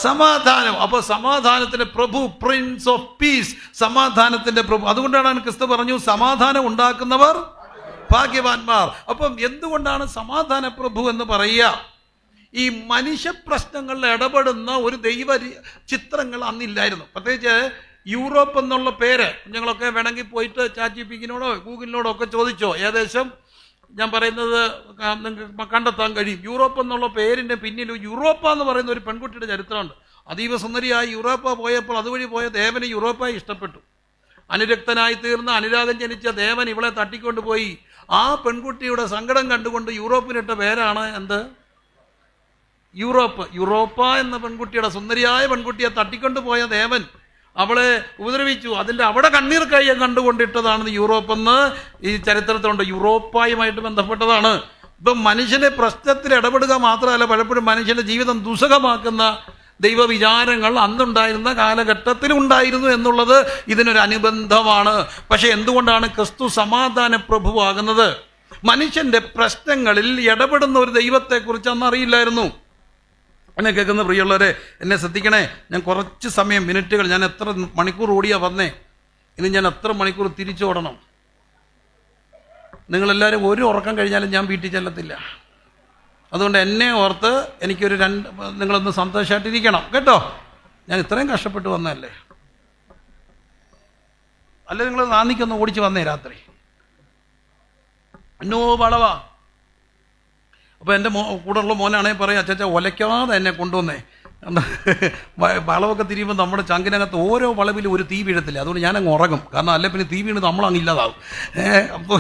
A: സമാധാനം. അപ്പൊ സമാധാനത്തിന്റെ പ്രഭു, പ്രിൻസ് ഓഫ് പീസ്, സമാധാനത്തിന്റെ പ്രഭു. അതുകൊണ്ടാണ് ക്രിസ്തു പറഞ്ഞു, സമാധാനം ഉണ്ടാക്കുന്നവർ ഭാഗ്യവാന്മാർ. അപ്പം എന്തുകൊണ്ടാണ് സമാധാന പ്രഭു എന്ന് പറയുക? ഈ മനുഷ്യ പ്രശ്നങ്ങളിൽ ഇടപെടുന്ന ഒരു ദൈവ ചിത്രങ്ങൾ അന്നില്ലായിരുന്നു. പ്രത്യേകിച്ച് യൂറോപ്പ് എന്നുള്ള പേര് ഞങ്ങളൊക്കെ വേണമെങ്കിൽ പോയിട്ട് ChatGPTയോടോ ഗൂഗിളിനോടോ ഒക്കെ ചോദിച്ചോ, ഏകദേശം ഞാൻ പറയുന്നത് നിങ്ങൾക്ക് കണ്ടെത്താൻ കഴിയും. യൂറോപ്പ് എന്നുള്ള പേരിൻ്റെ പിന്നിൽ യൂറോപ്പ എന്ന് പറയുന്ന ഒരു പെൺകുട്ടിയുടെ ചരിത്രമുണ്ട്. അതീവ സുന്ദരിയായി യൂറോപ്പ പോയപ്പോൾ അതുവഴി പോയ ദേവന് യൂറോപ്പായി ഇഷ്ടപ്പെട്ടു. അനുരക്തനായി തീർന്ന അനുരാഗം ജനിച്ച ദേവൻ ഇവളെ തട്ടിക്കൊണ്ടുപോയി. ആ പെൺകുട്ടിയുടെ സങ്കടം കണ്ടുകൊണ്ട് യൂറോപ്പിനിട്ട പേരാണ് എന്ത്? യൂറോപ്പ്. യൂറോപ്പ എന്ന പെൺകുട്ടിയുടെ, സുന്ദരിയായ പെൺകുട്ടിയെ തട്ടിക്കൊണ്ടുപോയ ദേവൻ അവളെ ഉപദ്രവിച്ചു. അതിൻ്റെ അവിടെ കണ്ണീർ കയ്യെ കണ്ടുകൊണ്ടിട്ടതാണ് യൂറോപ്പ് എന്ന് ഈ ചരിത്രത്തിലുണ്ട്. യൂറോപ്പായുമായിട്ട് ബന്ധപ്പെട്ടതാണ്. ഇപ്പം മനുഷ്യനെ പ്രശ്നത്തിൽ ഇടപെടുക മാത്രമല്ല, പലപ്പോഴും മനുഷ്യൻ്റെ ജീവിതം ദുസ്സഹമാക്കുന്ന ദൈവവിചാരങ്ങൾ അന്നുണ്ടായിരുന്ന കാലഘട്ടത്തിൽ ഉണ്ടായിരുന്നു എന്നുള്ളത് ഇതിനൊരു അനുബന്ധമാണ്. പക്ഷെ എന്തുകൊണ്ടാണ് ക്രിസ്തു സമാധാന പ്രഭുവാകുന്നത്? മനുഷ്യൻ്റെ പ്രശ്നങ്ങളിൽ ഇടപെടുന്ന ഒരു ദൈവത്തെക്കുറിച്ച് അന്ന് അറിയില്ലായിരുന്നു. എന്നെ കേൾക്കുന്ന പ്രിയമുള്ളവരെ, എന്നെ ശ്രദ്ധിക്കണേ. ഞാൻ കുറച്ച് സമയം, മിനിറ്റുകൾ, ഞാൻ എത്ര മണിക്കൂർ ഓടിയാ വന്നേ, ഇനി ഞാൻ എത്ര മണിക്കൂർ തിരിച്ചോടണം? നിങ്ങളെല്ലാവരും ഒരു ഉറക്കം കഴിഞ്ഞാലും ഞാൻ വീട്ടിൽ ചെല്ലത്തില്ല. അതുകൊണ്ട് എന്നെ ഓർത്ത് എനിക്കൊരു നിങ്ങളൊന്ന് സന്തോഷമായിട്ടിരിക്കണം കേട്ടോ. ഞാൻ ഇത്രയും കഷ്ടപ്പെട്ട് വന്നതല്ലേ. അല്ല, നിങ്ങൾ നാന്നിക്കൊന്ന് ഓടിച്ച് വന്നേ രാത്രി. എന്നോ വളവാ. അപ്പോൾ എൻ്റെ കൂടെയുള്ള മോനാണെങ്കിൽ പറയും, അച്ചാച്ച ഒലയ്ക്കാതെ എന്നെ കൊണ്ടുവന്നേ. വളവൊക്കെ തിരിയുമ്പോൾ നമ്മുടെ ചങ്കിനകത്ത് ഓരോ വളവിലും ഒരു തീ വീഴത്തില്ല. അതുകൊണ്ട് ഞാനങ്ങ് ഉറങ്ങും. കാരണം അല്ലെ പിന്നെ തീ വീണ് നമ്മളങ്ങ് ഇല്ലാതാവും. അപ്പോൾ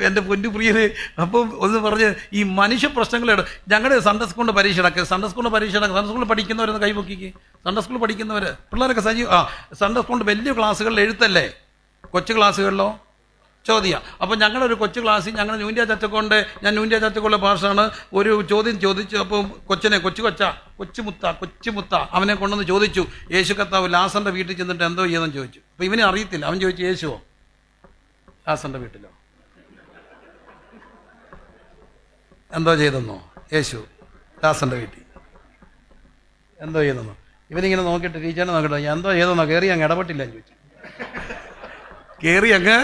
A: എൻ്റെ പൊന്നു പ്രിയര്, അപ്പോൾ ഒന്ന് പറഞ്ഞ് ഈ മനുഷ്യ പ്രശ്നങ്ങൾ ഞങ്ങളുടെ സൺഡേ സ്കൂളിൻ്റെ പരീക്ഷ നടക്കുക. സൺഡേ സ്കൂളിൻ്റെ സൺഡേ സ്കൂളിൽ പഠിക്കുന്നവരൊന്ന് കൈപൊക്കിക്ക്. സൺഡേ സ്കൂളിൽ പഠിക്കുന്നവർ പിള്ളേരൊക്കെ സൺഡേ സ്കൂളിൻ്റെ വലിയ ക്ലാസ്സുകളിൽ എഴുത്തല്ലേ, കൊച്ചു ക്ലാസ്സുകളിലോ ചോദ്യം. അപ്പോൾ ഞങ്ങളുടെ ഒരു കൊച്ചു ക്ലാസ്സിൽ ഞാൻ ന്യൂന്ത്യ ചച്ചക്കോളിലെ ഭാഷയാണ് ഒരു ചോദ്യം ചോദിച്ചു. അപ്പോൾ കൊച്ചുമുത്ത അവനെ കൊണ്ടുവന്ന് ചോദിച്ചു, യേശു കർത്താവ് ലാസറിൻ്റെ വീട്ടിൽ ചെന്നിട്ട് എന്തോ ചെയ്തെന്ന് ചോദിച്ചു. അപ്പോൾ ഇവനെ അറിയത്തില്ല. അവൻ ചോദിച്ചു, യേശുവോ ലാസറിൻ്റെ വീട്ടിലോ എന്തോ ചെയ്തെന്നോ? യേശു ലാസറിൻ്റെ വീട്ടിൽ എന്തോ ചെയ്തെന്നോ? ഇവനിങ്ങനെ നോക്കിയിട്ട് ടീച്ചറിനെ നോക്കിയിട്ട് എന്തോ ചെയ്തെന്നോ? കയറി അങ്ങ് ഇടപെട്ടില്ല എന്ന് ചോദിച്ചു. കയറി അങ്ങ്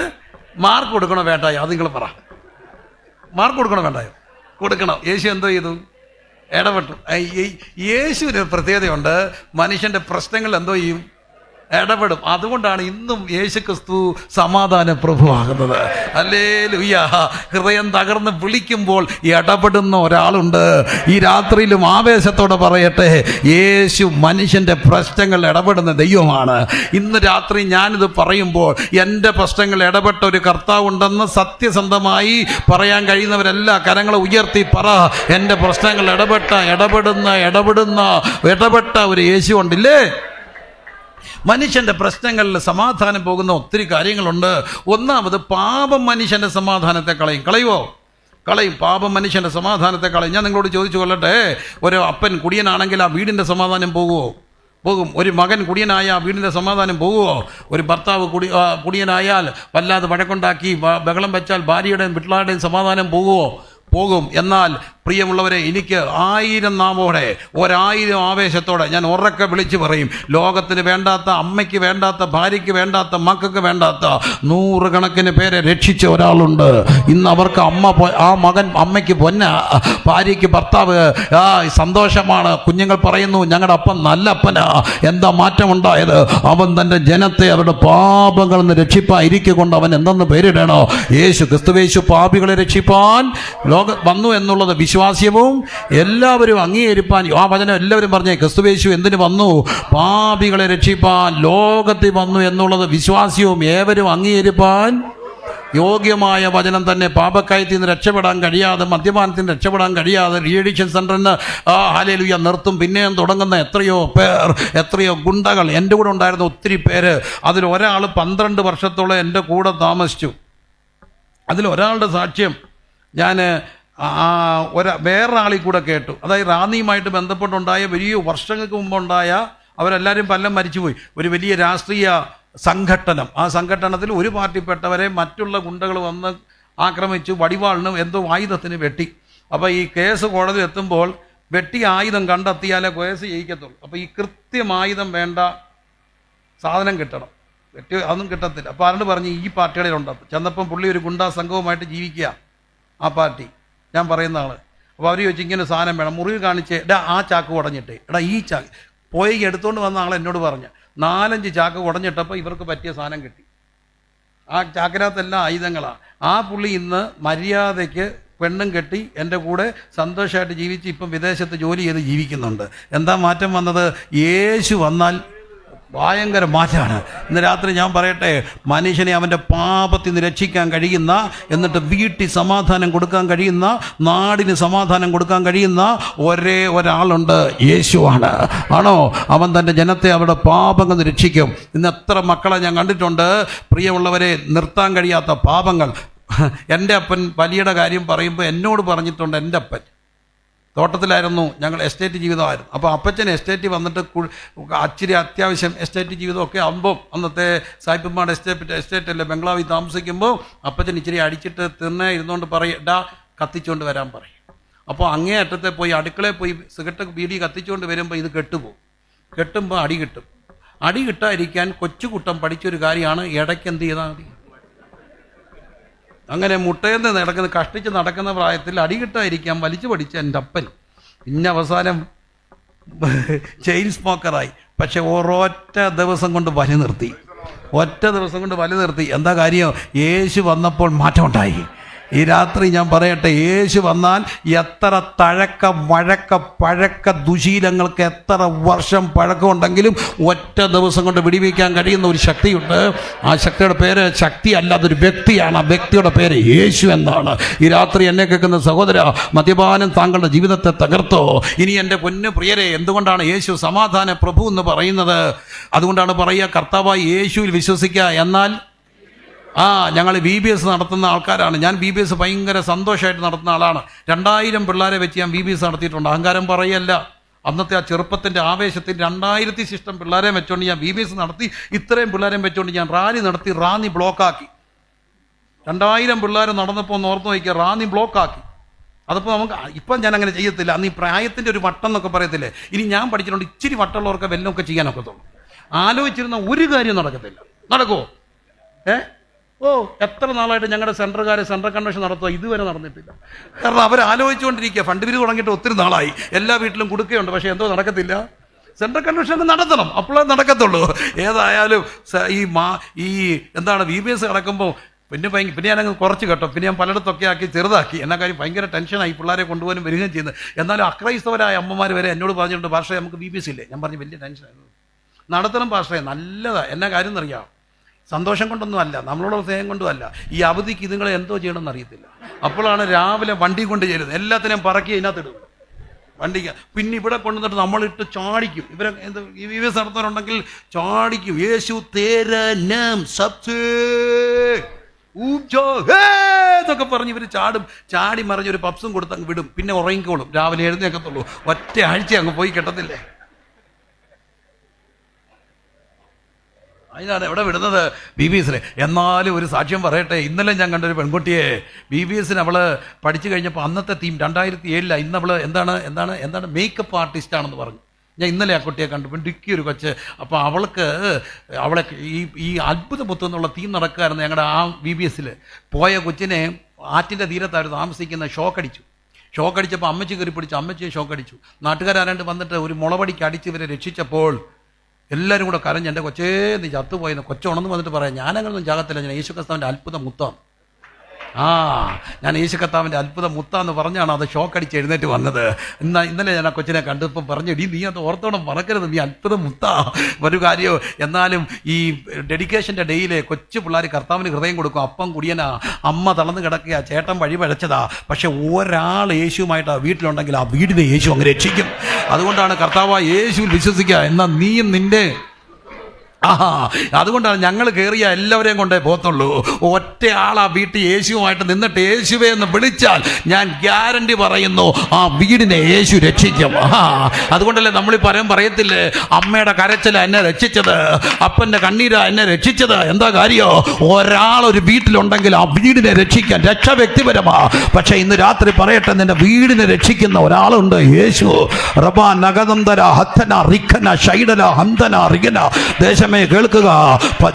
A: മാർക്ക് കൊടുക്കണോ വേണ്ടായോ? അത് നിങ്ങൾ പറ. മാർക്ക് കൊടുക്കണോ വേണ്ടായോ? കൊടുക്കണം. യേശു എന്തോ ചെയ്തു? ഇടപെട്ടു. യേശുവിന് പ്രത്യേകതയുണ്ട്. മനുഷ്യൻ്റെ പ്രശ്നങ്ങൾ എന്തോ ചെയ്യും? ഇടപെടും. അതുകൊണ്ടാണ് ഇന്നും യേശു ക്രിസ്തു സമാധാന പ്രഭുവാകുന്നത്. ഹല്ലേലൂയ. ഹൃദയം തകർന്ന് വിളിക്കുമ്പോൾ ഇടപെടുന്ന ഒരാളുണ്ട്. ഈ രാത്രിയിലും ആവേശത്തോടെ പറയട്ടെ, യേശു മനുഷ്യൻ്റെ പ്രശ്നങ്ങൾ ഇടപെടുന്ന ദൈവമാണ്. ഇന്ന് രാത്രി ഞാനിത് പറയുമ്പോൾ എൻ്റെ പ്രശ്നങ്ങൾ ഇടപെട്ട ഒരു കർത്താവുണ്ടെന്ന് സത്യസന്ധമായി പറയാൻ കഴിയുന്നവരെല്ലാം കരങ്ങളെ ഉയർത്തി പറ. എൻ്റെ പ്രശ്നങ്ങൾ ഇടപെട്ട ഒരു യേശു ഉണ്ടില്ലേ? മനുഷ്യൻ്റെ പ്രശ്നങ്ങളിൽ സമാധാനം പോകുന്ന ഒത്തിരി കാര്യങ്ങളുണ്ട്. ഒന്നാമത്, പാപം മനുഷ്യൻ്റെ സമാധാനത്തെ കളയും. പാപം മനുഷ്യൻ്റെ സമാധാനത്തെ കളയും. ഞാൻ നിങ്ങളോട് ചോദിച്ചു കൊള്ളട്ടെ, ഒരു അപ്പൻ കുടിയനാണെങ്കിൽ ആ വീടിൻ്റെ സമാധാനം പോകും. ഒരു മകൻ കുടിയനായ ആ വീടിൻ്റെ സമാധാനം പോകുമോ? ഒരു ഭർത്താവ് കുടിയനായാൽ വല്ലാതെ വഴക്കുണ്ടാക്കി ബഹളം വെച്ചാൽ ഭാര്യയുടെയും പിള്ളേരുടെയും സമാധാനം പോകും. എന്നാൽ പ്രിയമുള്ളവരെ, എനിക്ക് 1000 നാമോടെ 1000 ആവേശത്തോടെ ഞാൻ ഉറക്കെ വിളിച്ചു പറയും, ലോകത്തിന് വേണ്ടാത്ത, അമ്മയ്ക്ക് വേണ്ടാത്ത, ഭാര്യയ്ക്ക് വേണ്ടാത്ത, മക്കൾക്ക് വേണ്ടാത്ത 100 കണക്കിന് പേരെ രക്ഷിച്ച ഒരാളുണ്ട്. ഇന്ന് അവർക്ക് അമ്മയ്ക്ക് പൊന്ന, ഭാര്യയ്ക്ക് ഭർത്താവ് സന്തോഷമാണ്. കുഞ്ഞുങ്ങൾ പറയുന്നു, ഞങ്ങളുടെ അപ്പൻ നല്ല അപ്പനാ. എന്താ മാറ്റമുണ്ടായത്? അവൻ തൻ്റെ ജനത്തെ അവരുടെ പാപങ്ങളിൽ നിന്ന് രക്ഷിപ്പാൻ ഇരിക്കൊണ്ട് അവൻ എന്തെന്ന് പേരിടണോ? യേശു ക്രിസ്തുവേശു പാപികളെ രക്ഷിപ്പാൻ വന്നു എന്നുള്ളത് വിശ്വാസ്യവും എല്ലാവരും അംഗീകരിപ്പാൻ. ആ വചനം എല്ലാവരും പറഞ്ഞേ, ക്രിസ്തുവേശു എന്തിനു വന്നു? പാപികളെ രക്ഷിപ്പാൻ ലോകത്തിൽ വന്നു എന്നുള്ളത് വിശ്വാസ്യവും ഏവരും അംഗീകരിപ്പാൻ യോഗ്യമായ വചനം തന്നെ. പാപക്കയത്തിൽ നിന്ന് രക്ഷപ്പെടാൻ കഴിയാതെ, മദ്യപാനത്തിൽ നിന്ന് രക്ഷപ്പെടാൻ കഴിയാതെ റീഡിക്ഷൻ സെൻ്ററിന് ഹല്ലേലൂയ നിർത്തും. പിന്നെയും തുടങ്ങുന്ന എത്രയോ ഗുണ്ടകൾ എൻ്റെ കൂടെ ഉണ്ടായിരുന്ന ഒത്തിരി പേര്. അതിലൊരാൾ 12 വർഷത്തോളം എൻ്റെ കൂടെ താമസിച്ചു. അതിലൊരാളുടെ സാക്ഷ്യം ഞാൻ വേറൊരാളിൽ കൂടെ കേട്ടു. അതായത് റാന്നിയുമായിട്ട് ബന്ധപ്പെട്ടുണ്ടായ വലിയ വർഷങ്ങൾക്ക് മുമ്പുണ്ടായ, അവരെല്ലാവരും പലരും മരിച്ചുപോയി, ഒരു വലിയ രാഷ്ട്രീയ സംഘട്ടനം. ആ സംഘട്ടനത്തിൽ ഒരു പാർട്ടിപ്പെട്ടവരെ മറ്റുള്ള ഗുണ്ടകൾ വന്ന് ആക്രമിച്ചു, വടിവാളിനും എന്തോ ആയുധത്തിന് വെട്ടി. അപ്പോൾ ഈ കേസ് കോടതി എത്തുമ്പോൾ വെട്ടിയ ആയുധം കണ്ടെത്തിയാലേ കേസ് ജയിക്കത്തുള്ളൂ. അപ്പോൾ ഈ കൃത്യമായുധം വേണ്ട സാധനം കിട്ടണം. അതൊന്നും കിട്ടത്തില്ല. അപ്പോൾ ആരോട് പറഞ്ഞു, ഈ പാർട്ടികളിലുണ്ട്. ചെന്നപ്പം പുള്ളി ഒരു ഗുണ്ടാ സംഘവുമായിട്ട് ജീവിക്കുക, ആ പാർട്ടി, ഞാൻ പറയുന്ന ആൾ. അപ്പോൾ അവർ ചോദിച്ചു, ഇങ്ങനെ സാധനം വേണം, മുറിവ് കാണിച്ച് ആ ചാക്ക് ഉടഞ്ഞിട്ടേ. ഈ ചാക്ക് പോയി എടുത്തുകൊണ്ട് വന്ന ആൾ എന്നോട് പറഞ്ഞ് 4-5 ചാക്ക് ഉടഞ്ഞിട്ടപ്പോൾ ഇവർക്ക് പറ്റിയ സാധനം കിട്ടി. ആ ചാക്കിനകത്തെല്ലാം ആയുധങ്ങളാണ്. ആ പുള്ളി ഇന്ന് മര്യാദയ്ക്ക് പെണ്ണും കെട്ടി എൻ്റെ കൂടെ സന്തോഷമായിട്ട് ജീവിച്ച് ഇപ്പം വിദേശത്ത് ജോലി ചെയ്ത് ജീവിക്കുന്നുണ്ട്. എന്താ മാറ്റം വന്നത്? യേശു വന്നാൽ ഭയങ്കര മാറ്റമാണ്. ഇന്ന് രാത്രി ഞാൻ പറയട്ടെ, മനുഷ്യനെ അവൻ്റെ പാപത്തിൽ നിന്ന് രക്ഷിക്കാൻ കഴിയുന്ന, എന്നിട്ട് വീട്ടിൽ സമാധാനം കൊടുക്കാൻ കഴിയുന്ന, നാടിന് സമാധാനം കൊടുക്കാൻ കഴിയുന്ന ഒരേ ഒരാളുണ്ട്, യേശുവാണ്. ആണോ? അവൻ തൻ്റെ ജനത്തെ അവരുടെ പാപങ്ങൾ നിന്ന് രക്ഷിക്കും. ഇന്ന് എത്ര മക്കളെ ഞാൻ കണ്ടിട്ടുണ്ട്, പ്രിയമുള്ളവരെ, നിർത്താൻ കഴിയാത്ത പാപങ്ങൾ. എൻ്റെ അപ്പൻ വലിയുടെ കാര്യം പറയുമ്പോൾ എന്നോട് പറഞ്ഞിട്ടുണ്ട്. എൻ്റെ അപ്പൻ തോട്ടത്തിലായിരുന്നു, ഞങ്ങൾ എസ്റ്റേറ്റ് ജീവിതമായിരുന്നു. അപ്പോൾ അപ്പച്ചന് എസ്റ്റേറ്റ് വന്നിട്ട് അച്ചിരി അത്യാവശ്യം എസ്റ്റേറ്റ് ജീവിതമൊക്കെ ആകുമ്പോൾ, അന്നത്തെ സായിപ്പന്മാരുടെ എസ്റ്റേറ്റല്ലേ, ബംഗ്ലാവിൽ താമസിക്കുമ്പോൾ അപ്പച്ചൻ ഇച്ചിരി അടിച്ചിട്ട് തിന്നെ ഇരുന്നുകൊണ്ട് പറയും, ഡാ കത്തിച്ചുകൊണ്ട് വരാൻ പറയും. അപ്പോൾ അങ്ങേ അറ്റത്തെ പോയി അടുക്കളയിൽ പോയി സിഗരറ്റ് ബീഡി കത്തിച്ചുകൊണ്ട് വരുമ്പോൾ ഇത് കെട്ടുപോകും. കെട്ടുമ്പോൾ അടി കിട്ടും. അടി കിട്ടാതിരിക്കാൻ കൊച്ചുകുട്ടം പഠിച്ചൊരു കാര്യമാണ്, ഇടയ്ക്ക് എന്ത് ചെയ്താൽ മതി. അങ്ങനെ മുട്ടയെന്ന് കഷ്ടിച്ച് നടക്കുന്ന പ്രായത്തിൽ അടി കിട്ടാതിരിക്കാൻ വലിച്ചു പഠിച്ച എൻ്റെ അപ്പൻ ഇന്ന അവസാനം ചെയിൻ സ്മോക്കറായി. പക്ഷെ ഒരൊറ്റ ദിവസം കൊണ്ട് വലി നിർത്തി. എന്താ കാര്യം? യേശു വന്നപ്പോൾ മാറ്റം ഉണ്ടായി. ഈ രാത്രി ഞാൻ പറയട്ടെ, യേശു വന്നാൽ എത്ര പഴക്ക ദുശീലങ്ങൾക്ക് എത്ര വർഷം പഴക്കമുണ്ടെങ്കിലും ഒറ്റ ദിവസം കൊണ്ട് വിടിവെക്കാൻ കഴിയുന്ന ഒരു ശക്തിയുണ്ട്. ആ ശക്തിയുടെ പേര് ശക്തി അല്ല, അതൊരു വ്യക്തിയാണ്. ആ വ്യക്തിയുടെ പേര് യേശു എന്നാണ്. ഈ രാത്രി എന്നെ കേൾക്കുന്ന സഹോദര, മദ്യപാനം താങ്കളുടെ ജീവിതത്തെ തകർത്തോ? ഇനി എൻ്റെ പൊന്നു പ്രിയരെ, എന്തുകൊണ്ടാണ് യേശു സമാധാന പ്രഭു എന്ന് പറയുന്നത്? അതുകൊണ്ടാണ് പറയുക, കർത്താവായി യേശുവിൽ വിശ്വസിക്കുക. എന്നാൽ ഞങ്ങൾ VBS നടത്തുന്ന ആൾക്കാരാണ്. ഞാൻ VBS ഭയങ്കര സന്തോഷമായിട്ട് നടത്തുന്ന ആളാണ്. 2000 പിള്ളേരെ വെച്ച് ഞാൻ VBS നടത്തിയിട്ടുണ്ട്. അഹങ്കാരം പറയല്ല. അന്നത്തെ ആ ചെറുപ്പത്തിൻ്റെ ആവേശത്തിൽ 2000 ശിഷ്ടം പിള്ളേരെ വെച്ചുകൊണ്ട് ഞാൻ VBS നടത്തി. ഇത്രയും പിള്ളേരെ വെച്ചുകൊണ്ട് ഞാൻ റാലി നടത്തി, റാന്നി ബ്ലോക്കാക്കി. 2000 പിള്ളേർ നടന്നപ്പോൾ ഒന്ന് ഓർത്ത് നോക്കിയാൽ റാന്നി ബ്ലോക്കാക്കി. അതിപ്പോൾ നമുക്ക് ഇപ്പം ഞാൻ അങ്ങനെ ചെയ്യത്തില്ല. അന്ന് ഈ പ്രായത്തിൻ്റെ ഒരു വട്ടം എന്നൊക്കെ പറയത്തില്ലേ, ഇനി ഞാൻ പഠിച്ചിട്ടുണ്ട്, ഇച്ചിരി വട്ടമുള്ളവർക്ക് വല്ലതൊക്കെ ചെയ്യാനൊക്കത്തുള്ളൂ. ആലോചിച്ചിരുന്ന ഒരു കാര്യം നടക്കത്തില്ല. നടക്കുമോ? എത്ര നാളായിട്ട് ഞങ്ങളുടെ സെൻട്രൽ കൺവെൻഷൻ നടത്തുക, ഇതുവരെ നടന്നിട്ടില്ല. കാരണം അവർ ആലോചിച്ചുകൊണ്ടിരിക്കുക. ഫണ്ട് പിരിവ് തുടങ്ങിയിട്ട് ഒത്തിരി നാളായി, എല്ലാ വീട്ടിലും കൊടുക്കുകയുണ്ട്, പക്ഷേ എന്തോ നടക്കത്തില്ല. സെൻട്രൽ കൺവെൻഷൻ നടത്തണം, അപ്പോഴേ നടക്കത്തുള്ളൂ. ഏതായാലും VBS കിടക്കുമ്പോൾ പിന്നെ ഞാനങ്ങ് കുറച്ച് കേട്ടോ. പിന്നെ ഞാൻ പലയിടത്തൊക്കെ ആക്കി ചെറുതാക്കി. എന്നാ കാര്യം ഭയങ്കര ടെൻഷനായി, പിള്ളേരെ കൊണ്ടുപോകാനും വരികയും ചെയ്യുന്നത്. എന്നാലും അക്രൈസ്തവരായ അമ്മമാർ വരെ എന്നോട് പറഞ്ഞിട്ടുണ്ട്, ഭാഷ നമുക്ക് VBS ഇല്ലേ? ഞാൻ പറഞ്ഞു വലിയ ടെൻഷനായിരുന്നു. നടത്തണം ഭാഷയെ, നല്ലതാണ്. എന്നാ കാര്യം എന്നറിയാം, സന്തോഷം കൊണ്ടൊന്നും അല്ല, നമ്മളോട് സ്നേഹം കൊണ്ടും അല്ല. ഈ അവധിക്ക് ഇതുങ്ങളെ എന്തോ ചെയ്യണമെന്ന് അറിയത്തില്ല. അപ്പോഴാണ് രാവിലെ വണ്ടി കൊണ്ട് ചേരുന്നത്. എല്ലാത്തിനെയും പറക്കി ഇതിനകത്തിടും വണ്ടിക്ക്. പിന്നെ ഇവിടെ കൊണ്ടുവന്നിട്ട് നമ്മളിട്ട് ചാടിക്കും. ഇവരെ VBS നടത്തുന്നവരുണ്ടെങ്കിൽ ചാടിക്കും. യേശു തേരനം സബ്സേ എന്നൊക്കെ പറഞ്ഞ് ഇവർ ചാടി മറിഞ്ഞൊരു പപ്സും കൊടുത്ത് അങ്ങ് വിടും. പിന്നെ ഉറങ്ങിക്കോളും, രാവിലെ എഴുന്നേക്കത്തുള്ളൂ. ഒറ്റ ആഴ്ച അങ്ങ് പോയി കിട്ടത്തില്ലേ. അതിനാണ് എവിടെ വിടുന്നത്? VBSൽ. എന്നാലും ഒരു സാക്ഷ്യം പറയട്ടെ. ഇന്നലെ ഞാൻ കണ്ടൊരു പെൺകുട്ടിയെ VBSന് അവൾ പഠിച്ചു കഴിഞ്ഞപ്പോൾ അന്നത്തെ തീം 2007 ഇന്ന് അവൾ എന്താണ് മേക്കപ്പ് ആർട്ടിസ്റ്റാണെന്ന് പറഞ്ഞു. ഞാൻ ഇന്നലെ ആ കുട്ടിയെ കണ്ടു, ഡിക്കിയൊരു കൊച്ച്. അപ്പോൾ അവളെ ഈ അത്ഭുത മുത്ത് എന്നുള്ള തീം നടക്കുകയായിരുന്നു ഞങ്ങളുടെ ആ VBSൽ. പോയ കൊച്ചിനെ ആറ്റിൻ്റെ തീരത്തായിരുന്നു താമസിക്കുന്ന. ഷോക്കടിച്ചപ്പോൾ അമ്മച്ചി കയറി പിടിച്ചു, അമ്മച്ചിയെ ഷോക്കടിച്ചു. നാട്ടുകാരാണ്ട് വന്നിട്ട് ഒരു മുളപടിക്ക് അടിച്ച് ഇവരെ രക്ഷിച്ചപ്പോൾ എല്ലാവരും കൂടെ കരഞ്ഞ്, എൻ്റെ കൊച്ചേ നീ ചത്തുപോയെന്ന്. കൊച്ചുണർന്ന് വന്നിട്ട് പറയാം, ഞാനങ്ങനൊന്നും ചാകത്തില്ല, ഞാൻ യേശു കർത്താവിൻ്റെ അത്ഭുത മുത്താണ്. ഞാൻ യേശു കർത്താവിൻ്റെ അത്ഭുത മുത്താന്ന് പറഞ്ഞാണ് അത് ഷോക്കടിച്ച് എഴുന്നേറ്റ് വന്നത്. ഇന്നലെ ഞാൻ ആ കൊച്ചിനെ കണ്ടപ്പോൾ പറഞ്ഞു, നീ അത് ഓർത്തോണം, മറക്കരുത്, നീ അത്ഭുത മുത്താ. ഒരു കാര്യമോ. എന്നാലും ഈ ഡെഡിക്കേഷൻ്റെ ഡേയിലെ കൊച്ചു പിള്ളേർ കർത്താവിന് ഹൃദയം കൊടുക്കും. അപ്പം കുടിയനാ, അമ്മ തളർന്ന് കിടക്കുക, ചേട്ടൻ വഴി പഴച്ചതാ. പക്ഷെ ഒരാൾ യേശുവുമായിട്ട് ആ വീട്ടിലുണ്ടെങ്കിൽ ആ വീടിനെ യേശു അങ്ങ് രക്ഷിക്കും. അതുകൊണ്ടാണ് കർത്താവായ യേശുവിൽ വിശ്വസിക്കുക. എന്നാൽ നീയും നിന്റെ അതുകൊണ്ടാണ് ഞങ്ങൾ കയറിയ എല്ലാവരെയും കൊണ്ടേ പോകത്തുള്ളൂ. ഒറ്റ ആളാ വീട്ടിൽ യേശുവുമായിട്ട് നിന്നിട്ട് യേശുവെ എന്ന് വിളിച്ചാൽ ഞാൻ ഗ്യാരണ്ടി പറയുന്നു, ആ വീടിനെ യേശു രക്ഷിക്കും. അതുകൊണ്ടല്ലേ നമ്മൾ പറയത്തില്ലേ, അമ്മയുടെ കരച്ചില എന്നെ രക്ഷിച്ചത്, അപ്പൻ്റെ കണ്ണീരാ എന്നെ രക്ഷിച്ചത്. എന്താ കാര്യോ? ഒരാളൊരു വീട്ടിലുണ്ടെങ്കിൽ ആ വീടിനെ രക്ഷിക്കാൻ രക്ഷ വ്യക്തിപരമാ. പക്ഷെ ഇന്ന് രാത്രി പറയട്ടെ, നിന്റെ വീടിനെ രക്ഷിക്കുന്ന ഒരാളുണ്ട്, യേശു. റബാ നഗതന്തര ഹത്തന റിഖന ഷൈഡല ഹന്തന റിഗന. ദേശം കേൾക്കുക,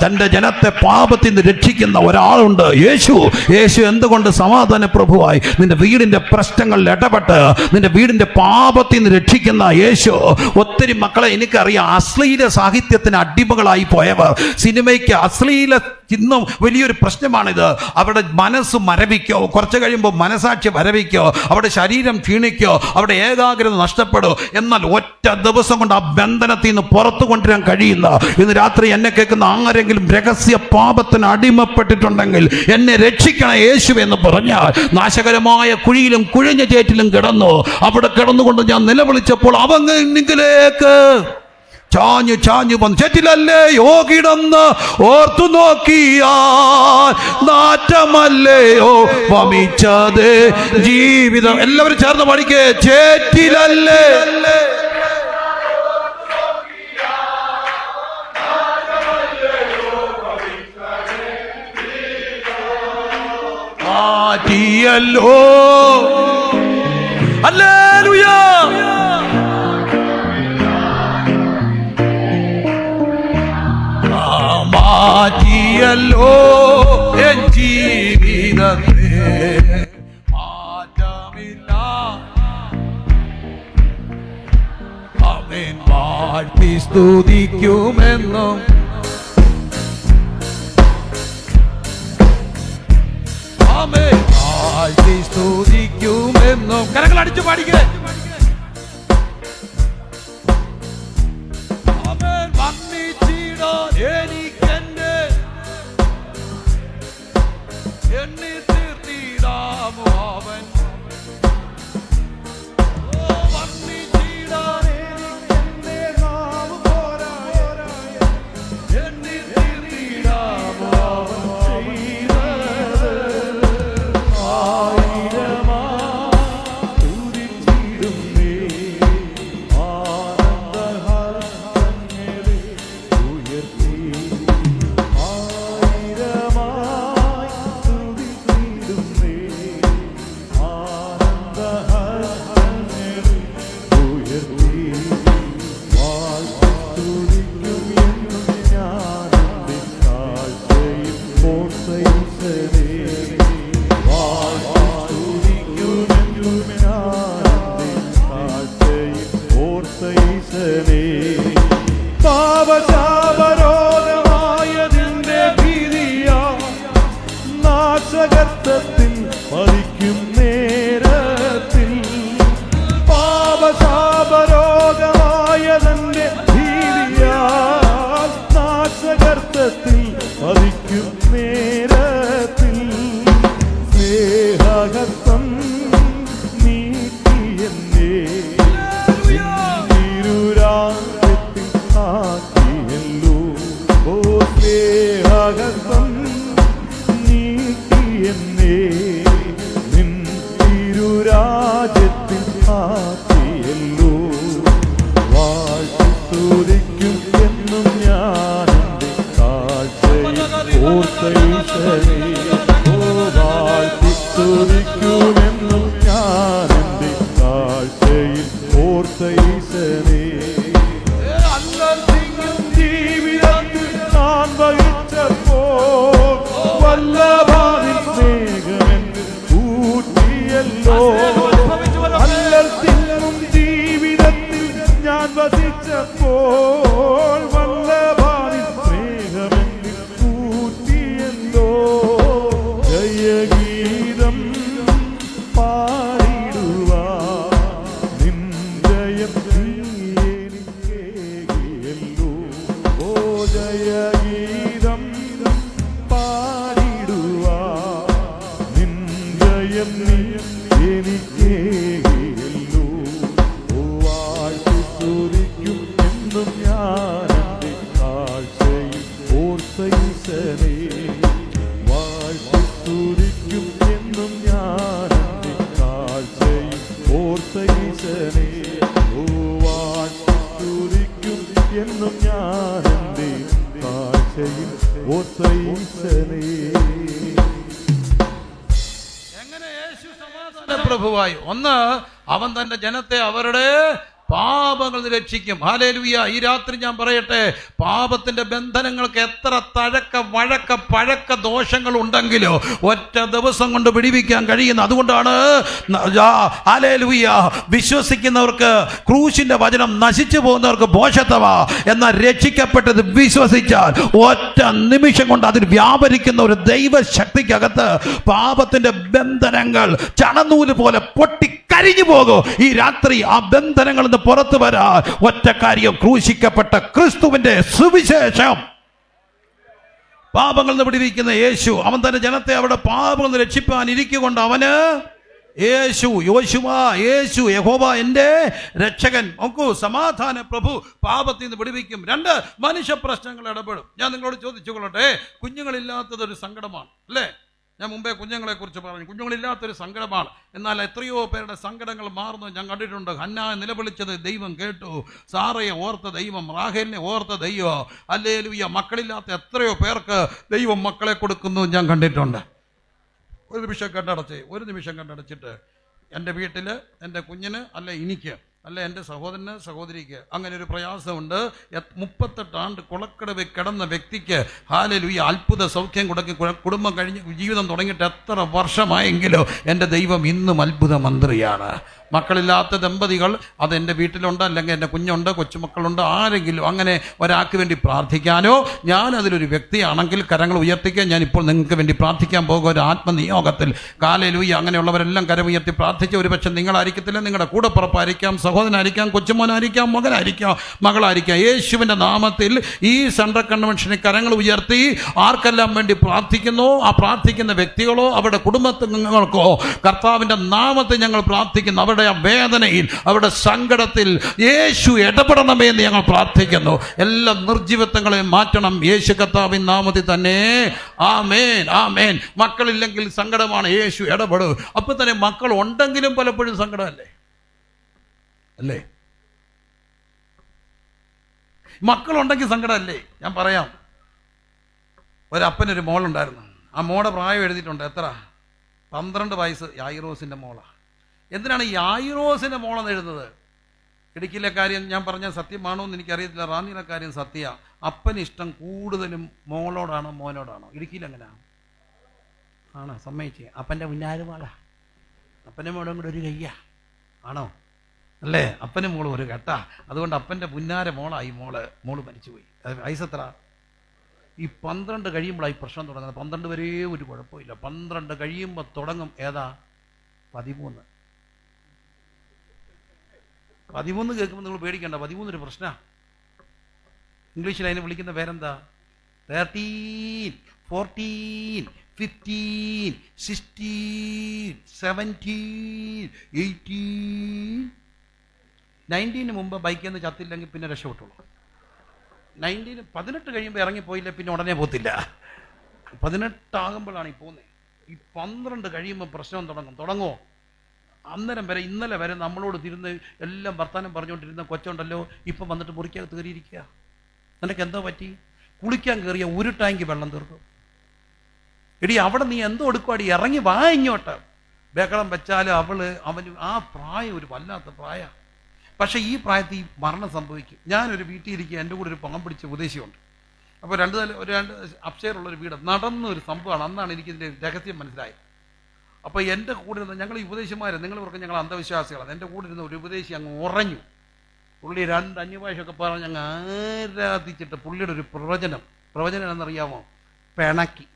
A: തന്റെ ജനത്തെ പാപത്തിൽ നിന്ന് രക്ഷിക്കുന്ന ഒരാളുണ്ട്, യേശു. യേശു എന്തുകൊണ്ട് സമാധാന പ്രഭുവായി നിന്റെ വീടിന്റെ പ്രശ്നങ്ങളിൽ ഇടപെട്ട് നിന്റെ വീടിന്റെ പാപത്തിൽ നിന്ന് രക്ഷിക്കുന്ന യേശു. ഒത്തിരി മക്കളെ എനിക്കറിയാം, അശ്ലീല സാഹിത്യത്തിന് അടിമകളായി പോയവർ, സിനിമയ്ക്ക് അശ്ലീല ഇന്നും വലിയൊരു പ്രശ്നമാണിത്. അവിടെ മനസ്സ് മരവിക്കോ, കുറച്ച് കഴിയുമ്പോൾ മനസാക്ഷി മരവിക്കോ, അവിടെ ശരീരം ക്ഷീണിക്കോ, അവിടെ ഏകാഗ്രത നഷ്ടപ്പെടോ. എന്നാൽ ഒറ്റ ദിവസം കൊണ്ട് ആ ബന്ധനത്തിൽ നിന്ന് പുറത്തു കൊണ്ടുവരാൻ കഴിയുന്ന, ഇന്ന് രാത്രി എന്നെ കേൾക്കുന്ന ആരെങ്കിലും രഹസ്യ പാപത്തിന് അടിമപ്പെട്ടിട്ടുണ്ടെങ്കിൽ എന്നെ രക്ഷിക്കണ യേശുവേ എന്ന് പറഞ്ഞാൽ, നാശകരമായ കുഴിയിലും കുഴിഞ്ഞ ചേറ്റിലും കിടന്നു, അവിടെ കിടന്നുകൊണ്ട് ഞാൻ നിലവിളിച്ചപ്പോൾ അവങ്കിലേക്ക് ചാഞ്ഞു വന്നു. ചേറ്റിലല്ലയോ കിടന്ന് ഓർത്തു നോക്കിയാൽ നാറ്റമല്ലയോ വമിച്ചത് ജീവിതം. എല്ലാവരും ചേർന്ന് പഠിക്കേ. ചേറ്റിലല്ലേ മാറ്റിയല്ലോ. ഹല്ലേലൂയ. മാറ്റിയല്ലോ എൻ ജീവിതത്തെ, മാറ്റമില്ല. അവൻ വാഴ്ത്തി സ്തുതിക്കുമെന്നും സ്തുതിക്കുമെന്നും. കരങ്ങൾ അടിച്ചു പാടിക്കേ. അവൻ വന്നിച്ചിടാൻ എനിക്കെന്നെ എണ്ണി തീർത്തിടാമോ. അവൻ വന്നിച്ചിടാൻ എനിക്കെന്നെ നാമം പോരായ എണ്ണി തീർത്തിടാമോ.
C: പാപശാപരോഗമായതിന്റെ ഭീതിയാ നാശകർത്തത്തിൽ പതിക്കും നേരത്തിൽ. പാപശാപരോഗമായതിന്റെ ഭീതിയാ നാശകർത്തത്തിൽ പതിക്കും നേരത്തിൽ. സ്നേഹകർത്തം നീക്കിയെന്നേ ആക്കിയല്ലോ. ഓ സ്നേഹകർത്തം നീക്കിയെന്നേ നിൻ തിരുരാജ്യത്തിൽ ആക്കിയല്ലോ. വാഴ്ത്തി സ്തുതിക്കും എന്നും ഞാൻ എൻ്റെ കാഴ്ചയിൽ ഓർത്ത ഈശനെ. ഓ വാഴ്ത്തി സ്തുതിക്കുമെന്നും ഞാൻ എൻ്റെ കാഴ്ചയിൽ ഓർത്ത ഈശനെ. ജീവിതത്തിൽ ഞാൻ വഹിച്ചപ്പോൾ വല്ലഭാവിൻ സ്നേഹമെന്ന് ഊട്ടിയല്ലോ. അല്ലത്തിനും ജീവിതത്തിൽ ഞാൻ വസിച്ചപ്പോൾ വല്ലഭാവിൻ സ്നേഹമെന്ന് ഊട്ടിയല്ലോ. ജയഗീതം പാടിടുവാൻ നിൻ ജയം ഓ ജയഗീതം പാടിടുവാൻ നിൻ ജയം നീ എനിക്കേകിയല്ലോ. ഓ വാഴ്ത്തി സ്തുതിക്കും എന്നും ഞാൻ എൻ്റെ കാഴ്ചയിൽ ഓർത്ത ഈശനെ. വാഴ്ത്തി സ്തുതിക്കും എന്നും ഞാൻ എൻ്റെ കാഴ്ചയിൽ ഓർത്ത ഈശനെ. ഓ വാഴ്ത്തി സ്തുതിക്കും എന്നും ഞാൻ എൻ്റെ കാഴ്ചയിൽ ഓർത്ത ഈശനെ.
A: എങ്ങനെ യേശു സമാധാന പ്രഭുവായി? ഒന്ന്, അവൻ തന്റെ ജനത്തെ അവരുടെ പാപങ്ങൾ രക്ഷിക്കും. ഹല്ലേലൂയ. ഈ രാത്രി ഞാൻ പറയട്ടെ, പാപത്തിന്റെ ബന്ധനങ്ങൾക്ക് എത്ര തഴക്ക വഴക്ക പഴക്ക ദോഷങ്ങൾ ഉണ്ടെങ്കിലോ ഒറ്റ ദിവസം കൊണ്ട് പിടിപ്പിക്കാൻ കഴിയുന്ന. അതുകൊണ്ടാണ് ഹല്ലേലൂയ വിശ്വസിക്കുന്നവർക്ക് ക്രൂശിന്റെ വചനം നശിച്ചു പോകുന്നവർക്ക് ഭോഷത്വമാ, എന്നാൽ രക്ഷിക്കപ്പെട്ടത് വിശ്വസിച്ചാൽ ഒറ്റ നിമിഷം കൊണ്ട് അതിൽ വ്യാപരിക്കുന്ന ഒരു ദൈവശക്തിക്കകത്ത് പാപത്തിന്റെ ബന്ധനങ്ങൾ ചണനൂല് പോലെ പൊട്ടി കരിഞ്ഞു പോകും. ഈ രാത്രി ആ ബന്ധനങ്ങളിൽ നിന്ന് പുറത്തു വരാൻ ഒറ്റ കാര്യം, ക്രൂശിക്കപ്പെട്ട ക്രിസ്തുവിന്റെ സുവിശേഷം. പാപങ്ങളിൽ നിന്ന് വിടുവിക്കുന്ന യേശു, അവൻ തന്റെ ജനത്തെ അവിടെ പാപങ്ങളിൽ നിന്ന് രക്ഷിപ്പാൻ ഇരിക്കൊണ്ട് അവന് യേശു യേശു യഹോവ എൻ്റെ രക്ഷകൻ. നോക്കൂ, സമാധാന പ്രഭു പാപത്തിൽ നിന്ന് വിടുവിക്കും. 2, മനുഷ്യ പ്രശ്നങ്ങൾ ഇടപെടും. ഞാൻ നിങ്ങളോട് ചോദിച്ചു കൊള്ളട്ടെ, കുഞ്ഞുങ്ങളില്ലാത്തത് ഒരു സങ്കടമാണ് അല്ലേ? ഞാൻ മുമ്പേ കുഞ്ഞുങ്ങളെ കുറിച്ച് പറഞ്ഞു, കുഞ്ഞുങ്ങളില്ലാത്തൊരു സങ്കടമാണ്. എന്നാൽ എത്രയോ പേരുടെ സങ്കടങ്ങൾ മാറുന്നു ഞാൻ കണ്ടിട്ടുണ്ട്. ഹന്നാ നിലവിളിച്ചത് ദൈവം കേട്ടു, സാറയെ ഓർത്ത ദൈവം, റാഹേലിനെ ഓർത്ത ദൈവം. ഹല്ലേലൂയ. മക്കളില്ലാത്ത എത്രയോ പേർക്ക് ദൈവം മക്കളെ കൊടുക്കുന്നു ഞാൻ കണ്ടിട്ടുണ്ട്. ഒരു നിമിഷം കണ്ടടച്ചിട്ട് എൻ്റെ വീട്ടിൽ എൻ്റെ കുഞ്ഞിന് അല്ല എനിക്ക് അല്ല എൻ്റെ സഹോദരന് സഹോദരിക്ക് അങ്ങനെ ഒരു പ്രയാസമുണ്ട്. 38 ആണ്ട് കുളക്കടവിൽ കിടന്ന വ്യക്തിക്ക് ഹല്ലേലൂയ അത്ഭുത സൗഖ്യം കൊടുക്കി കുടുംബം കഴിഞ്ഞ് ജീവിതം തുടങ്ങിയിട്ട് എത്ര വർഷമായെങ്കിലും എൻ്റെ ദൈവം ഇന്നും അത്ഭുത മന്ത്രിയാണ്. മക്കളില്ലാത്ത ദമ്പതികൾ അത് എൻ്റെ വീട്ടിലുണ്ട്, അല്ലെങ്കിൽ എൻ്റെ കുഞ്ഞുണ്ട്, കൊച്ചുമക്കളുണ്ട്, ആരെങ്കിലും അങ്ങനെ ഒരാൾക്ക് വേണ്ടി പ്രാർത്ഥിക്കാനോ, ഞാൻ അതിലൊരു വ്യക്തിയാണെങ്കിൽ കരങ്ങൾ ഉയർത്തിക്കാൻ ഞാൻ ഇപ്പോൾ നിങ്ങൾക്ക് വേണ്ടി പ്രാർത്ഥിക്കാൻ പോകുക ഒരു ആത്മനിയോഗത്തിൽ. ഹല്ലേലൂയ. അങ്ങനെയുള്ളവരെല്ലാം കരമുയർത്തി പ്രാർത്ഥിച്ച ഒരു പക്ഷെ നിങ്ങളായിരിക്കത്തില്ല, നിങ്ങളുടെ കൂടപ്പുറപ്പായിരിക്കാം, സഹോദരനായിരിക്കാം, കൊച്ചുമോനായിരിക്കാം, മകനായിരിക്കാം, മകളായിരിക്കാം. യേശുവിൻ്റെ നാമത്തിൽ ഈ സെൻട്രൽ കൺവെൻഷനിൽ കരങ്ങൾ ഉയർത്തി ആർക്കെല്ലാം വേണ്ടി പ്രാർത്ഥിക്കുന്നു, ആ പ്രാർത്ഥിക്കുന്ന വ്യക്തികളോ അവരുടെ കുടുംബത്തിനോ കർത്താവിൻ്റെ നാമത്തിൽ ഞങ്ങൾ പ്രാർത്ഥിക്കുന്നു. അവരുടെ വേദനയിൽ, അവരുടെ സങ്കടത്തിൽ യേശു ഇടപെടണമേ എന്ന് ഞങ്ങൾ പ്രാർത്ഥിക്കുന്നു. എല്ലാ നിർജീവത്വങ്ങളെയും മാറ്റണം യേശു കർത്താവിൻ നാമത്തിൽ തന്നെ. ആമേൻ, ആമേൻ. മക്കളില്ലെങ്കിൽ സങ്കടമാണ്, യേശു ഇടപെടും. അപ്പൊ തന്നെ മക്കൾ ഉണ്ടെങ്കിലും പലപ്പോഴും സങ്കടമല്ലേ അല്ലേ? മക്കളുണ്ടെങ്കിൽ സങ്കടമല്ലേ? ഞാൻ പറയാം, ഒരപ്പനൊരു മോളുണ്ടായിരുന്നു. ആ മോടെ പ്രായം എഴുതിയിട്ടുണ്ട്. എത്ര? 12 വയസ്സ്. യായിറോസിൻ്റെ മോളാണ്. എന്തിനാണ് യായിറോസിൻ്റെ മോളെന്ന് എഴുതുന്നത്? ഇടുക്കിയിലെ കാര്യം ഞാൻ പറഞ്ഞാൽ സത്യമാണോ എന്ന് എനിക്കറിയത്തില്ല. റാന്നിയിലെ കാര്യം സത്യ. അപ്പന് ഇഷ്ടം കൂടുതലും മോളോടാണോ മോനോടാണോ? ഇടുക്കിയിൽ എങ്ങനെയാണ്? ആണോ? സമ്മതിച്ചേ. അപ്പൻ്റെ മുന്നാരുമാളാ, അപ്പൻ്റെ മോളും കൂടെ ഒരു കയ്യാ ആണോ അല്ലേ? അപ്പനും മോളും ഒരു കെട്ടാ. അതുകൊണ്ട് അപ്പൻ്റെ പുന്നാര മോളായി മോള് മരിച്ചുപോയി. വയസ്സെത്ര? ഈ 12 കഴിയുമ്പോഴാണ് ഈ പ്രശ്നം തുടങ്ങുന്നത്. 12 വരെ ഒരു കുഴപ്പമില്ല. 12 കഴിയുമ്പോൾ തുടങ്ങും. ഏതാ? 13. 13 കേൾക്കുമ്പോൾ നിങ്ങൾ പേടിക്കണ്ട. 13 ഒരു പ്രശ്നമാണ്. ഇംഗ്ലീഷിൽ അതിനെ വിളിക്കുന്ന പേരെന്താ? 13, 14, 15, 16, 17, 18, 19 മുമ്പ് ബൈക്കിൽ നിന്ന് ചത്തില്ലെങ്കിൽ പിന്നെ രക്ഷപ്പെട്ടുള്ളൂ. 18 കഴിയുമ്പോൾ ഇറങ്ങിപ്പോയില്ല പിന്നെ ഉടനെ പോത്തില്ല. 18 ആകുമ്പോഴാണ് ഈ പോകുന്നത്. ഈ 12 കഴിയുമ്പോൾ പ്രശ്നം തുടങ്ങുമോ? അന്നേരം വരെ, ഇന്നലെ വരെ നമ്മളോട് തിരുന്ന് എല്ലാം വർത്താനം പറഞ്ഞുകൊണ്ടിരുന്ന കൊച്ചുണ്ടല്ലോ, ഇപ്പം വന്നിട്ട് മുറിക്കകത്ത് കയറിയിരിക്കുക. നിനക്ക് എന്തോ പറ്റി? കുളിക്കാൻ കയറിയ ഒരു ടാങ്ക് വെള്ളം തീർക്കും. എടി അവിടെ നീ എന്തോ എടുക്കുവാടി, ഇറങ്ങി വാ ഇങ്ങോട്ട്. ബഹളം വെച്ചാൽ അവന് ആ പ്രായം ഒരു വല്ലാത്ത പ്രായം. പക്ഷേ ഈ പ്രായത്തിൽ മരണം സംഭവിക്കും. ഞാനൊരു വീട്ടിൽ ഇരിക്കുക, എൻ്റെ കൂടെ ഒരു പാമ്പ് പിടിച്ച ഉപദേശിയുണ്ട്. അപ്പോൾ രണ്ട് അപ്സ്റ്റെയറുള്ളൊരു വീട് നടന്നൊരു സംഭവമാണ്. അന്നാണ് എനിക്കിതിൻ്റെ രഹസ്യം മനസ്സിലായത്. അപ്പോൾ എൻ്റെ കൂടെ ഇരുന്ന് ഞങ്ങൾ ഈ ഉപദേശിമാർ, നിങ്ങൾ ഓർക്കും ഞങ്ങൾ അന്ധവിശ്വാസികളാണ്. എൻ്റെ കൂടെ ഇരുന്ന ഒരു ഉപദേശി അങ്ങ് ഉറഞ്ഞു. പുള്ളി 2 അന്യഭാഷയൊക്കെ പറഞ്ഞ് അങ്ങ് ആരാധിച്ചിട്ട് പുള്ളിയുടെ ഒരു പ്രവചനം എന്നറിയാമോ? പിണക്കി,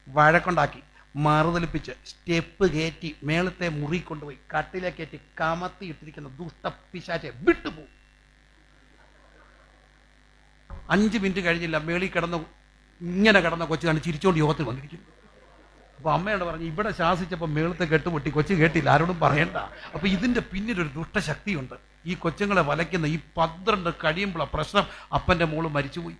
A: വഴക്കുണ്ടാക്കി, മറുതലിപ്പിച്ച്, സ്റ്റെപ്പ് കയറ്റി, മേളത്തെ മുറി കൊണ്ടുപോയി കട്ടിലേക്ക് കയറ്റി കമത്തി ഇട്ടിരിക്കുന്ന ദുഷ്ട പിശാചെ വിട്ടുപോകും. 5 മിനിറ്റ് കഴിഞ്ഞില്ല, മേളിൽ ഇങ്ങനെ കിടന്ന കൊച്ചു കണ്ട് ചിരിച്ചോണ്ട് യോഗത്തിൽ വന്നിരിക്കുന്നു. അപ്പോൾ അമ്മയോട് പറഞ്ഞു, ഇവിടെ ശാസിച്ചപ്പോൾ മേളത്തെ കെട്ടുപൊട്ടി, കൊച്ചു കേട്ടില്ല, ആരോടും പറയണ്ട. അപ്പോൾ ഇതിൻ്റെ പിന്നിലൊരു ദുഷ്ടശക്തിയുണ്ട്. ഈ കൊച്ചുങ്ങളെ വലയ്ക്കുന്ന ഈ 12 കഴിയുമ്പോഴാണ് പ്രശ്നം. അപ്പൻ്റെ മോള് മരിച്ചുപോയി,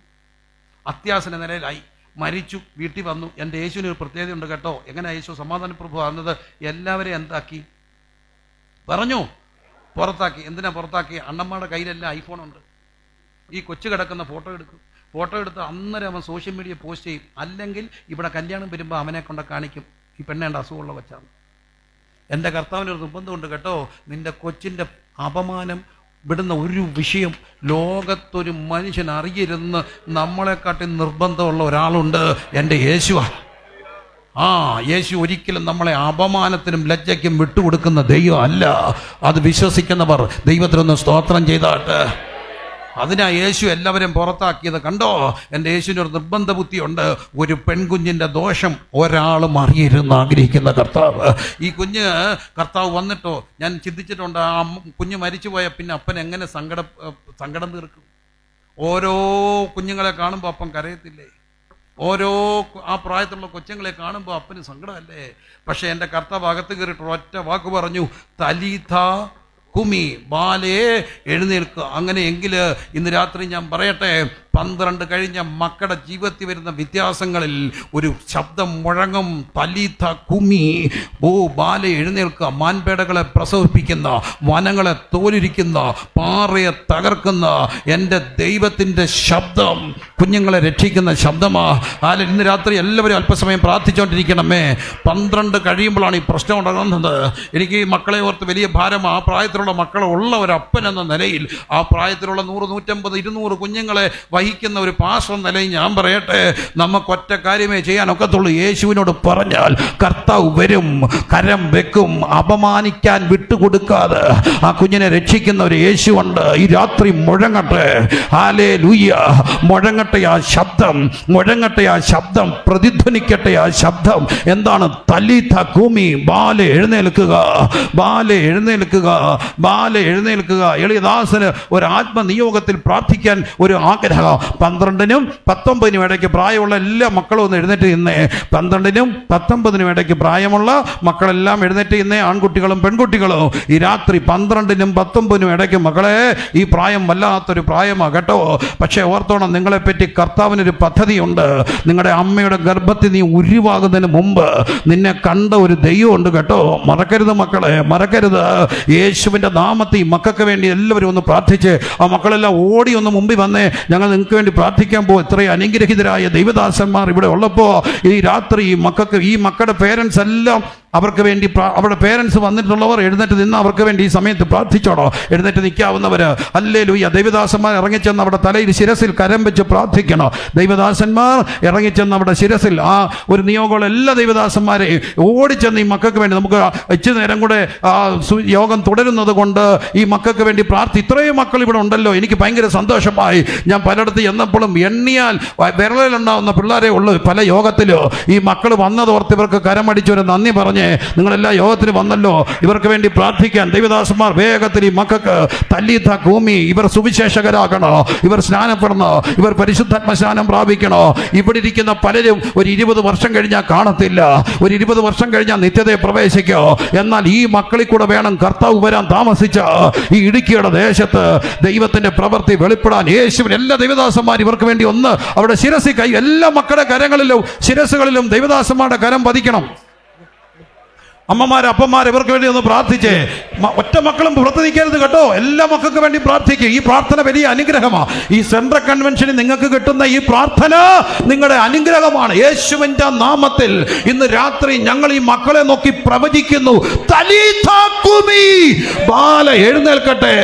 A: അത്യാസന നിലയിലായി, മരിച്ചു. വീട്ടിൽ വന്നു. എൻ്റെ യേശുവിന് ഒരു പ്രത്യേകതയുണ്ട് കേട്ടോ. എങ്ങനെ യേശു സമാധാനപ്രഭു ആകുന്നത്? എല്ലാവരെയും എന്താക്കി? പറഞ്ഞു, പുറത്താക്കി. എന്തിനാ പുറത്താക്കി? അണ്ണമ്മയുടെ കയ്യിലെല്ലാം ഐഫോണുണ്ട്. ഈ കൊച്ചു കിടക്കുന്ന ഫോട്ടോ എടുത്ത് അന്നേരം അവൻ സോഷ്യൽ മീഡിയ പോസ്റ്റ് ചെയ്യും. അല്ലെങ്കിൽ ഇവിടെ കല്യാണം വരുമ്പോൾ അവനെ കൊണ്ട് കാണിക്കും, ഈ പെണ്ണേണ്ട അസുഖമുള്ള കൊച്ചാണ്. എൻ്റെ കർത്താവിനൊരു നിർബന്ധമുണ്ട് കേട്ടോ, നിൻ്റെ കൊച്ചിൻ്റെ അപമാനം വിടുന്ന ഒരു വിഷയം ലോകത്തൊരു മനുഷ്യൻ അറിയരുതെന്ന് നമ്മളെക്കാട്ടി നിർബന്ധമുള്ള ഒരാളുണ്ട്, എൻ്റെ യേശുവാണ്. യേശു ഒരിക്കലും നമ്മളെ അപമാനത്തിനും ലജ്ജയ്ക്കും വിട്ടുകൊടുക്കുന്ന ദൈവം അല്ല. അത് വിശ്വസിക്കുന്നവർ ദൈവത്തിനൊന്ന് സ്തോത്രം ചെയ്താട്ട്. അതിനാ യേശു എല്ലാവരെയും പുറത്താക്കിയത്. കണ്ടോ, എൻ്റെ യേശുവിന് ഒരു നിർബന്ധ ബുദ്ധിയുണ്ട്. ഒരു പെൺകുഞ്ഞിൻ്റെ ദോഷം ഒരാളും അറിയരുതെന്ന് ആഗ്രഹിക്കുന്ന കർത്താവ്. ഈ കുഞ്ഞ് കർത്താവ് വന്നിട്ടോ, ഞാൻ ചിന്തിച്ചിട്ടുണ്ട്, ആ കുഞ്ഞ് മരിച്ചുപോയ പിന്നെ അപ്പൻ എങ്ങനെ സങ്കടം തീർക്കും? ഓരോ കുഞ്ഞുങ്ങളെ കാണുമ്പോൾ അപ്പൻ കരയത്തില്ലേ? ഓരോ ആ പ്രായത്തിലുള്ള കൊച്ചുങ്ങളെ കാണുമ്പോൾ അപ്പന് സങ്കടമല്ലേ? പക്ഷേ എൻ്റെ കർത്താവ് അകത്ത് കയറിയിട്ട് ഒറ്റ വാക്ക് പറഞ്ഞു, തലീഥ കുമി, ബാലേ എഴുന്നേൽക്കുക. അങ്ങനെയെങ്കിൽ ഇന്ന് രാത്രി ഞാൻ പറയട്ടെ, 12 കഴിഞ്ഞ മക്കളുടെ ജീവിതത്തിൽ വരുന്ന വ്യത്യാസങ്ങളിൽ ഒരു ശബ്ദം മുഴങ്ങും, തലീഥ കുമി, ബാലെ എഴുന്നേൽക്കുക. മാൻപേടകളെ പ്രസവിപ്പിക്കുന്ന, വനങ്ങളെ തോലിരിക്കുന്ന, പാറയെ തകർക്കുന്ന എൻ്റെ ദൈവത്തിൻ്റെ ശബ്ദം കുഞ്ഞുങ്ങളെ രക്ഷിക്കുന്ന ശബ്ദമാ. ഇന്ന് രാത്രി എല്ലാവരും അല്പസമയം പ്രാർത്ഥിച്ചുകൊണ്ടിരിക്കണമേ. 12 കഴിയുമ്പോഴാണ് ഈ പ്രശ്നം ഉണ്ടാകുന്നത്. എനിക്ക് ഈ മക്കളെ ഓർത്ത് വലിയ ഭാരമാണ്. ആ പ്രായത്തിലുള്ള മക്കളുള്ള ഒരു അപ്പൻ എന്ന നിലയിൽ, ആ പ്രായത്തിലുള്ള 100, 150, 200 കുഞ്ഞുങ്ങളെ വഹിക്കുന്ന ഒരു പാസ്റ്റർ എന്ന നിലയിൽ ഞാൻ പറയട്ടെ, നമുക്കൊറ്റ കാര്യമേ ചെയ്യാനൊക്കത്തുള്ളൂ. യേശുവിനോട് പറഞ്ഞാൽ കർത്താവ് വരും, കരം വെക്കും, അപമാനിക്കാൻ വിട്ടുകൊടുക്കാതെ ആ കുഞ്ഞിനെ രക്ഷിക്കുന്ന ഒരു യേശുവുണ്ട്. ഈ രാത്രി മുഴങ്ങട്ടെ, ഹല്ലേലൂയ, മുഴങ്ങട്ടെ ആ ശബ്ദം, മുഴങ്ങട്ടെ ആ ശബ്ദം, പ്രതിധ്വനിക്കട്ടെ ആ ശബ്ദം. എന്താണ്? തലീഥ കുമി, ബാലെ എഴുന്നേൽക്കുക, ബാലെ എഴുന്നേൽക്കുക, ബാലെ എഴുന്നേൽക്കുക. എളിയദാസന് ഒരു ആത്മനിയോഗത്തിൽ പ്രാർത്ഥിക്കാൻ ഒരു ആഗ്രഹം. 12നും 19നും ഇടയ്ക്ക് പ്രായമുള്ള എല്ലാ മക്കളും ഒന്ന് എഴുന്നേറ്റ് നിന്നേ. 12നും 19നും ഇടയ്ക്ക് പ്രായമുള്ള മക്കളെല്ലാം എഴുന്നേറ്റ് നിന്നേ, ആൺകുട്ടികളും പെൺകുട്ടികളും. ഈ രാത്രി 12നും 19നും ഇടയ്ക്ക് മക്കളെ, ഈ പ്രായം വല്ലാത്തൊരു പ്രായമാണ് കേട്ടോ. പക്ഷേ ഓർത്തോണം, നിങ്ങളെപ്പറ്റി കർത്താവിനൊരു പദ്ധതിയുണ്ട്. നിങ്ങളുടെ അമ്മയുടെ ഗർഭത്തിൽ നീ ഉരുവാകുന്നതിന് മുമ്പ് നിന്നെ കണ്ട ഒരു ദൈവമുണ്ട് കേട്ടോ. മറക്കരുത് മക്കളെ, മറക്കരുത്. യേശുവിൻ്റെ നാമത്തിൽ മക്കൾക്ക് വേണ്ടി എല്ലാവരും ഒന്ന് പ്രാർത്ഥിച്ച്, ആ മക്കളെല്ലാം ഓടി ഒന്ന് മുമ്പിൽ വന്നേ. ഞങ്ങൾ നിങ്ങൾക്ക് വേണ്ടി പ്രാർത്ഥിക്കാൻ പോകും. ഇത്രയും അനുഗ്രഹിതരായ ദൈവദാസന്മാർ ഇവിടെ ഉള്ളപ്പോൾ ഈ രാത്രി ഈ മക്കളുടെ പേരൻസ് എല്ലാം അവർക്ക് വേണ്ടി, അവരുടെ പേരൻസ് വന്നിട്ടുള്ളവർ എഴുന്നേറ്റ് നിന്ന് അവർക്ക് വേണ്ടി ഈ സമയത്ത് പ്രാർത്ഥിച്ചോടോ. എഴുന്നേറ്റ് നിൽക്കാവുന്നവർ ഹല്ലേലൂയ. ദൈവദാസന്മാർ ഇറങ്ങിച്ചെന്ന് അവിടെ തലയിൽ ശിരസിൽ കരം വെച്ച് പ്രാർത്ഥിക്കണോ. ദൈവദാസന്മാർ ഇറങ്ങിച്ചെന്ന് അവിടെ ശിരസിൽ ആ ഒരു നിയോഗമുള്ള എല്ലാ ദൈവദാസന്മാരെയും ഓടിച്ചെന്ന് ഈ മക്കൾക്ക് വേണ്ടി, നമുക്ക് ഇച്ചിരി നേരം കൂടെ യോഗം തുടരുന്നത് കൊണ്ട് ഈ മക്കൾക്ക് വേണ്ടി ഇത്രയും മക്കൾ ഇവിടെ ഉണ്ടല്ലോ, എനിക്ക് ഭയങ്കര സന്തോഷമായി. ഞാൻ പലയിടത്ത് ചെന്നപ്പോഴും എണ്ണിയാൽ വിരലിലുണ്ടാവുന്ന പിള്ളേരെ ഉള്ളു. പല യോഗത്തിലോ ഈ മക്കൾ വന്നതോർത്ത് ഇവർക്ക് കരമടിച്ചൊരു നന്ദി പറഞ്ഞ് നിങ്ങളെല്ലാ യോഗത്തിന് വന്നല്ലോ. ഇവർക്ക് വേണ്ടി പ്രാർത്ഥിക്കാൻ ദൈവദാസന്മാർ വേഗത്തിൽ ഈ മക്കൾക്ക് തലീഥ കുമി, ഇവർ സുവിശേഷകരാകണോ, ഇവർ സ്നാനപ്പെടണോ, ഇവർ പരിശുദ്ധാത്മ സ്നാനം പ്രാപിക്കണോ. ഇവിടെ ഇരിക്കുന്ന പലരും ഒരു 20 വർഷം കഴിഞ്ഞാൽ കാണത്തില്ല, ഒരു 20 വർഷം കഴിഞ്ഞാൽ നിത്യതയെ പ്രവേശിക്കോ. എന്നാൽ ഈ മക്കളിൽ കൂടെ വേണം കർത്താവ് വരാൻ താമസിച്ച ഈ ഇടുക്കിയുടെ ദേശത്ത് ദൈവത്തിന്റെ പ്രവൃത്തി വെളിപ്പെടാൻ. യേശുവിന് എല്ലാ ദൈവദാസന്മാർ ഇവർക്ക് വേണ്ടി ഒന്ന് അവിടെ ശിരസി കൈ, എല്ലാ മക്കളുടെ കരങ്ങളിലും ശിരസുകളിലും ദൈവദാസന്മാരുടെ കരം പതിക്കണം. അമ്മമാര് അപ്പന്മാർ ഇവർക്ക് വേണ്ടി ഒന്ന് പ്രാർത്ഥിച്ചേ. ഒറ്റ മക്കളും പുറത്ത് നിൽക്കരുത് കേട്ടോ. എല്ലാ മക്കൾക്ക് വേണ്ടി പ്രാർത്ഥിക്കുക. ഈ പ്രാർത്ഥന വലിയ അനുഗ്രഹമാണ്. ഈ സെൻട്രൽ കൺവെൻഷനിൽ നിങ്ങൾക്ക് കിട്ടുന്ന ഈ പ്രാർത്ഥന നിങ്ങളുടെ അനുഗ്രഹമാണ്. യേശുവിന്റെ നാമത്തിൽ ഇന്ന് രാത്രി ഞങ്ങൾ ഈ മക്കളെ നോക്കി പ്രവചിക്കുന്നു. തലീഥ കുമി, ബാല എഴുന്നേൽക്കട്ടെ.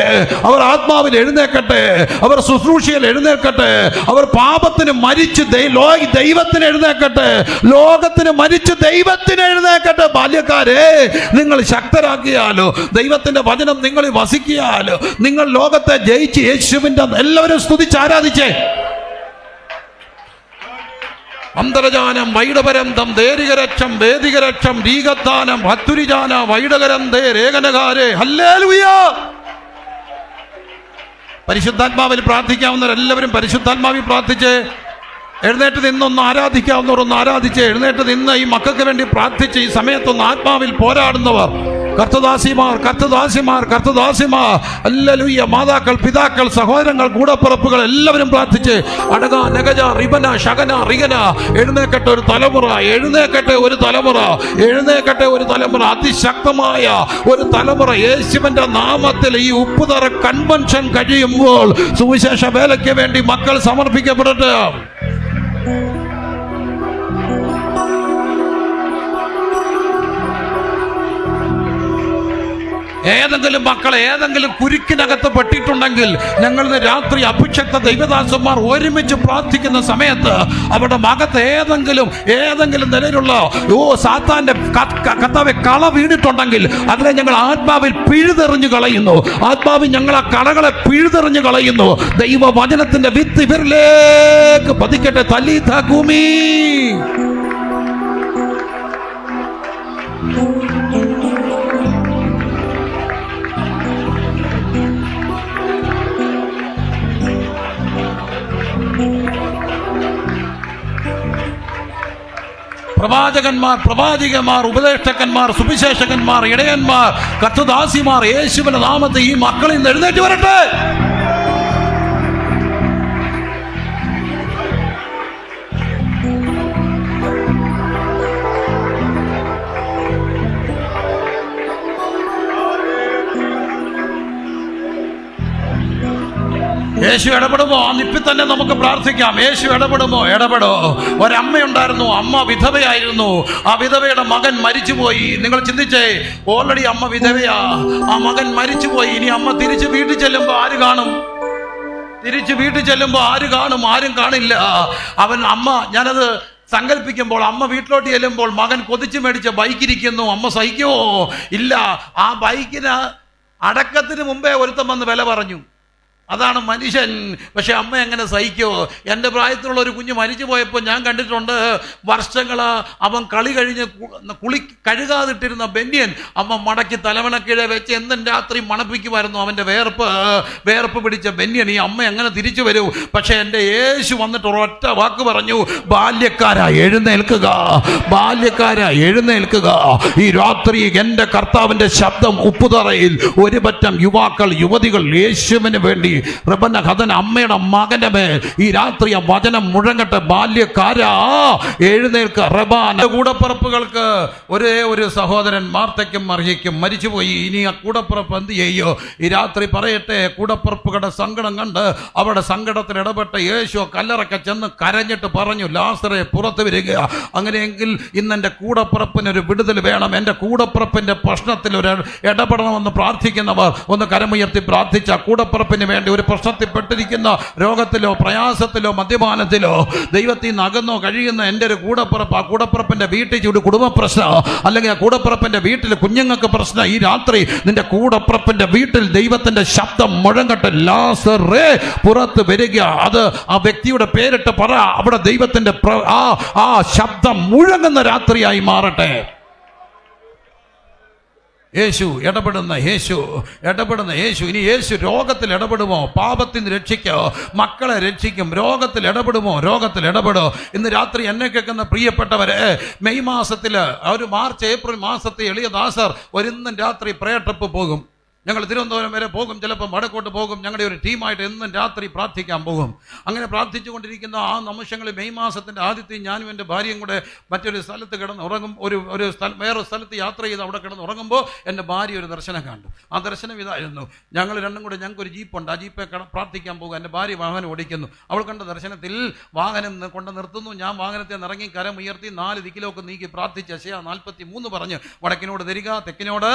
A: അവർ ആത്മാവിൽ എഴുന്നേൽക്കട്ടെ, അവർ ശുശ്രൂഷയിൽ എഴുന്നേൽക്കട്ടെ, അവർ പാപത്തിന് മരിച്ച് ദൈവത്തിന് എഴുന്നേൽക്കട്ടെ, ലോകത്തിന് മരിച്ച് ദൈവത്തിന് എഴുന്നേൽക്കട്ടെ. ബാല്യക്കാരെ, നിങ്ങൾ ശക്തരാക്കിയാലോ, ദൈവത്തിന്റെ വചനം നിങ്ങളിൽ വസിക്കിയാലോ, നിങ്ങൾ ലോകത്തെ ജയിച്ച് യേശുവിന്റെ എല്ലാവരും സ്തുതിച്ച് ആരാധിച്ചേ. അന്തർജാനം വൈഡപരന്തം ദേരികരക്ഷം വേദികരക്ഷം രീഗത്താനം ഹത്തുരിജാന വൈഡകരന്തേ രേഖനകാരേ ഹല്ലേലൂയ. പരിശുദ്ധാത്മാവിൽ പ്രാർത്ഥിക്കാവുന്നവരെല്ലാവരും പരിശുദ്ധാത്മാവിൽ പ്രാർത്ഥിച്ചേ. എഴുന്നേറ്റ് നിന്നൊന്ന് ആരാധിക്കാവുന്നവരൊന്ന് ആരാധിച്ച് എഴുന്നേറ്റ് നിന്ന് ഈ മക്കൾക്ക് വേണ്ടി പ്രാർത്ഥിച്ച് ഈ സമയത്തൊന്ന് ആത്മാവിൽ പോരാടുന്നവർ, കർത്തദാസിമാർ കർത്തദാസിമാർ കർത്തദാസിമാർ, ഹല്ലേലൂയ. മാതാക്കൾ, പിതാക്കൾ, സഹോദരങ്ങൾ, കൂടപ്പിറപ്പുകൾ എല്ലാവരും പ്രാർത്ഥിച്ച് അടക നഗജ റിബന ശകന റിഗന. എഴുന്നേക്കട്ടെ ഒരു തലമുറ, എഴുന്നേക്കട്ടെ ഒരു തലമുറ, എഴുന്നേക്കട്ടെ ഒരു തലമുറ, അതിശക്തമായ ഒരു തലമുറ. യേശുവിന്റെ നാമത്തിൽ ഈ ഉപ്പുതറ കൺവെൻഷൻ കഴിയുമ്പോൾ സുവിശേഷ വേലയ്ക്ക് വേണ്ടി മക്കൾ സമർപ്പിക്കപ്പെടട്ടെ. ഏതെങ്കിലും മക്കളെ ഏതെങ്കിലും കുരുക്കിനകത്ത് പെട്ടിട്ടുണ്ടെങ്കിൽ ഞങ്ങൾ രാത്രി അഭിഷക്ത ദൈവദാസന്മാർ ഒരുമിച്ച് പ്രാർത്ഥിക്കുന്ന സമയത്ത് അവരുടെ മകത്ത് ഏതെങ്കിലും നിലയിലുള്ള സാത്താന്റെ കർത്താവെ കള വീണിട്ടുണ്ടെങ്കിൽ അതിനെ ഞങ്ങൾ ആത്മാവിൽ പിഴുതെറിഞ്ഞു കളയുന്നു. ആത്മാവിൽ ഞങ്ങൾ ആ കളകളെ പിഴുതെറിഞ്ഞു കളയുന്നു. ദൈവവചനത്തിന്റെ വിത്ത് ഇവരിലേക്ക് പതിക്കട്ടെ. തലീതാ കൂമി. പ്രവാചകന്മാർ, പ്രവാചികന്മാർ, ഉപദേഷ്ടകന്മാർ, സുവിശേഷകന്മാർ, ഇടയന്മാർ, കർത്തദാസിമാർ, യേശുവിന്റെ നാമത്തിൽ ഈ മക്കളിൽ നിന്ന് എഴുന്നേറ്റ് വരട്ടെ. യേശു ഇടപെടുമോ? ആ നിപ്പിൽ തന്നെ നമുക്ക് പ്രാർത്ഥിക്കാം. യേശു ഇടപെടുമോ? ഇടപെടോ. ഒരമ്മയുണ്ടായിരുന്നു, അമ്മ വിധവയായിരുന്നു. ആ വിധവയുടെ മകൻ മരിച്ചുപോയി. നിങ്ങൾ ചിന്തിച്ചേ, ഓൾറെഡി അമ്മ വിധവയാ, ആ മകൻ മരിച്ചുപോയി. ഇനി അമ്മ തിരിച്ച് വീട്ടിൽ ചെല്ലുമ്പോൾ ആര് കാണും? തിരിച്ച് വീട്ടിൽ ചെല്ലുമ്പോൾ ആര് കാണും? ആരും കാണില്ല. അമ്മ, ഞാനത് സങ്കല്പിക്കുമ്പോൾ, അമ്മ വീട്ടിലോട്ട് ചെല്ലുമ്പോൾ മകൻ കൊതിച്ചു മേടിച്ച ബൈക്കിരിക്കുന്നു. അമ്മ സഹിക്കുമോ? ഇല്ല. ആ ബൈക്കിന് അടക്കത്തിന് മുമ്പേ ഒരുത്തം വന്ന് വില പറഞ്ഞു. അതാണ് മനുഷ്യൻ. പക്ഷെ അമ്മ എങ്ങനെ സഹിക്കുമോ? എൻ്റെ പ്രായത്തിലുള്ള ഒരു കുഞ്ഞ് മരിച്ചു പോയപ്പോൾ ഞാൻ കണ്ടിട്ടുണ്ട്, വർഷങ്ങൾ അവൻ കളി കഴിഞ്ഞ് കഴുകാതിട്ടിരുന്ന ബെന്യൻ അമ്മ മടക്കി തലവണക്കീഴെ വെച്ച് എന്നും രാത്രി മണപ്പിക്കുമായിരുന്നു അവൻ്റെ വേർപ്പ് പിടിച്ച ബെന്യൻ. ഈ അമ്മ എങ്ങനെ തിരിച്ചു വരൂ? പക്ഷെ എൻ്റെ യേശു വന്നിട്ട് ഒരൊറ്റ വാക്ക് പറഞ്ഞു, ബാല്യക്കാരാ എഴുന്നേൽക്കുക, ബാല്യക്കാരാ എഴുന്നേൽക്കുക. ഈ രാത്രി എൻ്റെ കർത്താവിൻ്റെ ശബ്ദം ഉപ്പുതറയിൽ ഒരു പറ്റം യുവാക്കൾ, യുവതികൾ യേശുവിന് വേണ്ടി അമ്മയുടെ മകന്റെ മേൽ ഈ രാത്രി ആ വചനം മുഴങ്ങട്ടെ. ബാല്യക്കാരാ എഴുന്നേൽക്ക. റബാന കൂടപ്പറപ്പുകൾക്ക് ഒരേ ഒരു സഹോദരൻ മാർത്തയ്ക്കും മറിയയ്ക്കും മരിച്ചുപോയി. ഇനി ആ കൂടപ്പുറപ്പ് എന്ത് ചെയ്യോ? ഈ രാത്രി പറയട്ടെ, കൂടപ്പുറപ്പുകളുടെ സങ്കടം കണ്ട് അവരുടെ സങ്കടത്തിൽ ഇടപെട്ട യേശു കല്ലറൊക്കെ ചെന്ന് കരഞ്ഞിട്ട് പറഞ്ഞു, ലാസറേ പുറത്തു വരിക. അങ്ങനെയെങ്കിൽ ഇന്ന് എൻ്റെ കൂടപ്പുറപ്പിനൊരു വിടുതൽ വേണം. എൻ്റെ കൂടപ്പുറപ്പിൻ്റെ പ്രശ്നത്തിൽ ഒരു ഇടപെടണമെന്ന് പ്രാർത്ഥിക്കുന്നവർ ഒന്ന് കരമുയർത്തി പ്രാർത്ഥിച്ച. കൂടപ്പുറപ്പിന് വേണ്ടി ഒരു പ്രശ്നത്തിൽപ്പെട്ടിരിക്കുന്ന രോഗത്തിലോ പ്രയാസത്തിലോ മദ്യപാനത്തിലോ ദൈവത്തിൽ നിന്ന് അകന്നോ കഴിയുന്ന എൻ്റെ ഒരു കൂടപ്പുറപ്പ്, ആ കൂടപ്പുറപ്പിൻ്റെ വീട്ടിൽ ഒരു കുടുംബ പ്രശ്നം, അല്ലെങ്കിൽ ആ കൂടപ്പുറപ്പിൻ്റെ വീട്ടിൽ കുഞ്ഞുങ്ങൾക്ക് പ്രശ്നം, ഈ രാത്രി നിന്റെ കൂടപ്പുറപ്പിൻ്റെ വീട്ടിൽ ദൈവത്തിൻ്റെ ശബ്ദം മുഴങ്ങട്ടെ. ലാസറേ പുറത്ത് വരിക. അത് ആ വ്യക്തിയുടെ പേരിട്ട് പറ. അവിടെ ദൈവത്തിൻ്റെ ആ ശബ്ദം മുഴങ്ങുന്ന രാത്രിയായി മാറട്ടെ. യേശു ഇടപെടുന്ന യേശു. ഇനി യേശു രോഗത്തിൽ ഇടപെടുമോ? പാപത്തിൽ നിന്ന് രക്ഷിക്കോ? മക്കളെ രക്ഷിക്കും. രോഗത്തിൽ ഇടപെടുമോ? രോഗത്തിൽ ഇടപെടോ? ഇന്ന് രാത്രി എന്നെ കേൾക്കുന്ന പ്രിയപ്പെട്ടവരെ, മെയ് മാസത്തിൽ ഒരു മാർച്ച് ഏപ്രിൽ മാസത്തിൽ എളിയ ദാസർ ഒരിന്നും രാത്രി പ്രയർ ട്രിപ്പ് പോകും. ഞങ്ങൾ തിരുവനന്തപുരം വരെ പോകും, ചിലപ്പോൾ വടക്കോട്ട് പോകും. ഞങ്ങളുടെ ഒരു ടീമായിട്ട് എന്നും രാത്രി പ്രാർത്ഥിക്കാൻ പോകും. അങ്ങനെ പ്രാർത്ഥിച്ചു കൊണ്ടിരിക്കുന്ന ആ നിമിഷങ്ങളിൽ മെയ് മാസത്തിൻ്റെ ആദ്യത്തെ ഞാനും എൻ്റെ ഭാര്യയും കൂടെ മറ്റൊരു സ്ഥലത്ത് കിടന്ന് ഉറങ്ങും. വേറൊരു സ്ഥലത്ത് യാത്ര ചെയ്ത് അവിടെ കിടന്ന് ഉറങ്ങുമ്പോൾ എൻ്റെ ഭാര്യ ഒരു ദർശനം കണ്ടു. ആ ദർശനം ഇതായിരുന്നു. ഞങ്ങൾ രണ്ടും കൂടെ, ഞങ്ങൾക്കൊരു ജീപ്പുണ്ട്, ആ ജീപ്പെ പ്രാർത്ഥിക്കാൻ പോകും. എൻ്റെ ഭാര്യ വാഹനം ഓടിക്കുന്നു. അവൾ കണ്ട ദർശനത്തിൽ വാഹനം കൊണ്ട് നിർത്തുന്നു. ഞാൻ വാഹനത്തെ നിറങ്ങി കരമുയർത്തി 4 ദിക്കിലൊക്കെ നീക്കി പ്രാർത്ഥിച്ച് യശയ്യാ 43 പറഞ്ഞ്, വടക്കിനോട് തരിക, തെക്കിനോട്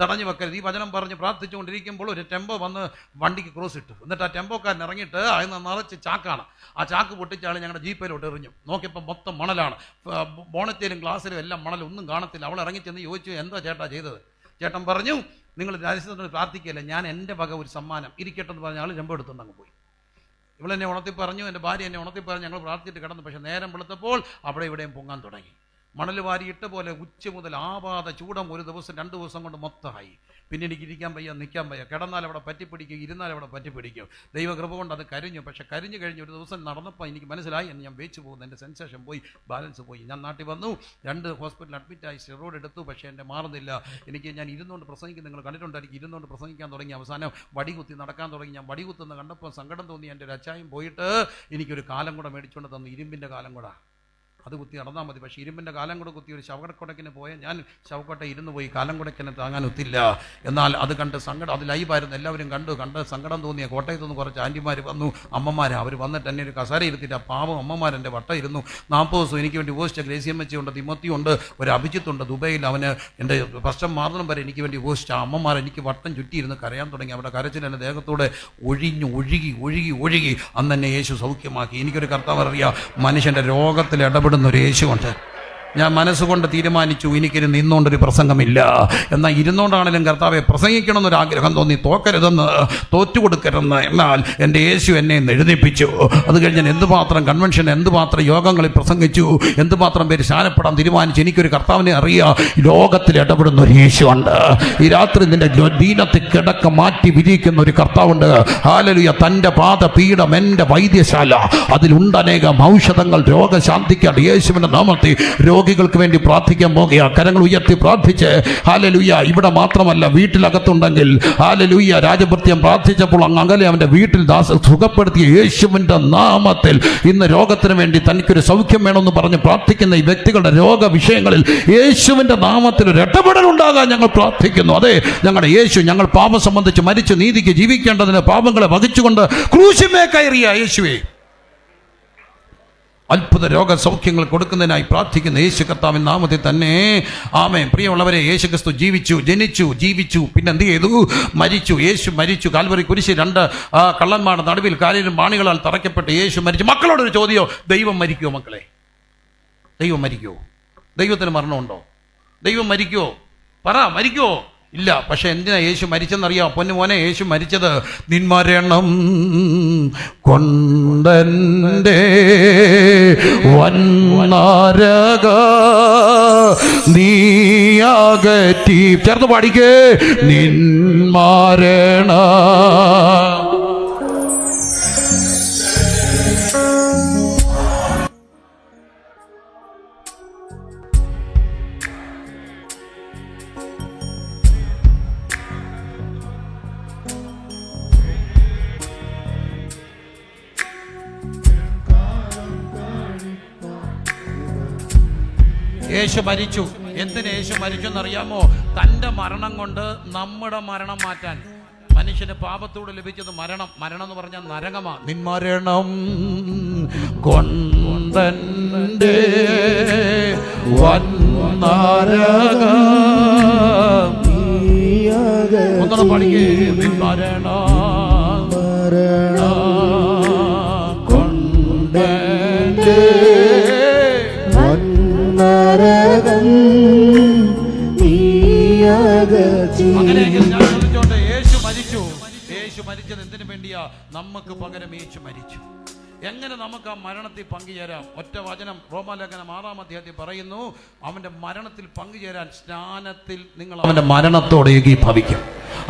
A: തടഞ്ഞു വെക്കരുത്. ഈ വചനം പറഞ്ഞ് പ്രാർത്ഥിച്ചുകൊണ്ടിരിക്കുമ്പോൾ ഒരു ടെമ്പോ വന്ന് വണ്ടിക്ക് ക്രോസ് ഇട്ടു. എന്നിട്ട് ആ ടെമ്പോക്കാരൻ ഇറങ്ങിയിട്ട് അതിന് നിറച്ച് ചാക്കാണ്. ആ ചാക്ക് പൊട്ടിച്ചാൽ ഞങ്ങളുടെ ജീപ്പിലോട്ട് എറിഞ്ഞു. നോക്കിയപ്പോൾ മൊത്തം മണലാണ്. ബോണറ്റിലും ഗ്ലാസ്സിലും എല്ലാം മണൽ, ഒന്നും കാണത്തില്ല. അവൾ ഇറങ്ങിച്ചെന്ന് ചോദിച്ചു, എന്താ ചേട്ടാ ചെയ്തത്? ചേട്ടൻ പറഞ്ഞു, നിങ്ങൾ രാജ്യത്തോട് പ്രാർത്ഥിക്കുകയല്ല, ഞാൻ എൻ്റെ വക ഒരു സമ്മാനം ഇരിക്കട്ടെ എന്ന് പറഞ്ഞ ആൾ ചെമ്പ് എടുത്തുകൊണ്ട് അങ്ങ് പോയി. ഇവളെന്നെ ഉണർത്തി പറഞ്ഞു, എൻ്റെ ഭാര്യ എന്നെ ഉണർത്തി പറഞ്ഞു. ഞങ്ങൾ പ്രാർത്ഥിച്ചിട്ട് കിടന്നു. പക്ഷേ നേരം വെളുത്തപ്പോൾ അവിടെ ഇവിടെയും പൊങ്ങാൻ തുടങ്ങി. മണൽ വാരിയിട്ട പോലെ ഉച്ച മുതൽ ആപാത ചൂടം 1 ദിവസം 2 ദിവസം കൊണ്ട് മൊത്തമായി. പിന്നെ എനിക്ക് ഇരിക്കാൻ വയ്യ, നിൽക്കാൻ വയ്യ. കിടന്നാൽ അവിടെ പറ്റിപ്പിടിക്കും, ഇരുന്നാൽ അവിടെ പറ്റിപ്പിടിക്കും. ദൈവകൃപ കൊണ്ട് അത് കരിഞ്ഞു. പക്ഷേ കരിഞ്ഞു കഴിഞ്ഞ് ഒരു ദിവസം നടന്നപ്പോൾ എനിക്ക് മനസ്സിലായി, ഞാൻ വേച്ചു പോകുന്നു. എൻ്റെ സെൻസേഷൻ പോയി, ബാലൻസ് പോയി. ഞാൻ നാട്ടിൽ വന്നു, 2 ഹോസ്പിറ്റലിൽ അഡ്മിറ്റായി, സ്റ്റെറോയിഡ് എടുത്തു. പക്ഷേ എൻ്റെ മാറുന്നില്ല. ഞാൻ ഇരുന്നുകൊണ്ട് പ്രസംഗിക്കും, നിങ്ങൾ കണ്ടിട്ടുണ്ടായിരിക്കും. ഇരുന്നുകൊണ്ട് പ്രസംഗിക്കാൻ തുടങ്ങി. അവസാനം വടികുത്തി നടക്കാൻ തുടങ്ങി. ഞാൻ വടികുത്തുന്ന കണ്ടപ്പോൾ സങ്കടം തോന്നി. എൻ്റെ ഒരു അച്ചായം പോയിട്ട് എനിക്കൊരു കാലം കൂടെ മേടിച്ചുകൊണ്ട് തന്നു, ഇരുമ്പിൻ്റെ കാലം കൂടെ. അത് കുത്തി നടന്നാൽ മതി. പക്ഷേ ഇരുമ്പിൻ്റെ കാലം കൂടെ കുത്തി ഒരു ശവകടക്കൊടക്കിന് പോയാൽ ഞാൻ ശവക്കോട്ട ഇരുന്ന് പോയി, കാലം കുടക്കിനെ താങ്ങാൻ ഒത്തില്ല. എന്നാൽ അത് കണ്ട് സങ്കടം, അത് ലൈവായിരുന്നു, എല്ലാവരും കണ്ട് സങ്കടം തോന്നിയ കോട്ടയത്തു നിന്ന് കുറച്ച് ആൻറ്റിമാർ വന്നു, അമ്മമാർ. അവർ വന്നിട്ട് എന്നെ ഒരു കസേര ഇരുത്തിയിട്ട് ആ പാവം അമ്മമാർ എൻ്റെ വട്ടം ഇരുന്നു. 40 ദിവസം എനിക്ക് വേണ്ടി ഉപയോഗിച്ച ഗ്രേസിയമ്മച്ചിയുണ്ട്, തിമോത്തിയുണ്ട്, ഒരു അഭിജിത്തുണ്ട് ദുബൈയിൽ. അവന് എൻ്റെ പ്രശ്നം മാറുന്ന വരെ എനിക്ക് വേണ്ടി ഉപയോഗിച്ച ആ അമ്മമാർ എനിക്ക് വട്ടം ചുറ്റിയിരുന്ന് കരയാൻ തുടങ്ങി. അവിടെ കരച്ചിൽ എൻ്റെ ദേഹത്തോടെ ഒഴുകി അന്ന് എന്നെ യേശു സൗഖ്യമാക്കി. എനിക്കൊരു കർത്താവ് അറിയാം, മനുഷ്യൻ്റെ രോഗത്തിൽ ഇടപെടുന്ന ഒരു യേശുവുണ്ട്. ഞാൻ മനസ്സുകൊണ്ട് തീരുമാനിച്ചു എനിക്കിന് നിന്നുകൊണ്ടൊരു പ്രസംഗമില്ല, എന്നാൽ ഇരുന്നുകൊണ്ടാണെങ്കിലും കർത്താവെ പ്രസംഗിക്കണമെന്നൊരാഗ്രഹം തോന്നി. തോക്കരുതെന്ന്, തോറ്റുകൊടുക്കരുതെന്ന്. എന്നാൽ എൻ്റെ യേശു എന്നെ എഴുന്നേൽപ്പിച്ചു. അത് കഴിഞ്ഞ് ഞാൻ എന്തുമാത്രം കൺവെൻഷൻ, എന്തുമാത്രം യോഗങ്ങളിൽ പ്രസംഗിച്ചു, എന്തുമാത്രം പേര് ശാനപ്പെടാൻ തീരുമാനിച്ചു. എനിക്കൊരു കർത്താവിനെ അറിയാം, ലോകത്തിൽ ഇടപെടുന്ന ഒരു യേശുവുണ്ട്. ഈ രാത്രി നിന്റെ ദീനത്തെ കിടക്ക മാറ്റി വിരിയിക്കുന്ന ഒരു കർത്താവുണ്ട്. ഹല്ലേലൂയ. തൻ്റെ പാദപീഠം എൻ്റെ വൈദ്യശാല, അതിലുണ്ട് അനേകം ഔഷധങ്ങൾ രോഗശാന്തിക്കാൻ. യേശുവിൻ്റെ നാമത്തിൽ രോഗികൾക്ക് വേണ്ടി പ്രാർത്ഥിക്കാൻ പോകുക. കരങ്ങൾ ഉയർത്തി പ്രാർത്ഥിച്ച് ഹല്ലേലൂയ. ഇവിടെ മാത്രമല്ല, വീട്ടിലകത്തുണ്ടെങ്കിൽ ഹല്ലേലൂയ. രാജഭൃത്യം പ്രാർത്ഥിച്ചപ്പോൾ അകലെ അവൻ്റെ വീട്ടിൽ സുഖപ്പെടുത്തിയ യേശുവിൻ്റെ നാമത്തിൽ ഇന്ന് രോഗത്തിന് വേണ്ടി തനിക്കൊരു സൗഖ്യം വേണമെന്ന് പറഞ്ഞ് പ്രാർത്ഥിക്കുന്ന ഈ വ്യക്തികളുടെ രോഗവിഷയങ്ങളിൽ യേശുവിൻ്റെ നാമത്തിൽ ഒരു ഇടപെടൽ ഉണ്ടാകാൻ ഞങ്ങൾ പ്രാർത്ഥിക്കുന്നു. അതെ, ഞങ്ങളുടെ യേശു ഞങ്ങൾ പാപം സംബന്ധിച്ച് മരിച്ചു നീതിക്ക് ജീവിക്കേണ്ടതിന് പാപങ്ങളെ വഹിച്ചുകൊണ്ട് ക്രൂശിന്മേൽ കയറിയ യേശുവേ, അത്ഭുത രോഗസൗഖ്യങ്ങൾ കൊടുക്കുന്നതിനായി പ്രാർത്ഥിക്കുന്ന യേശു കർത്താവിൻ നാമത്തിൽ തന്നെ ആമേൻ. പ്രിയമുള്ളവരെ, യേശു ക്രിസ്തു ജീവിച്ചു, പിന്നെ എന്ത് ചെയ്തു? മരിച്ചു. യേശു മരിച്ചു. കാൽവറി കുരിശിൽ 2 കള്ളന്മാരുടെ നടുവിൽ കാലിലും മാണികളാൽ തറയ്ക്കപ്പെട്ട് യേശു മരിച്ചു. മക്കളോടൊരു ചോദ്യമോ, ദൈവം മരിക്കുമോ? മക്കളെ, ദൈവം മരിക്കുമോ? ദൈവത്തിന് മരണമുണ്ടോ? ദൈവം മരിക്കുമോ? പറ, മരിക്കുമോ? ഇല്ല. പക്ഷെ എന്തിനാ യേശു മരിച്ചെന്നറിയാം? പൊന്നു മോനെ, യേശു മരിച്ചത് നിന്മരണം കൊണ്ടെൻ്റെ വന്നരക നീയകറ്റി. ചേർന്ന് പാടിക്കേ, നിന്മരണ യേശു മരിച്ചു. എന്തിന് യേശു മരിച്ചു എന്നറിയാമോ? തൻ്റെ മരണം കൊണ്ട് നമ്മുടെ മരണം മാറ്റാൻ. മനുഷ്യന് പാപത്തോട് ലഭിച്ചത് മരണം. മരണം എന്ന് പറഞ്ഞാൽ നരകമാ. നിന്മരണം കൊണ്ടെൻ്റെ വന്നരക ഒന്നും പഠിക്കേ. നിന്മരണം കൊണ്ടെൻ്റെ അങ്ങനെയെങ്കിൽ ഞാൻ ചോദിച്ചോട്ടെ, യേശു മരിച്ചത് എന്തിനു വേണ്ടിയാ? നമുക്ക് പകരം യേശു മരിച്ചു. എങ്ങനെ നമുക്ക് ആ മരണത്തിൽ പങ്കുചേരാം? ഒറ്റ വചനം റോമാലേഖനം 6-ാം അധ്യായത്തിൽ പറയുന്നു, അവൻ്റെ മരണത്തിൽ പങ്കുചേരാൻ സ്നാനത്തിൽ നിങ്ങൾ അവൻ്റെ മരണത്തോട് ഏകീഭവിക്കും.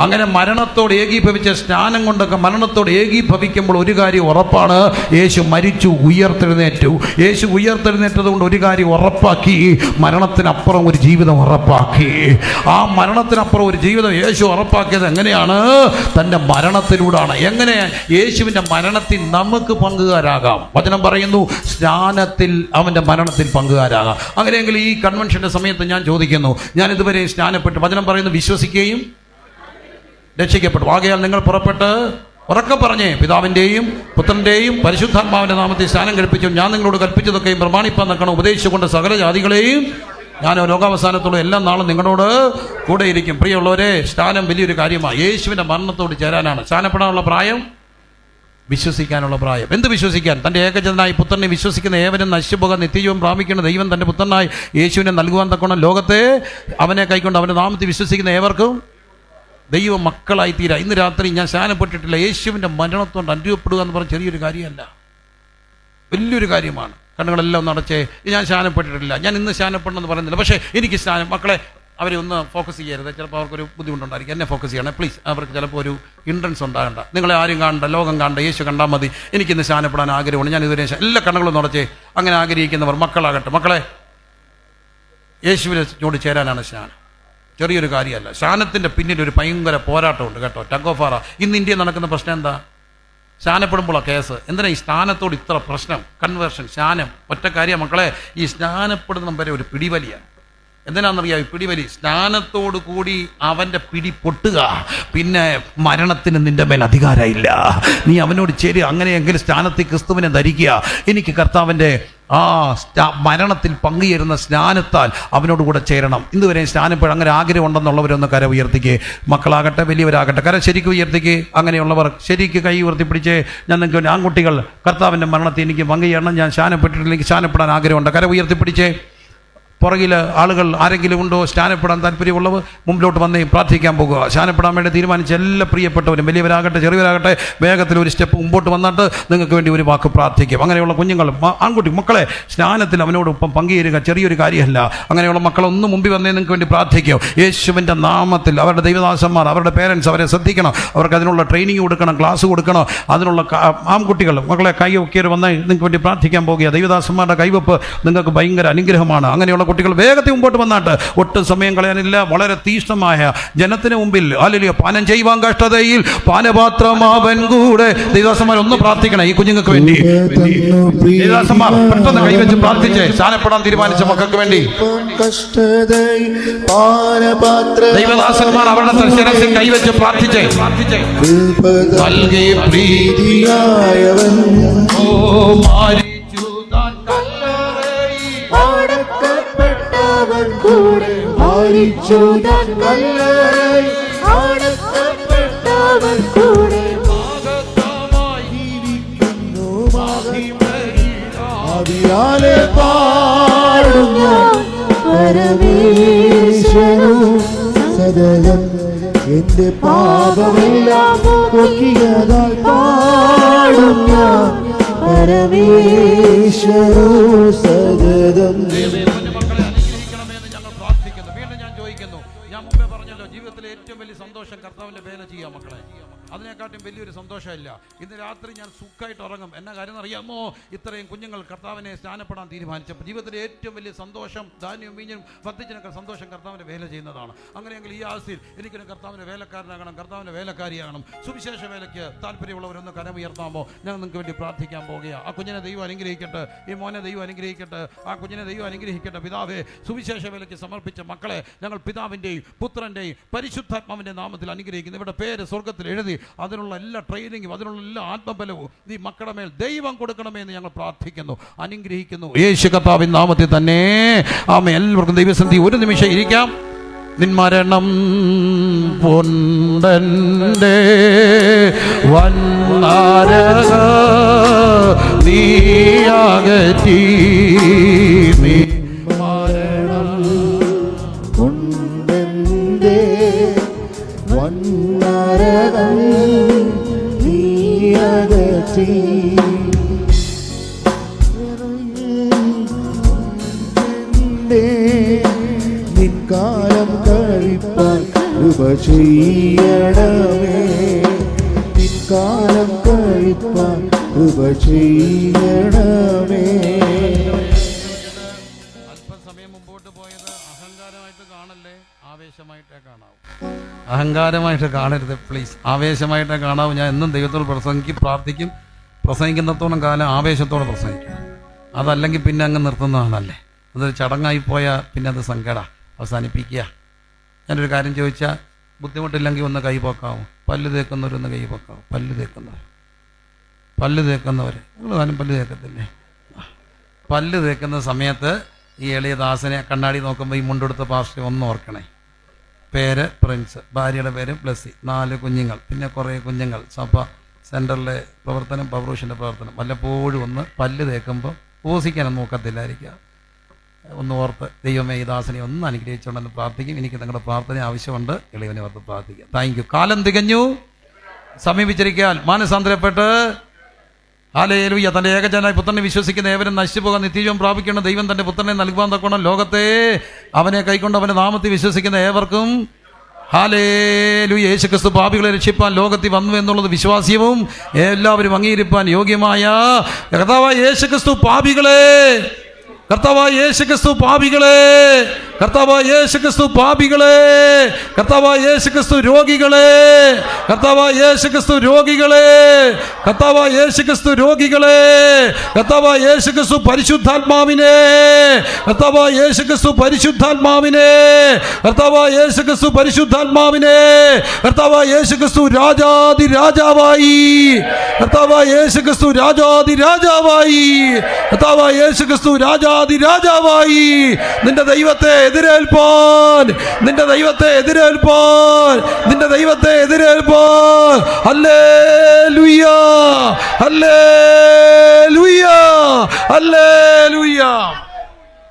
A: അങ്ങനെ മരണത്തോട് ഏകീഭവിച്ച സ്നാനം കൊണ്ടൊക്കെ മരണത്തോട് ഏകീഭവിക്കുമ്പോൾ ഒരു കാര്യം ഉറപ്പാണ്, യേശു മരിച്ചു, ഉയർത്തെഴുന്നേറ്റു. യേശു ഉയർത്തെഴുന്നേറ്റത് കൊണ്ട് ഒരു കാര്യം ഉറപ്പാക്കി, മരണത്തിനപ്പുറം ഒരു ജീവിതം ഉറപ്പാക്കി. ആ മരണത്തിനപ്പുറം ഒരു ജീവിതം യേശു ഉറപ്പാക്കിയത് എങ്ങനെയാണ്? തൻ്റെ മരണത്തിലൂടെയാണ്. എങ്ങനെ? യേശുവിൻ്റെ മരണത്തിൽ നമുക്ക് പങ്കുകാരാകാം. വചനം പറയുന്നു, സ്നാനത്തിൽ അവൻ്റെ മരണത്തിൽ പങ്കുകാരാകാം. അങ്ങനെയെങ്കിൽ ഈ കൺവെൻഷൻ്റെ സമയത്ത് ഞാൻ ചോദിക്കുന്നു, ഞാൻ ഇതുവരെ സ്നാനപ്പെട്ടു, വചനം പറയുന്നു വിശ്വസിക്കുകയും രക്ഷിക്കപ്പെട്ടു. ആകയാൽ നിങ്ങൾ പുറപ്പെട്ട് ഉറക്കെ പറഞ്ഞേ, പിതാവിൻ്റെയും പുത്രൻ്റെയും പരിശുദ്ധാത്മാവിൻ്റെ നാമത്തിൽ സ്നാനം കഴിപ്പിച്ചു ഞാൻ നിങ്ങളോട് കൽപ്പിച്ചതൊക്കെയും പ്രമാണിപ്പാൻ നിൽക്കണം. ഉപദേശിച്ചുകൊണ്ട് സകല ജാതികളെയും ഞാൻ ലോകാവസാനത്തോളം എല്ലാ നാളും നിങ്ങളോട് കൂടെ ഇരിക്കും. പ്രിയമുള്ളവരെ, സ്നാനം വലിയൊരു കാര്യമാണ്. യേശുവിൻ്റെ മരണത്തോട് ചേരാനാണ്. സ്നാനപ്പെടാനുള്ള പ്രായം, വിശ്വസിക്കാനുള്ള പ്രായം. എന്ത് വിശ്വസിക്കാൻ? തൻ്റെ ഏകജനായി പുത്രനെ വിശ്വസിക്കുന്ന ഏവനും നശിച്ചുപോകാൻ നിത്യജീവൻ പ്രാപിക്കുന്ന ദൈവം തൻ്റെ പുത്രനായി യേശുവിനെ നൽകുവാൻ തക്കണം ലോകത്തെ അവനെ കൈക്കൊണ്ട് അവൻ്റെ നാമത്തിൽ വിശ്വസിക്കുന്ന ഏവർക്കും ദൈവ മക്കളായി തീരാ. ഇന്ന് രാത്രി ഞാൻ സ്നാനപ്പെട്ടിട്ടില്ല, യേശുവിൻ്റെ മരണത്തോട് അനുഭവപ്പെടുക എന്ന് പറഞ്ഞ ചെറിയൊരു കാര്യമല്ല, വലിയൊരു കാര്യമാണ്. കണ്ണുകളെല്ലാം നടച്ചേ, ഞാൻ സ്നാനപ്പെട്ടിട്ടില്ല, ഞാൻ ഇന്ന് സ്നാനപ്പെടണമെന്ന് പറയുന്നില്ല. പക്ഷേ എനിക്ക് സ്നാനം, മക്കളെ അവരെ ഒന്ന് ഫോക്കസ് ചെയ്യരുത്. ചിലപ്പോൾ അവർക്കൊരു ബുദ്ധിമുട്ടുണ്ടായിരിക്കും. എന്നെ ഫോക്കസ് ചെയ്യണേ പ്ലീസ്. അവർക്ക് ചിലപ്പോൾ ഒരു ഇൻട്രൻസ് ഉണ്ടാകണ്ട. നിങ്ങളെ ആരും കാണണ്ട, ലോകം കാണണ്ട, യേശു കണ്ടാൽ മതി. എനിക്കിന്ന് സ്നാനപ്പെടാൻ ആഗ്രഹമുണ്ട്, ഞാൻ ഇതുവരെ എല്ലാ കണ്ണുകളും നടച്ചേ. അങ്ങനെ ആഗ്രഹിക്കുന്നവർ മക്കളാകട്ടെ. മക്കളെ, യേശുവിനോട് ചേരാനാണ് സ്നാനം. ചെറിയൊരു കാര്യമല്ല. സ്നാനത്തിൻ്റെ പിന്നിൽ ഒരു ഭയങ്കര പോരാട്ടമുണ്ട് കേട്ടോ, ടഗ് ഓഫ് വാർ. ഇന്ന് ഇന്ത്യയിൽ നടക്കുന്ന പ്രശ്നം എന്താ? സ്നാനപ്പെടുമ്പോഴാണ് കേസ്. എന്തിനാ ഈ സ്നാനത്തോട് ഇത്ര പ്രശ്നം? കൺവേർഷൻ, സ്നാനം, ഒറ്റ കാര്യം മക്കളെ, ഈ സ്നാനപ്പെടുന്ന വരെ ഒരു പിടിവലിയാണ്. എന്തിനാണെന്നറിയാം ഈ പിടിവലി? സ്നാനത്തോടു കൂടി അവൻ്റെ പിടി പൊട്ടുക, പിന്നെ മരണത്തിന് നിന്റെ മേൽ അധികാരമില്ല. നീ അവനോട് ചേരുക. അങ്ങനെയെങ്കിൽ സ്നാനത്തിൽ ക്രിസ്തുവിനെ ധരിക്കുക. എനിക്ക് കർത്താവിൻ്റെ മരണത്തിൽ പങ്കുചേരുന്ന സ്നാനത്താൽ അവനോട് കൂടെ ചേരണം. ഇന്നുവരെ സ്നാനപ്പോൾ അങ്ങനെ ആഗ്രഹം ഉണ്ടെന്നുള്ളവരൊന്ന് കര ഉയർത്തിക്ക്. മക്കളാകട്ടെ വലിയവരാകട്ടെ, കര ശരിക്കും ഉയർത്തിക്ക്. അങ്ങനെയുള്ളവർ ശരിക്ക് കൈ ഉയർത്തിപ്പിടിച്ച്, ഞാൻ നിങ്ങൾക്ക് ആൺകുട്ടികൾ കർത്താവിൻ്റെ മരണത്തിൽ എനിക്ക് പങ്കുചേരണം, ഞാൻ സ്നാനപ്പെട്ടിട്ടില്ലെങ്കിൽ സ്നാനപ്പെടാൻ ആഗ്രഹമുണ്ട്, കര ഉയർത്തിപ്പിടിച്ച്. പുറകിൽ ആളുകൾ ആരെങ്കിലും ഉണ്ടോ സ്നാനപ്പെടാൻ താല്പര്യമുള്ളവർ? മുമ്പിലോട്ട് വന്നേ പ്രാർത്ഥിക്കാൻ പോകുക. സ്നാനപ്പെടാൻ വേണ്ടി തീരുമാനിച്ച എല്ലാ പ്രിയപ്പെട്ടവരും, വലിയവരാകട്ടെ ചെറിയവരാകട്ടെ, വേഗത്തിൽ ഒരു സ്റ്റെപ്പ് മുമ്പോട്ട് വന്നിട്ട് നിങ്ങൾക്ക് വേണ്ടി ഒരു വാക്ക് പ്രാർത്ഥിക്കും. അങ്ങനെയുള്ള കുഞ്ഞുങ്ങൾ, ആൺകുട്ടി മക്കളെ, സ്നാനത്തിൽ അവനോടൊപ്പം പങ്കുചേരുക ചെറിയൊരു കാര്യമല്ല. അങ്ങനെയുള്ള മക്കളൊന്നും മുമ്പിൽ വന്നേ നിങ്ങൾക്ക് വേണ്ടി പ്രാർത്ഥിക്കും. യേശുവിൻ്റെ നാമത്തിൽ അവരുടെ ദൈവദാസന്മാർ, അവരുടെ പേരൻസ് അവരെ ശ്രദ്ധിക്കണം. അവർക്ക് അതിനുള്ള ട്രെയിനിങ് കൊടുക്കണം, ക്ലാസ് കൊടുക്കണം. അതിനുള്ള ആൺകുട്ടികൾ മക്കളെ കൈവൊക്കെ വന്ന് നിങ്ങൾക്ക് വേണ്ടി പ്രാർത്ഥിക്കാൻ പോകുക. ദൈവദാസന്മാരുടെ കൈവപ്പ് നിങ്ങൾക്ക് ഭയങ്കര അനുഗ്രഹമാണ്. അങ്ങനെയുള്ള കുട്ടികൾ വേഗത്തിൽ മുമ്പോട്ട് വന്നാട്ട്, ഒട്ടും സമയം കളയാനില്ല. വളരെ തീഷ്ണമായ ജനത്തിന് മുമ്പിൽ ഹല്ലേലൂയ പാനം ചെയ്യുവാൻ കഷ്ടതയിൽ പാനപാത്രമാവൻ കൂടെ. ദൈവദാസന്മാർ ഒന്ന് പ്രാർത്ഥിക്കണം ഈ കുഞ്ഞുങ്ങൾക്ക് വേണ്ടി. ദൈവദാസന്മാർ പെട്ടെന്ന് കൈവച്ച് പ്രാർത്ഥിച്ച് സ്നാനപ്പെടാൻ തീരുമാനിച്ച മക്കൾക്ക് വേണ്ടി. ദൈവദാസന്മാർ അവരുടെ ശിരസിൽ കൈവച്ച് പ്രാർത്ഥിച്ച് നൽകി പ്രീതിയായവൻ
D: കൂടെ മരിച്ചു താൻ കല്ലറയിൽ അടക്കപ്പെട്ടവൻ കൂടെ മഹത്വമായി ജീവിക്കുന്നു
B: ആദിയാലെ പാടും ഞാൻ പരമേശ്വരൻ സദയം എന്റെ പാപമെല്ലാം പോക്കിയതാൽ പാടും ഞാൻ പരമേശ്വരൻ സദയം.
A: ഞാൻ മുമ്പേ പറഞ്ഞല്ലോ, ജീവിതത്തിലെ ഏറ്റവും വലിയ സന്തോഷം കർത്താവിൻ്റെ വേല ചെയ്യാം മക്കളെ. അതിനെക്കാട്ടും വലിയൊരു സന്തോഷമില്ല. ഇന്ന് രാത്രി ഞാൻ സുഖമായിട്ട് ഉറങ്ങും. എന്നാ കാര്യം അറിയാമോ? ഇത്രയും കുഞ്ഞുങ്ങൾ കർത്താവിനെ സ്നാനപ്പെടാൻ തീരുമാനിച്ചപ്പോൾ ജീവിതത്തിലെ ഏറ്റവും വലിയ സന്തോഷം, ധാന്യവും വീഞ്ഞും വർദ്ധിച്ചതിനൊക്കെ സന്തോഷം കർത്താവിൻ്റെ വേല ചെയ്യുന്നതാണ്. അങ്ങനെയെങ്കിൽ ഈ ആഴ്ചയിൽ എനിക്കൊരു കർത്താവിൻ്റെ വേലക്കാരനാകണം, കർത്താവിൻ്റെ വേലക്കാരിയാകണം. സുവിശേഷ വേലയ്ക്ക് താല്പര്യമുള്ളവരൊന്ന് കരമുയർത്താമോ? ഞാൻ നിങ്ങൾക്ക് വേണ്ടി പ്രാർത്ഥിക്കാൻ പോകുകയാണ്. ആ കുഞ്ഞിനെ ദൈവം അനുഗ്രഹിക്കട്ടെ, ഈ മോനെ ദൈവം അനുഗ്രഹിക്കട്ടെ, ആ കുഞ്ഞിനെ ദൈവം അനുഗ്രഹിക്കട്ടെ. പിതാവേ, സുവിശേഷ വേലയ്ക്ക് സമർപ്പിച്ച മക്കളെ ഞങ്ങൾ പിതാവിൻ്റെയും പുത്രൻ്റെയും പരിശുദ്ധാത്മാവിൻ്റെ നാമത്തിൽ അനുഗ്രഹിക്കുന്നു. ഇവിടെ പേര് സ്വർഗത്തിൽ എഴുതി അതിനുള്ള എല്ലാ ട്രെയിനിങ്ങും അതിനുള്ള എല്ലാ ആത്മബലവും ഈ മക്കളുടെ മേൽ ദൈവം കൊടുക്കണമേ എന്ന് ഞങ്ങൾ പ്രാർത്ഥിക്കുന്നു, അനുഗ്രഹിക്കുന്നു യേശു കർത്താവിൻ നാമത്തിൽ തന്നെ. ആമേൻ. എല്ലാവർക്കും ദൈവസന്നിധി ഒരു നിമിഷം ഇരിക്കാം. നിന്മരണം പൊണ്ടന്റെ വന്നരക നീയാകറ്റി
B: നിൻകാലം കഴിപ്പാൻ കൃപ ചെയ്യണമേ, നിൻകാലം കഴിപ്പാൻ കൃപ ചെയ്യണമേ.
A: അല്പസമയം മുമ്പോട്ട് പോയത് അഹങ്കാരമായിട്ട് കാണല്ലേ, ആവേശമായിട്ടേ കാണാവൂ. അഹങ്കാരമായിട്ട് കാണരുത് പ്ലീസ്, ആവേശമായിട്ടേ കാണാവൂ. ഞാൻ എന്നും ദൈവത്തോട് പ്രാർത്ഥിക്കും. പ്രസംഗിക്കുന്നിടത്തോളം കാലം ആവേശത്തോടെ പ്രസംഗിക്കും. അതല്ലെങ്കിൽ പിന്നെ അങ്ങ് നിർത്തുന്നതാണല്ലേ. അതൊരു ചടങ്ങായിപ്പോയാൽ പിന്നെ അത് സങ്കടം. അവസാനിപ്പിക്കുക. ഞാനൊരു കാര്യം ചോദിച്ചാൽ ബുദ്ധിമുട്ടില്ലെങ്കിൽ ഒന്ന് കൈ പൊക്കാവും. പല്ല് തേക്കുന്നവരൊന്ന് കൈ പൊക്കാവും. പല്ല് തേക്കുന്നവർ നിങ്ങളും പല്ല് തേക്കത്തില്ലേ? പല്ല് തേക്കുന്ന സമയത്ത് ഈ എളിയ ദാസനെ കണ്ണാടി നോക്കുമ്പോൾ ഈ മുണ്ടെടുത്ത പാസ്റ്റർ ഒന്ന് ഓർക്കണേ. പേര് പ്രിൻസ്, ഭാര്യയുടെ പേര് ബ്ലസ്സി, 4 കുഞ്ഞുങ്ങൾ, പിന്നെ കുറേ കുഞ്ഞുങ്ങൾ. സഭ സെൻറ്ററിലെ പ്രവർത്തനം, പൗരോഷിൻ്റെ പ്രവർത്തനം. വല്ലപ്പോഴും ഒന്ന് പല്ല് തേക്കുമ്പോൾ ഓസിക്കാനൊന്നും നോക്കത്തില്ലായിരിക്കുക. ഒന്ന് ഓർത്ത് ദൈവമേ ഈ ദാസനെ ഒന്ന് അനുഗ്രഹിച്ചുകൊണ്ടെന്ന് പ്രാർത്ഥിക്കും. എനിക്ക് നിങ്ങളുടെ പ്രാർത്ഥന ആവശ്യമുണ്ട്. ഇളയവനെ ഓർത്ത് പ്രാർത്ഥിക്കാം. Thank you. കാലം തികഞ്ഞു, സമീപിച്ചിരിക്കാൻ മാനസാന്തരപ്പെട്ട് ഹല്ലേലൂയ തൻ്റെ ഏകജനായ പുത്രനെ വിശ്വസിക്കുന്ന ഏവരും നശിച്ചു പോകാൻ നിത്യജീവൻ പ്രാപിക്കണം. ദൈവം തൻ്റെ പുത്രനെ നൽകുവാൻ തക്കണം ലോകത്തെ അവനെ കൈക്കൊണ്ട് അവൻ്റെ നാമത്തിൽ വിശ്വസിക്കുന്ന ഏവർക്കും ഹല്ലേലൂയ. യേശുക്രിസ്തു പാപികളെ രക്ഷിപ്പാൻ ലോകത്തിൽ വന്നു എന്നുള്ളത് വിശ്വാസ്യവും എല്ലാവരും അംഗീകരിപ്പാൻ യോഗ്യമായ കർത്താവായ യേശുക്രിസ്തു പാപികളെ കർത്താവായ യേശുക്രിസ്തു പാപികളെ, കർത്താവായ യേശുക്രിസ്തു രോഗികളെ, കർത്താവായ യേശുക്രിസ്തു രോഗികളെ, കർത്താവായ യേശുക്രിസ്തു രോഗികളെ, കർത്താവായ യേശുക്രിസ്തു പരിശുദ്ധാത്മാവിനെ, കർത്താവായ യേശുക്രിസ്തു പരിശുദ്ധാത്മാവിനെ, കർത്താവായ യേശുക്രിസ്തു പരിശുദ്ധാത്മാവിനെ, കർത്താവായ യേശുക്രിസ്തു രാജാതി രാജാവായി, കർത്താവായ യേശുക്രിസ്തു രാജാതി രാജാവായി, കർത്താവായ യേശുക്രിസ്തു രാജാതി രാജാവായി. നിന്റെ ദൈവത്തെ എതിരേൽപ്പാൻ, നിന്റെ ദൈവത്തെ എതിരേൽപ്പാൻ, നിന്റെ ദൈവത്തെ എതിരേൽപ്പാൻ. Hallelujah, hallelujah, hallelujah.